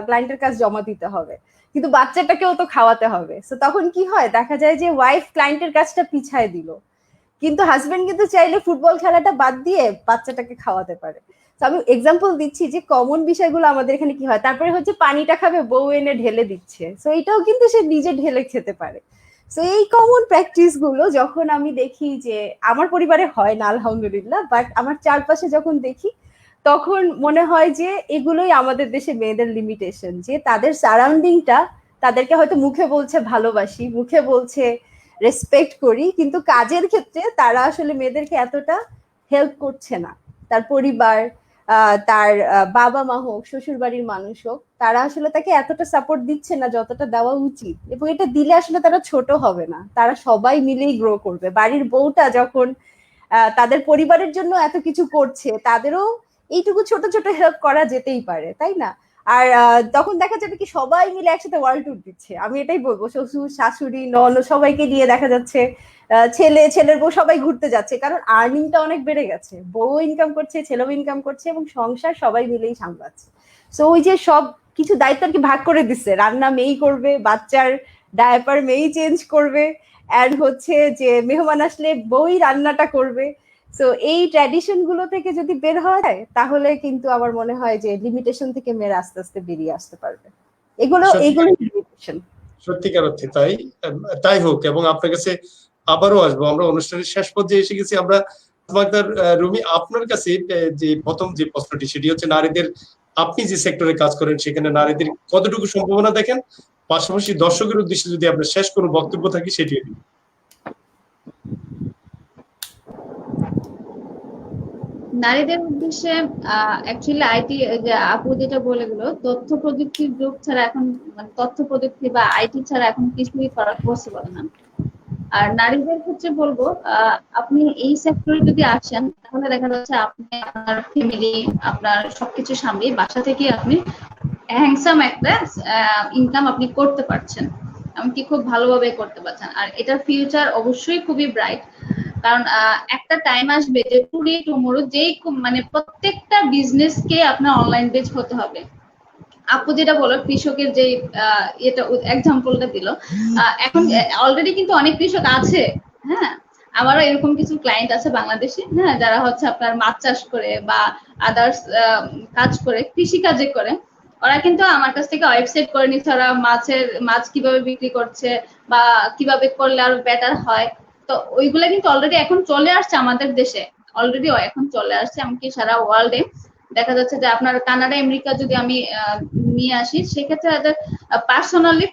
ক্লায়েন্টের কাজ জমা দিতে হবে, কিন্তু বাচ্চাটাকেও তো খাওয়াতে হবে। তো তখন কি হয়, দেখা যায় যে ওয়াইফ ক্লায়েন্টের কাজটা পিছায় দিল, কিন্তু হাজবেন্ড কিন্তু চাইলে ফুটবল খেলাটা বাদ দিয়ে বাচ্চাটাকে খাওয়াতে পারে। তো আমি এক্সাম্পল দিচ্ছি যে কমন বিষয়গুলো আমাদের এখানে কি হয়। তারপরে হচ্ছে পানিটা খাবে, বউ এনে ঢেলে দিচ্ছে, তো এটাও কিন্তু সে নিজে ঢেলে খেতে পারে। তো এই কমন প্র্যাকটিস গুলো যখন আমি দেখি, যে আমার পরিবারে হয় না আলহামদুলিল্লাহ, বাট আমার চারপাশে যখন দেখি, তখন মনে হয় যে এগুলোই আমাদের দেশে মেয়েদের লিমিটেশন, যে তাদের সারাউন্ডিংটা তাদেরকে হয়তো মুখে বলছে ভালোবাসি, মুখে বলছে রেসপেক্ট করি, কিন্তু কাজের ক্ষেত্রে তারা আসলে মেয়েদেরকে এতটা হেল্প করছে না। তার পরিবার, তার বাবা মা হোক, শ্বশুর বাড়ির মানুষ হোক, তারা আসলে তাকে এতটা সাপোর্ট দিচ্ছে না যতটা দেওয়া উচিত। এবং এটা দিলে আসলে তারা ছোট হবে না, তারা সবাই মিলেই গ্রো করবে। বাড়ির বউটা যখন তাদের পরিবারের জন্য এত কিছু করছে, তাদেরও এইটুকু ছোট ছোট হেল্প করা যেতেই পারে, তাই না? আর তখন দেখা যাবে কি সবাই মিলে একসাথে ওয়ার্ল্ড ট্যুর দিচ্ছে, আমি এটাই বলবো। শ্বশুর শাশুড়ি ননদ সবাইকে নিয়ে দেখা যাচ্ছে, ছেলের বউ সবাই ঘুরতে যাচ্ছে, কারণ আর্নিংটা অনেক বেড়ে গেছে, বউ ইনকাম করছে, ছেলেও ইনকাম করছে, এবং সংসার সবাই মিলেই সামলাচ্ছে। সো ওই যে সব কিছু দায়িত্ব আর কি ভাগ করে দিচ্ছে, রান্না মেয়েই করবে, বাচ্চার ডায়াপার মেয়েই চেঞ্জ করবে, অ্যান্ড হচ্ছে যে মেহমান আসলে বউই রান্নাটা করবে। তো এই ট্র্যাডিশন গুলো থেকে যদি বের হওয়া যায়, তাহলে কিন্তু আমার মনে হয় যে লিমিটেশন থেকে মেয়েরা আস্তে আস্তে বেরিয়ে আসতে পারবে। এগুলো লিমিটেশন। সত্যিকার অর্থে তাই। তাই হোক, এবং আপনার কাছে আবারও আসবো। আমরা অনুষ্ঠানের শেষ পর্যায়ে এসে গেছি। আমরা রুমি, আপনার কাছে যে প্রথম যে প্রশ্নটি, সেটি হচ্ছে নারীদের, আপনি যে সেক্টরে কাজ করেন সেখানে নারীদের কতটুকু সম্ভাবনা দেখেন, পাশাপাশি দর্শকের উদ্দেশ্যে যদি আপনার শেষ কোনো বক্তব্য থাকে সেটিও দিন। নারীদের উদ্দেশ্যে অ্যাকচুয়ালি আইটি, যে আপু যেটা বলে গেলো, তথ্য প্রযুক্তির যুগ ছাড়া এখন, মানে তথ্য প্রযুক্তি বা আইটি ছাড়া এখন কিছুই করা পসিবল না। আর নারীদের ক্ষেত্রে বলবো, আপনি এই সেক্টরে যদি আসেন তাহলে দেখা যাচ্ছে আপনি আপনার ফ্যামিলি, আপনার সবকিছু সামলে বাসা থেকে আপনি হ্যান্ডসাম একটা ইনকাম আপনি করতে পারছেন, এমনকি খুব ভালোভাবে করতে পারছেন। আর এটার ফিউচার অবশ্যই খুবই ব্রাইট, কারণ একটা টাইম আসবে যে টুডে টুমোরো যেই মানে প্রত্যেকটা বিজনেসকে আপনার অনলাইন বেজ হতে হবে। আপু যেটা বলো কৃষকের যে এটা এক্সাম্পলটা দিল, এখন অলরেডি কিন্তু অনেক কৃষক আছে। হ্যাঁ, আমারও এরকম কিছু ক্লায়েন্ট আছে বাংলাদেশে, হ্যাঁ, যারা হচ্ছে আপনার মাছ চাষ করে বা আদার্স কাজ করে, কৃষি কাজে করে। ওরা কিন্তু আমার কাছ থেকে ওয়েবসাইট করে নিচ্ছে, ওরা মাছ কিভাবে বিক্রি করছে বা কিভাবে করলে আরো বেটার হয়। তো ওইগুলা কিন্তু অলরেডি এখন চলে আসছে আমাদের দেশে, অলরেডি এখন চলে আসছে, এমনকি সারা ওয়ার্ল্ডে। দেখা যাচ্ছে যে আপনার কানাডা আমেরিকা যদি আমি নিয়ে আসি, সেক্ষেত্রে তাদের পার্সোনালি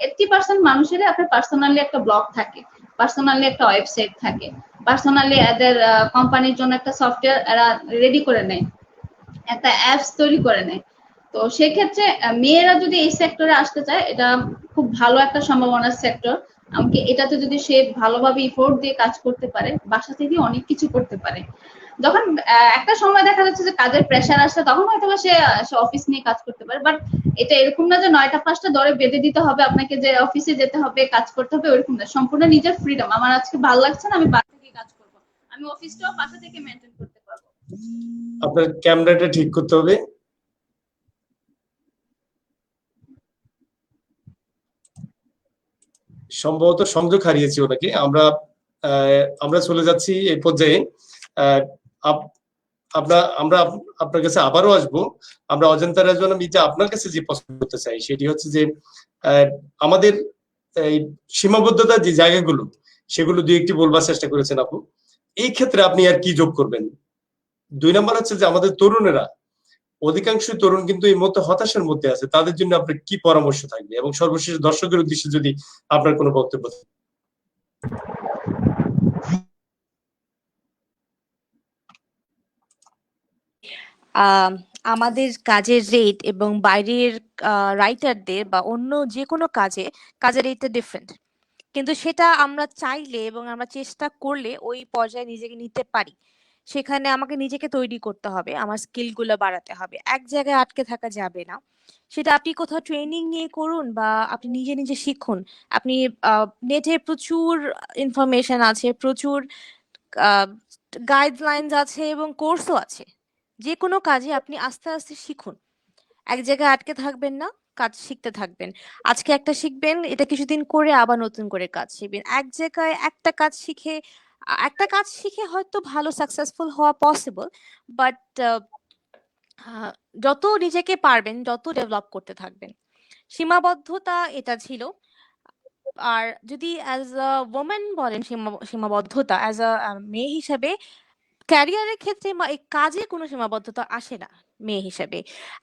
80% মানুষেরই আপনার পার্সোনালি একটা ব্লগ থাকে, পার্সোনালি একটা ওয়েবসাইট থাকে, পার্সোনালি এদের কোম্পানির জন্য একটা সফটওয়্যার এরা রেডি করে নেয়, একটা অ্যাপস তৈরি করে নেয়। তো সেক্ষেত্রে মেয়েরা যদি এই সেক্টরে আসতে চায়, এটা খুব ভালো একটা সম্ভাবনার সেক্টর। এমনকি এটাতে যদি সে ভালোভাবে ইফোর্ট দিয়ে কাজ করতে পারে, বাসা থেকে অনেক কিছু করতে পারে। যখন একটা সময় দেখা যাচ্ছে যে কাজের প্রেশার আসছে, তখন হয়তো সে অফিস নিয়ে কাজ করতে পারে, বাট এটা এরকম না যে 9টা 5টা দরে বেঁধে দিতে হবে আপনাকে, যে অফিসে যেতে হবে কাজ করতে হবে, ওরকম না। সম্পূর্ণ নিজের ফ্রিডম, আমার আজকে ভালো লাগছে না, আমি বাসা থেকে কাজ করবো, আমি অফিসটাও বাসা থেকে মেনটেন করতে পারবো। আপনার ক্যামেরাটা ঠিক করতে হবে। সম্ভবত সংযোগ হারিয়েছি ওনাকে। আমরা চলে যাচ্ছি এই পর্যায়ে। আমরা আপনার কাছে আবারও আসবো। আমরা অজন্তা রাজওয়ানা মির্জা আপনার কাছে যে প্রশ্ন করতে চাই সেটি হচ্ছে যে আমাদের এই সীমাবদ্ধতা যে জায়গাগুলো, সেগুলো দুই একটি বলবার চেষ্টা করেছেন আপু। এই ক্ষেত্রে আপনি আর কি যোগ করবেন? 2 নম্বর হচ্ছে যে আমাদের তরুণেরা, অধিকাংশ তরুণ কিন্তু এই মুহূর্তে হতাশার মধ্যে আছে, তাদের জন্য আপনার কি পরামর্শ থাকবে? এবং সর্বশেষ দর্শকের উদ্দেশ্যে যদি আপনার কোনো বক্তব্য থাকে। আম, আমাদের কাজের রেট এবং বাইরের রাইটারদের বা অন্য যে কোনো কাজের রেটটা ডিফারেন্ট, কিন্তু সেটা আমরা চাইলে এবং আমরা চেষ্টা করলে ওই পর্যায়ে নিজেকে নিতে পারি। সেখানে আমাকে নিজেকে তৈরি করতে হবে, আমার স্কিলগুলো বাড়াতে হবে, এক জায়গায় আটকে থাকা যাবে না। সেটা আপনি কোথাও ট্রেনিং নিয়ে করুন বা আপনি নিজে নিজে শিখুন। আপনি নেটে প্রচুর ইনফরমেশন আছে, প্রচুর গাইডলাইন্স আছে এবং কোর্সও আছে। যে কোনো কাজে আপনি আস্তে আস্তে শিখুন, এক জায়গায় আটকে থাকবেন না, কাজ শিখতে থাকবেন। আজকে একটা শিখবেন, এটা কিছুদিন করে আবার নতুন করে কাজ শিখবেন। এক জায়গায় একটা কাজ শিখে হয়তো ভালো সাকসেসফুল হওয়া পসিবল, বাট যত নিজেকে পারবেন যত ডেভেলপ করতে থাকবেন। সীমাবদ্ধতা এটা ছিল। আর যদি অ্যাজ আ ওমেন বলেন, সীমাবদ্ধতা অ্যাজ আ মেয়ে হিসেবে ক্যারিয়ারের ক্ষেত্রে এই কাজে কোনো সীমাবদ্ধতা আসে না মেয়ে হিসেবে।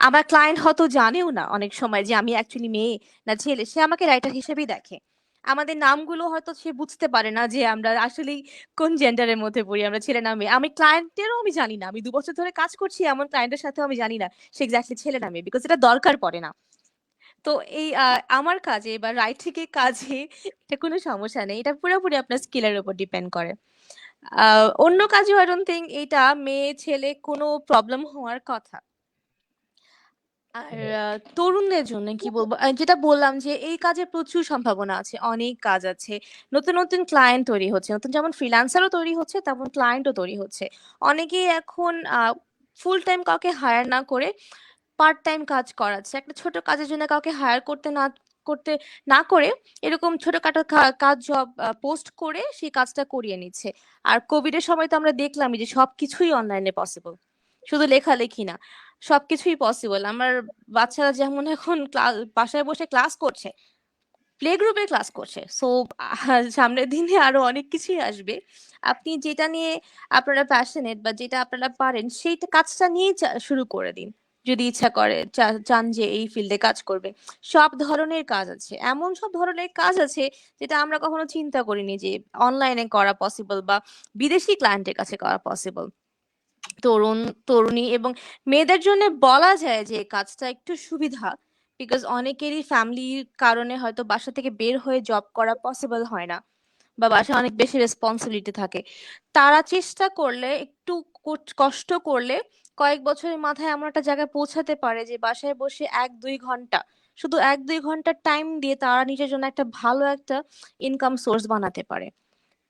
আমার ক্লায়েন্ট হয়তো জানেও না অনেক সময় যে আমি অ্যাকচুয়ালি মেয়ে না ছেলে, সে আমাকে রাইটার হিসেবেই দেখে। আমাদের নামগুলো হয়তো সে বুঝতে পারে না যে আমরা আসলেই কোন জেন্ডারের মধ্যে পড়ি, আমরা ছেলে না মেয়ে। আমি ক্লায়েন্টেরও আমি জানি না, আমি 2 বছর ধরে কাজ করছি এমন ক্লায়েন্টের সাথেও আমি জানি না সে এক্স্যাক্টলি ছেলে না মেয়ে, বিকজ এটা দরকার পড়ে না। তো এই আমার কাজে বা রাইটিং এর কাজে এটা কোনো সমস্যা নেই, এটা পুরোপুরি আপনার স্কিলের উপর ডিপেন্ড করে। অন্য কাজে আই ডোন্ট থিঙ্ক এটা মেয়ে ছেলে কোনো প্রবলেম হওয়ার কথা। আর তরুণদের জন্য কি বলবো, যেটা বললাম যে এই কাজে প্রচুর সম্ভাবনা আছে, অনেক কাজ আছে, নতুন নতুন ক্লায়েন্ট তৈরি হচ্ছে, নতুন যেমন ফ্রিল্যান্সারও তৈরি হচ্ছে তেমন ক্লায়েন্টও তৈরি হচ্ছে। অনেকেই এখন ফুল টাইম কাউকে হায়ার না করে পার্ট টাইম কাজ করাচ্ছে, একটা ছোট কাজের জন্য কাউকে হায়ার করতে না করে এরকম ছোটখাটো কাজ জব পোস্ট করে সেই কাজটা করিয়ে নিচ্ছে। আর কোভিড এর সময় তো আমরা দেখলামই যে সবকিছুই অনলাইনে পসিবল, শুধু লেখালেখি না, সবকিছুই পসিবল। আমার বাচ্চারা যেমন এখন বাসায় বসে ক্লাস করছে, প্লে গ্রুপে ক্লাস করছে। সো সামনের দিনে আরো অনেক কিছুই আসবে। আপনি যেটা নিয়ে আপনারা প্যাশনেট বা যেটা আপনারা পারেন সেইটা কাজটা নিয়ে শুরু করে দিন। যদি ইচ্ছা করে চান যে এই ফিল্ডে কাজ করবে, সব ধরনের কাজ আছে, এমন সব ধরনের কাজ আছে যেটা আমরা কখনো চিন্তা করিনি যে অনলাইনে করা পসিবল বা বিদেশি ক্লায়েন্টের কাছে করা পসিবল। তরুণ তরুণী এবং মেয়েদের জন্য বলা যায় যে এই কাজটা একটু সুবিধা, বিকজ অনেকেরই ফ্যামিলির কারণে হয়তো বাসা থেকে বের হয়ে জব করা পসিবল হয় না, বা বাসায় অনেক বেশি রেসপন্সিবিলিটি থাকে। তারা চেষ্টা করলে, একটু কষ্ট করলে কয়েক বছরের মাথায় এমন একটা জায়গায় পৌঁছাতে পারে যে বাসায় বসে 1-2 ঘন্টা, শুধু 1-2 ঘন্টা টাইম দিয়ে তারা নিজের জন্য একটা ভালো একটা ইনকাম সোর্স বানাতে পারে।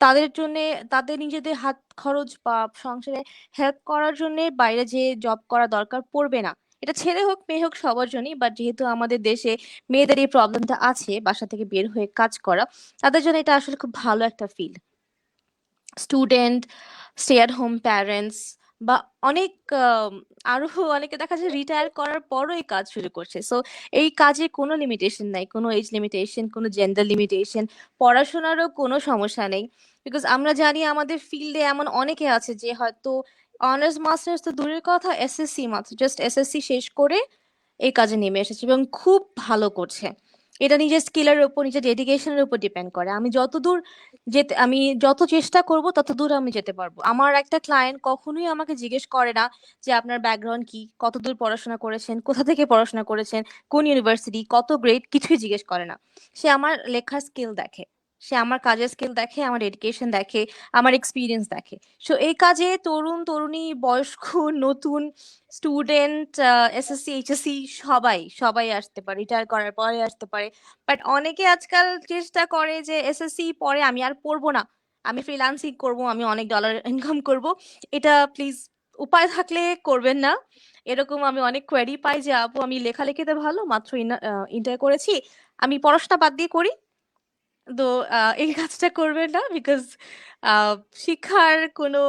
তাদের জন্য, তাদের নিজেদের হাত খরচ বা সংসারে হেল্প করার জন্য বাইরে যে জব করা দরকার পড়বে না। এটা ছেলে হোক মেয়ে হোক সবার জন্যই, বাট যেহেতু আমাদের দেশে মেয়েদের এই প্রবলেমটা আছে বাসা থেকে বের হয়ে কাজ করা, তাদের জন্য এটা আসলে খুব ভালো একটা feel. Student, stay at home parents, বা অনেক আরো অনেকে দেখা যায় রিটায়ার করার পরও এই কাজ শুরু করছে। সো এই কাজে কোনো লিমিটেশন নাই, কোনো এজ লিমিটেশন, কোনো জেন্ডার লিমিটেশন, পড়াশোনারও কোনো সমস্যা নেই। বিকজ আমরা জানি আমাদের ফিল্ডে এমন অনেকে আছে যে হয়তো অনার্স মাস্টার্স তো দূরের কথা, এসএসসি মাত্র জাস্ট এসএসসি শেষ করে এই কাজে নেমে এসেছে এবং খুব ভালো করছে। এটা নিজের স্কিলের উপর, নিজের ডেডিকেশনের উপর ডিপেন্ড করে। আমি যত চেষ্টা করব তত দূর আমি যেতে পারবো। আমার একটা ক্লায়েন্ট কখনোই আমাকে জিজ্ঞেস করে না যে আপনার ব্যাকগ্রাউন্ড কি, কতদূর পড়াশোনা করেছেন, কোথা থেকে পড়াশোনা করেছেন, কোন ইউনিভার্সিটি, কত গ্রেড, কিছুই জিজ্ঞেস করে না। সে আমার লেখার স্কিল দেখে, সে আমার কাজের স্কিল দেখে, আমার ডেডিকেশন দেখে, আমার এক্সপিরিয়েন্স দেখে। সো এই কাজে তরুণ তরুণী, বয়স্ক, নতুন, স্টুডেন্ট, এসএসসি এইচএসসি সবাই সবাই আসতে পারে, রিটায়ার করার পরে আসতে পারে। বাট অনেকে আজকাল চেষ্টা করে যে এসএসসি পরে আমি আর পড়বো না, আমি ফ্রিল্যান্সিং করব, আমি অনেক ডলার ইনকাম করব। এটা প্লিজ উপায় থাকলে করবেন না। এরকম আমি অনেক কোয়েরি পাই যে আপু আমি লেখালেখিতে ভালো, মাত্র ইন্টার করেছি, আমি পড়াশোনা বাদ দিয়ে করি। তো এই কাজটা করবেন না, বিকজ শিক্ষার কোনো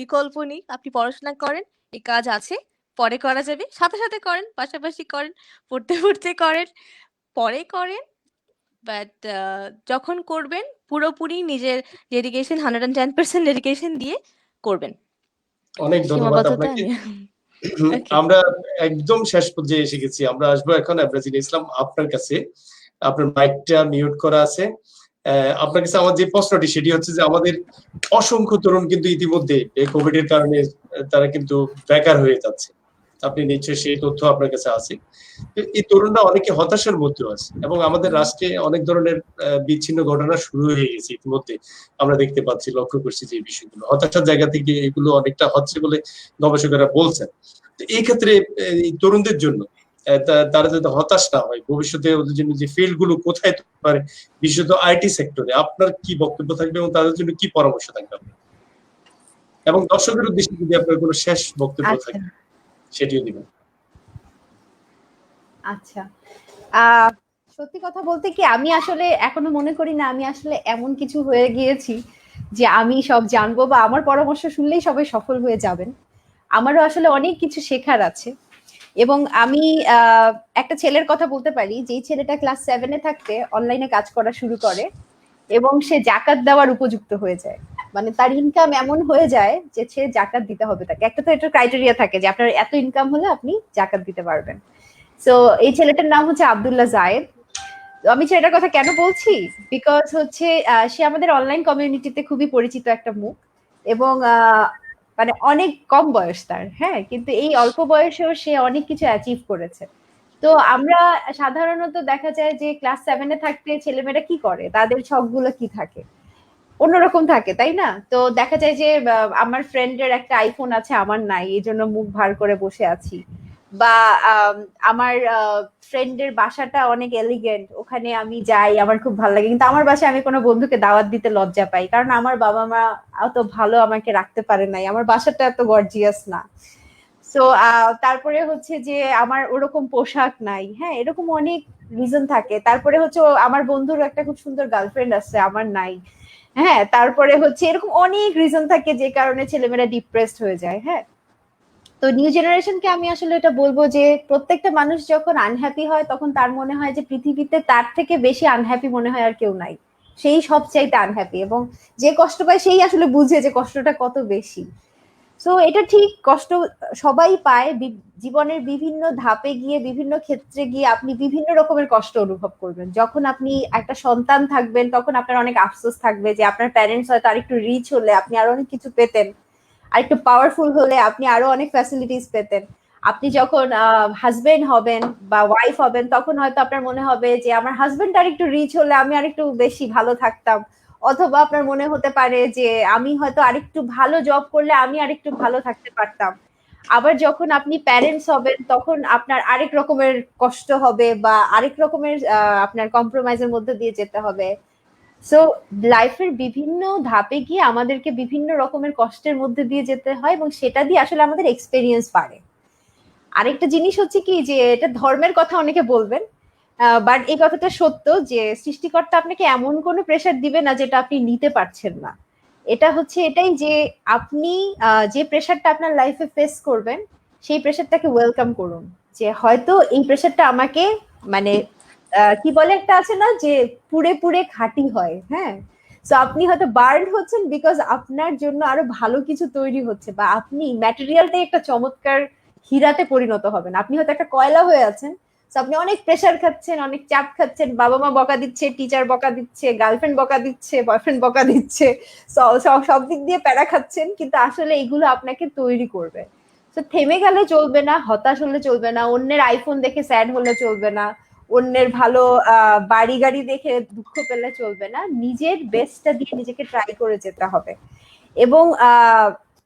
বিকল্প নেই। আপনি পড়াশোনা করেন, এই কাজ আছে, পরে করা যাবে, সাথে সাথে করেন, পাশাপাশি করেন, পড়তে পড়তে করেন, পরে করেন। বাট যখন করবেন পুরোপুরি নিজের ডেডিকেশন, 110% ডেডিকেশন দিয়ে করবেন। অনেক ধন্যবাদ সীমাবদ্ধতা আপনাকে। আমি ওকে। আমরা একদম শেষ পর্যায়ে এসে গেছি, আমরা আসবো এখন এভরাজিন ইসলাম আপনার কাছে। আপনার মাইকটা মিউট করা আছে। আপনার কাছে আমার যে প্রশ্নটি সেটি হচ্ছে যে আমাদের অসংখ্য তরুণ কিন্তু ইতিমধ্যে এই কোভিড এর কারণে তারা কিন্তু বেকার হয়ে যাচ্ছে। আপনি নিশ্চয়ই সেই তথ্য আপনার কাছে আছে। এই তরুণরা অনেকে হতাশার মধ্যে আছে এবং আমাদের রাষ্ট্রে অনেক ধরনের বিচ্ছিন্ন ঘটনা শুরু হয়ে গেছে ইতিমধ্যে। আমরা দেখতে পাচ্ছি, লক্ষ্য করছি যে বিষয়গুলো হতাশার জায়গা থেকে এগুলো অনেকটা হচ্ছে বলে গবেষকেরা বলছেন। তো এই ক্ষেত্রে এই তরুণদের জন্য তারা যাতে হতাশ না হয়, ভবিষ্যতে ওদের জন্য যে ফিল্ড গুলো কোথায় পারে, বিশেষত আইটি সেক্টরে আপনার কি বক্তব্য থাকবে এবং তাদের জন্য কি পরামর্শ থাকবে আপনার, এবং দর্শকের উদ্দেশ্যে যদি আপনার কোনো শেষ বক্তব্য আচ্ছা থাকে সেটিও দিবেন। আচ্ছা সত্যি কথা বলতে কি, আমি আসলে এখনো মনে করি না আমি আসলে এমন কিছু হয়ে গিয়েছি যে আমি সব জানবো বা আমার পরামর্শ শুনলেই সবাই সফল হয়ে যাবেন। আমারও আসলে অনেক কিছু শেখার আছে। এবং আমি একটা ছেলের কথা বলতে পারি, যেই ছেলেটা ক্লাস 7-এ থাকতে অনলাইনে কাজ করা শুরু করে এবং সে জাকাত দেওয়ার উপযুক্ত হয়ে যায়। মানে তার ইনকাম এমন হয়ে যায় যে সে জাকাত দিতে হবে তাকে। একটা তো এটা ক্রাইটেরিয়া থাকে যে আপনার এত ইনকাম হলে আপনি জাকাত দিতে পারবেন। সো এই ছেলেটার নাম হচ্ছে আব্দুল্লাহ জায়েদ। তো আমি ছেলেটার কথা কেন বলছি, বিকজ হচ্ছে সে আমাদের অনলাইন কমিউনিটিতে খুবই পরিচিত একটা মুখ। এবং মানে অনেক কম বয়স তার, হ্যাঁ, কিন্তু এই অল্প বয়সেও সে অনেক কিছু অ্যাচিভ করেছে। তো আমরা সাধারণত দেখা যায় যে ক্লাস 7-এ থাকতে ছেলেমেয়েরা কি করে, তাদের শখগুলো কি থাকে, অন্যরকম থাকে, তাই না? তো দেখা যায় যে আমার ফ্রেন্ডের একটা আইফোন আছে, আমার নাই, এই জন্য মুখ ভার করে বসে আছি। বা আমার ফ্রেন্ডের বাসাটা অনেক এলিগেন্ট, ওখানে আমি যাই, আমার খুব ভালো লাগে, কিন্তু আমার বাসায় আমি কোনো বন্ধুকে দাওয়াত দিতে লজ্জা পাই, কারণ আমার বাবা মা অত ভালো আমাকে রাখতে পারে নাই, আমার বাসাটা এত গর্জিয়াস না। সো তারপরে হচ্ছে যে আমার ওরকম পোশাক নাই, হ্যাঁ, এরকম অনেক রিজন থাকে। তারপরে হচ্ছে আমার বন্ধুর একটা খুব সুন্দর গার্লফ্রেন্ড আছে, আমার নাই। হ্যাঁ, তারপরে হচ্ছে এরকম অনেক রিজন থাকে যে কারণে ছেলেমেয়েরা ডিপ্রেসড হয়ে যায়। হ্যাঁ, তো নিউ জেনারেশনকে আমি আসলে এটা বলবো যে প্রত্যেকটা মানুষ যখন আনহ্যাপি হয় তখন তার মনে হয় যে পৃথিবীতে তার থেকে বেশি আনহ্যাপি মনে হয় আর কেউ নাই, সেই সবচাইতে আনহ্যাপি, এবং যে কষ্ট পায় সেই আসলে বুঝে যে কষ্টটা কত বেশি। সো এটা ঠিক, কষ্ট সবাই পায়, জীবনের বিভিন্ন ধাপে গিয়ে, বিভিন্ন ক্ষেত্রে গিয়ে আপনি বিভিন্ন রকমের কষ্ট অনুভব করবেন। যখন আপনি একটা সন্তান থাকবেন তখন আপনার অনেক আফসোস থাকবে যে আপনার প্যারেন্টস হয়তো আরেকটু রিচ হলে আপনি আরো অনেক কিছু পেতেন। আর একটু পাওয়ারফুল হলে আপনি আরো অনেক ফ্যাসিলিটিস পেতেন। আপনি যখন হাজবেন্ড হবেন বা ওয়াইফ হবেন তখন হয়তো আপনার মনে হবে যে আমার হাজবেন্ড আর একটু রিচ হলে আমি আর একটু বেশি ভালো থাকতাম, অথবা আপনার মনে হতে পারে যে আমি হয়তো আরেকটু ভালো জব করলে আমি আরেকটু ভালো থাকতে পারতাম। আবার যখন আপনি প্যারেন্টস হবেন তখন আপনার আরেক রকমের কষ্ট হবে বা আরেক রকমের আপনার কম্প্রোমাইজের মধ্যে দিয়ে যেতে হবে। সো লাইফের বিভিন্ন ধাপে গিয়ে আমাদেরকে বিভিন্ন রকমের কষ্টের মধ্যে দিয়ে যেতে হয় এবং সেটা দিয়ে আসলে আমাদের এক্সপেরিয়েন্স বাড়ে। আরেকটা জিনিস হচ্ছে কি যে এটা ধর্মের কথা অনেকে বলবেন, বাট এই কথাটা সত্য যে সৃষ্টিকর্তা আপনাকে এমন কোনো প্রেশার দিবে না যেটা আপনি নিতে পারছেন না। এটা হচ্ছে এটাই যে আপনি যে প্রেশারটা আপনার লাইফে ফেস করবেন সেই প্রেশারটাকে ওয়েলকাম করুন, যে হয়তো এই প্রেশারটা আমাকে মানে কি বলে একটা আছে না যে পুড়ে পুড়ে খাঁটি হয়, হ্যাঁ। সো আপনি হয়তো বার্ন হচ্ছেন বিকজ আপনার জন্য আরো ভালো কিছু তৈরি হচ্ছে, বা আপনি ম্যাটেরিয়ালটাই একটা চমৎকার হীরাতে পরিণত হবেন। আপনি হয়তো একটা কয়লা হয়ে আছেন, তো আপনি অনেক প্রেশার খাচ্ছেন, অনেক চাপ খাচ্ছেন, বাবা মা বকা দিচ্ছে, টিচার বকা দিচ্ছে, গার্লফ্রেন্ড বকা দিচ্ছে, বয়ফ্রেন্ড বকা দিচ্ছে, সব দিক দিয়ে প্যারা খাচ্ছেন, কিন্তু আসলে এগুলো আপনাকে তৈরি করবে। তো থেমে গেলে চলবে না, হতাশ হলে চলবে না, অন্যের আইফোন দেখে স্যাড হলে চলবে না, অন্যের ভালো বাড়ি গাড়ি দেখে দুঃখ পেলে চলবে না, নিজের বেস্টটা দিয়ে নিজেকে ট্রাই করে যেতে হবে। এবং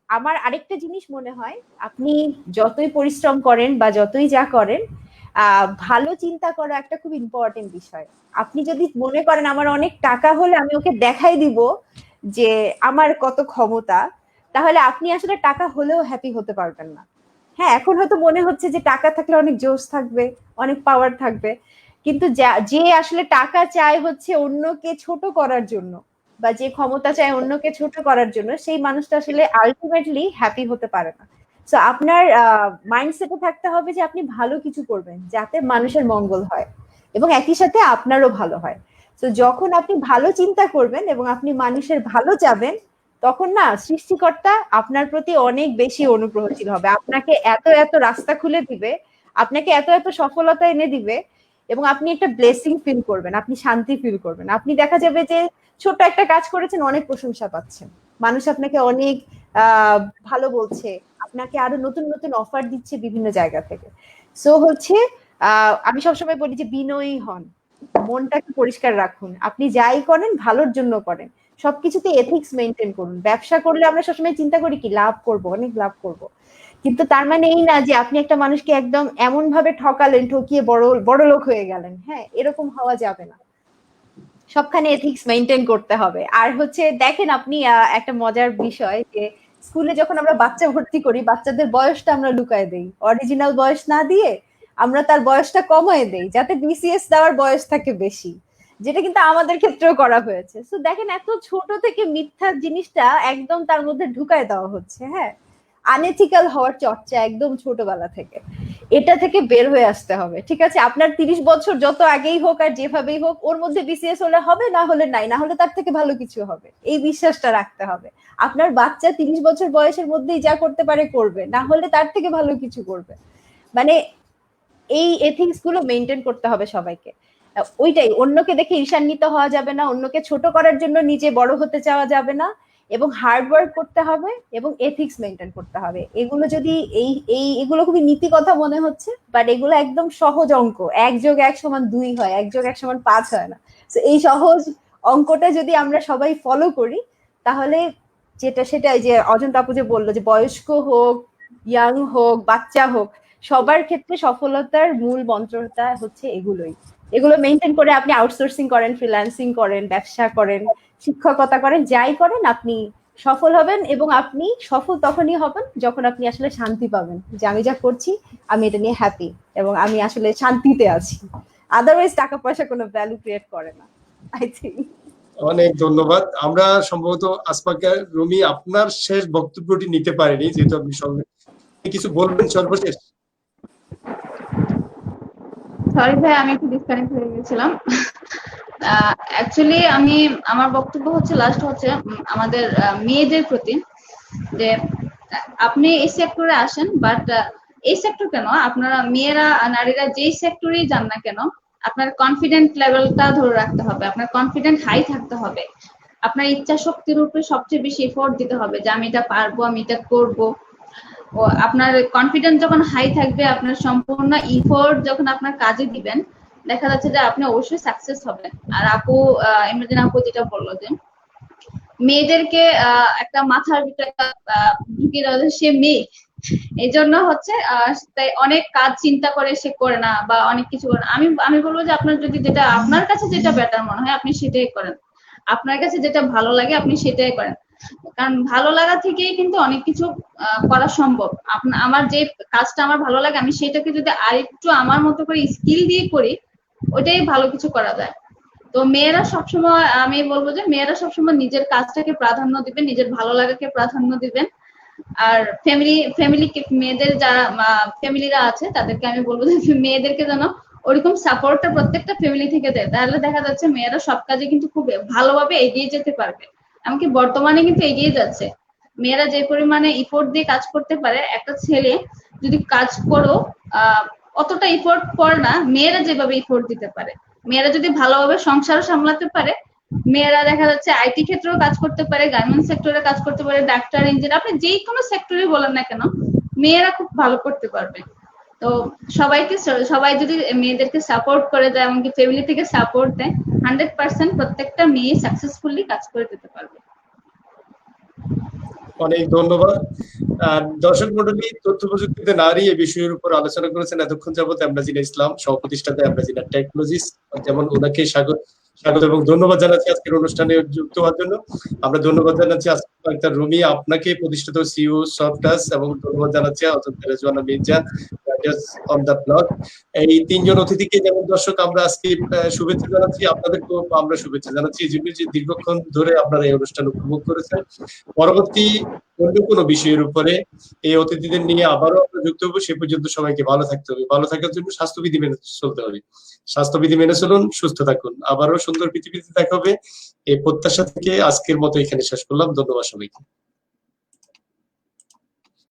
আমার আরেকটা জিনিস মনে হয়, আপনি যতই পরিশ্রম করেন বা যতই যা করেন, ভালো চিন্তা করা একটা খুব ইম্পর্টেন্ট বিষয়। আপনি যদি মনে করেন আমার অনেক টাকা হলে আমি ওকে দেখাই দিব যে আমার কত ক্ষমতা, তাহলে আপনি আসলে টাকা হলেও হ্যাপি হতে পারবেন না। হ্যাঁ, এখন হয়তো মনে হচ্ছে যে টাকা থাকলে অনেক জোশ থাকবে, অনেক পাওয়ার থাকবে, কিন্তু যে আসলে টাকা চায় হচ্ছে অন্যকে ছোট করার জন্য, বা যে ক্ষমতা চায় অন্যকে ছোট করার জন্য, সেই মানুষটা আসলে আলটিমেটলি হ্যাপি হতে পারে না। সো আপনার মাইন্ডসেটে থাকতে হবে যে আপনি ভালো কিছু করবেন যাতে মানুষের মঙ্গল হয় এবং একই সাথে আপনারও ভালো হয়। তো যখন আপনি ভালো চিন্তা করবেন এবং আপনি মানুষের ভালো চাবেন, তখন না সৃষ্টিকর্তা আপনার প্রতি অনেক বেশি অনুগ্রহশীল হবে, আপনাকে এত এত রাস্তা খুলে দিবে, আপনাকে এত এত সফলতা এনে দিবে, এবং আপনি একটা ব্লেসিং ফিল করবেন, আপনি শান্তি ফিল করবেন। আপনি দেখা যাবে যে ছোট একটা কাজ করেছেন, অনেক প্রশংসা পাচ্ছেন, মানুষ আপনাকে অনেক আহ ভালো বলছে, আপনাকে আরো নতুন নতুন অফার দিচ্ছে বিভিন্ন জায়গা থেকে। সো হচ্ছে আমি সবসময় বলি যে বিনয়ী হন, মনটাকে পরিষ্কার রাখুন, আপনি যাই করেন ভালোর জন্য করেন, সবকিছুতে এথিক্স মেনটেন করুন। ব্যবসা করলে আমরা সবসময় চিন্তা করি কি লাভ করব, অনেক লাভ করব, কিন্তু তার মানে এই না যে আপনি একটা মানুষকে একদম এমন ভাবে ঠকালেন, ঠকিয়ে বড় বড় লোক হয়ে গেলেন। হ্যাঁ, এরকম হওয়া যাবে না, সবখানে এথিক্স মেনটেন করতে হবে। আর হচ্ছে দেখেন আপনি একটা মজার বিষয় যে স্কুলে যখন আমরা বাচ্চা ভর্তি করি, বাচ্চাদের বয়সটা আমরা লুকায় দেই, অরিজিনাল বয়স না দিয়ে আমরা তার বয়সটা কমায় দেই যাতে বিসিএস দেওয়ার বয়স থাকে বেশি, যেটা কিন্তু আমাদের ক্ষেত্রেও করা হয়েছে। তো দেখেন এত ছোট থেকে মিথ্যা জিনিসটা একদম তার মধ্যে ঢুকায় দেওয়া হচ্ছে। হ্যাঁ, আনএথিক্যাল হওয়ার চর্চা একদম ছোটবেলা থেকে, এটা থেকে বের হয়ে আসতে হবে। ঠিক আছে, আপনার 30 বছর যত আগেই হোক আর যেভাবেই হোক, ওর মধ্যে বিসিএস হলে হবে, না হলে নাই, না হলে তার থেকে ভালো কিছু হবে, এই বিশ্বাসটা রাখতে হবে। আপনার বাচ্চা 30 বছর বয়সের মধ্যেই যা করতে পারে করবে, না হলে তার থেকে ভালো কিছু করবে। মানে এই এথিক্স গুলো মেনটেন করতে হবে সবাইকে। ওইটাই, অন্যকে দেখে ঈর্ষান্বিত হওয়া যাবে না, অন্যকে ছোট করার জন্য নিজে বড় হতে চাওয়া যাবে না, এবং হার্ড ওয়ার্ক করতে হবে এবং এথিক্স মেনটেন করতে হবে। এগুলো যদি এগুলো খুবই নীতি কথা মনে হচ্ছে, বাট এগুলো একদম সহজ অঙ্ক, 1+1=2 হয়, 1+1=5 হয় না। তো এই সহজ অঙ্কটা যদি আমরা সবাই ফলো করি, তাহলে সেটা যে অজন্তা আপু যে বললো যে বয়স্ক হোক, ইয়াং হোক, বাচ্চা হোক, সবার ক্ষেত্রে সফলতার মূল মন্ত্রটা হচ্ছে এগুলোই। এগুলো মেনটেন করে আপনি আউটসোর্সিং করেন, ফ্রিল্যান্সিং করেন, ব্যবসা করেন, শিক্ষকতা করেন, যাই করেন, আপনি সফল হবেন। এবং আপনি সফল তখনই হবেন যখন আপনি আসলে শান্তি পাবেন যে আমি যা করছি আমি এটা নিয়ে হ্যাপি এবং আমি আসলে শান্তিতে আছি। আদারওয়াইজ টাকা পয়সা কোনো ভ্যালু ক্রিয়েট করে না, আই থিঙ্ক। অনেক ধন্যবাদ। আমরা সম্ভবত আসমাকা রুমি আপনার শেষ বক্তব্যটি নিতে পারিনি, যেহেতু আপনি কিছু বলবেন সর্বশেষ। সরি ভাই, আমি একটু ডিসকানেক্ট হয়ে গেছিলাম। অ্যাকচুয়ালি আমার বক্তব্য হচ্ছে লাস্ট হচ্ছে আমাদের মেয়েদের প্রতি, যে আপনি এই সেক্টরে আসেন, বাট এই সেক্টর কেন, আপনারা মেয়েরা নারীরা যেই সেক্টরেই যান না কেন, আপনার কনফিডেন্ট লেভেলটা ধরে রাখতে হবে, আপনার কনফিডেন্ট হাই থাকতে হবে। আপনার ইচ্ছা শক্তির উপরে সবচেয়ে বেশি এফোর্ট দিতে হবে যে আমি এটা পারবো, আমি এটা করবো। ও আপনার কনফিডেন্স যখন হাই থাকবে, আপনার সম্পূর্ণ ইফোর্ট যখন আপনার কাজে দিবেন, দেখা যাচ্ছে যে আপনি অবশ্যই সাকসেস হবেন। আর আপু ইমরান আপু যেটা বললো যে মেয়েদেরকে একটা মাথার ভিতরে একটা ঢুকিয়ে দেওয়া সে মেয়ে, এই জন্য হচ্ছে তাই অনেক কাজ চিন্তা করে সে করে না বা অনেক কিছু করে না। আমি বলবো যে আপনার যদি যেটা আপনার কাছে যেটা বেটার মনে হয় আপনি সেটাই করেন, আপনার কাছে যেটা ভালো লাগে আপনি সেটাই করেন। কারণ ভালো লাগা থেকেই কিন্তু অনেক কিছু করা সম্ভব। আমার যে কাজটা আমার ভালো লাগে আমি সেটাকে যদি আরেকটু আমার মতো করে স্কিল দিয়ে করি, ওইটাই ভালো কিছু করা যায়। তো মেয়েরা সবসময়, আমি বলবো যে মেয়েরা সবসময় নিজের কাজটাকে প্রাধান্য দিবেন, নিজের ভালো লাগাকে প্রাধান্য দিবেন। আর ফ্যামিলি মেয়েদের যারা ফ্যামিলিরা আছে তাদেরকে আমি বলবো যে মেয়েদেরকে যেন ওরকম সাপোর্টটা প্রত্যেকটা ফ্যামিলি থেকে দেয়, তাহলে দেখা যাচ্ছে মেয়েরা সব কাজে কিন্তু খুব ভালোভাবে এগিয়ে যেতে পারবে। এমনকি বর্তমানে কিন্তু এগিয়ে যাচ্ছে। মেয়েরা যে পরিমাণে ইফোর্ট দিয়ে কাজ করতে পারে, একটা ছেলে যদি কাজ করো অতটা ইফোর্ট পড়ে না মেয়েরা যেভাবে ইফোর্ট দিতে পারে। মেয়েরা যদি ভালোভাবে সংসার সামলাতে পারে, মেয়েরা দেখা যাচ্ছে আইটি ক্ষেত্রেও কাজ করতে পারে, গার্মেন্টস সেক্টরে কাজ করতে পারে, ডাক্তার, ইঞ্জিনিয়ার, আপনি যে কোনো সেক্টরে বলেন না কেন মেয়েরা খুব ভালো করতে পারবে। তো সবাই যদি মেয়েদেরকে সাপোর্ট করে দেয়, এমনকি ফ্যামিলি থেকে সাপোর্ট দেয়, 100% প্রত্যেকটা মেয়ে সাকসেসফুলি কাজ করে যেতে পারবে। অনেক ধন্যবাদ। দর্শক মন্ডলী, তথ্য প্রযুক্তিতে নারী এই বিষয়ের উপর আলোচনা করেছেন এতক্ষণ যাবত এমরাজিনা ইসলাম, সহ-প্রতিষ্ঠাতা এমরাজিনা টেকনোলজিস। যেমন ওনাকে স্বাগত এবং ধন্যবাদ জানাচ্ছি আজকের অনুষ্ঠানে যুক্ত হওয়ার জন্য। আমরা ধন্যবাদ জানাচ্ছি আক্তার রুমি আপনাকে, প্রতিষ্ঠাতা সিইও সফটাস, এবং ধন্যবাদ জানাচ্ছি Ayodhya Rezwana Mirza on the blog. এই তিনজন অতিথিকে যেমন দর্শক আমরা আজকে শুভেচ্ছা জানাচ্ছি, আপনাদেরকেও আমরা শুভেচ্ছা জানাচ্ছি এই জন্য যে দীর্ঘক্ষণ ধরে আপনারা এই অনুষ্ঠান উপভোগ করেছেন। পরবর্তী অন্য কোনো বিষয়ের উপরে এই অতিথিদের নিয়ে আবারও আমরা যুক্ত হবো। সে পর্যন্ত সবাইকে ভালো থাকতে হবে, ভালো থাকার জন্য স্বাস্থ্যবিধি মেনে চলতে হবে। স্বাস্থ্যবিধি মেনে চলুন, সুস্থ থাকুন। আবারও সুন্দর পৃথিবীতে দেখা হবে এই প্রত্যাশা থেকে আজকের মতো এখানে শেষ করলাম। ধন্যবাদ সবাইকে।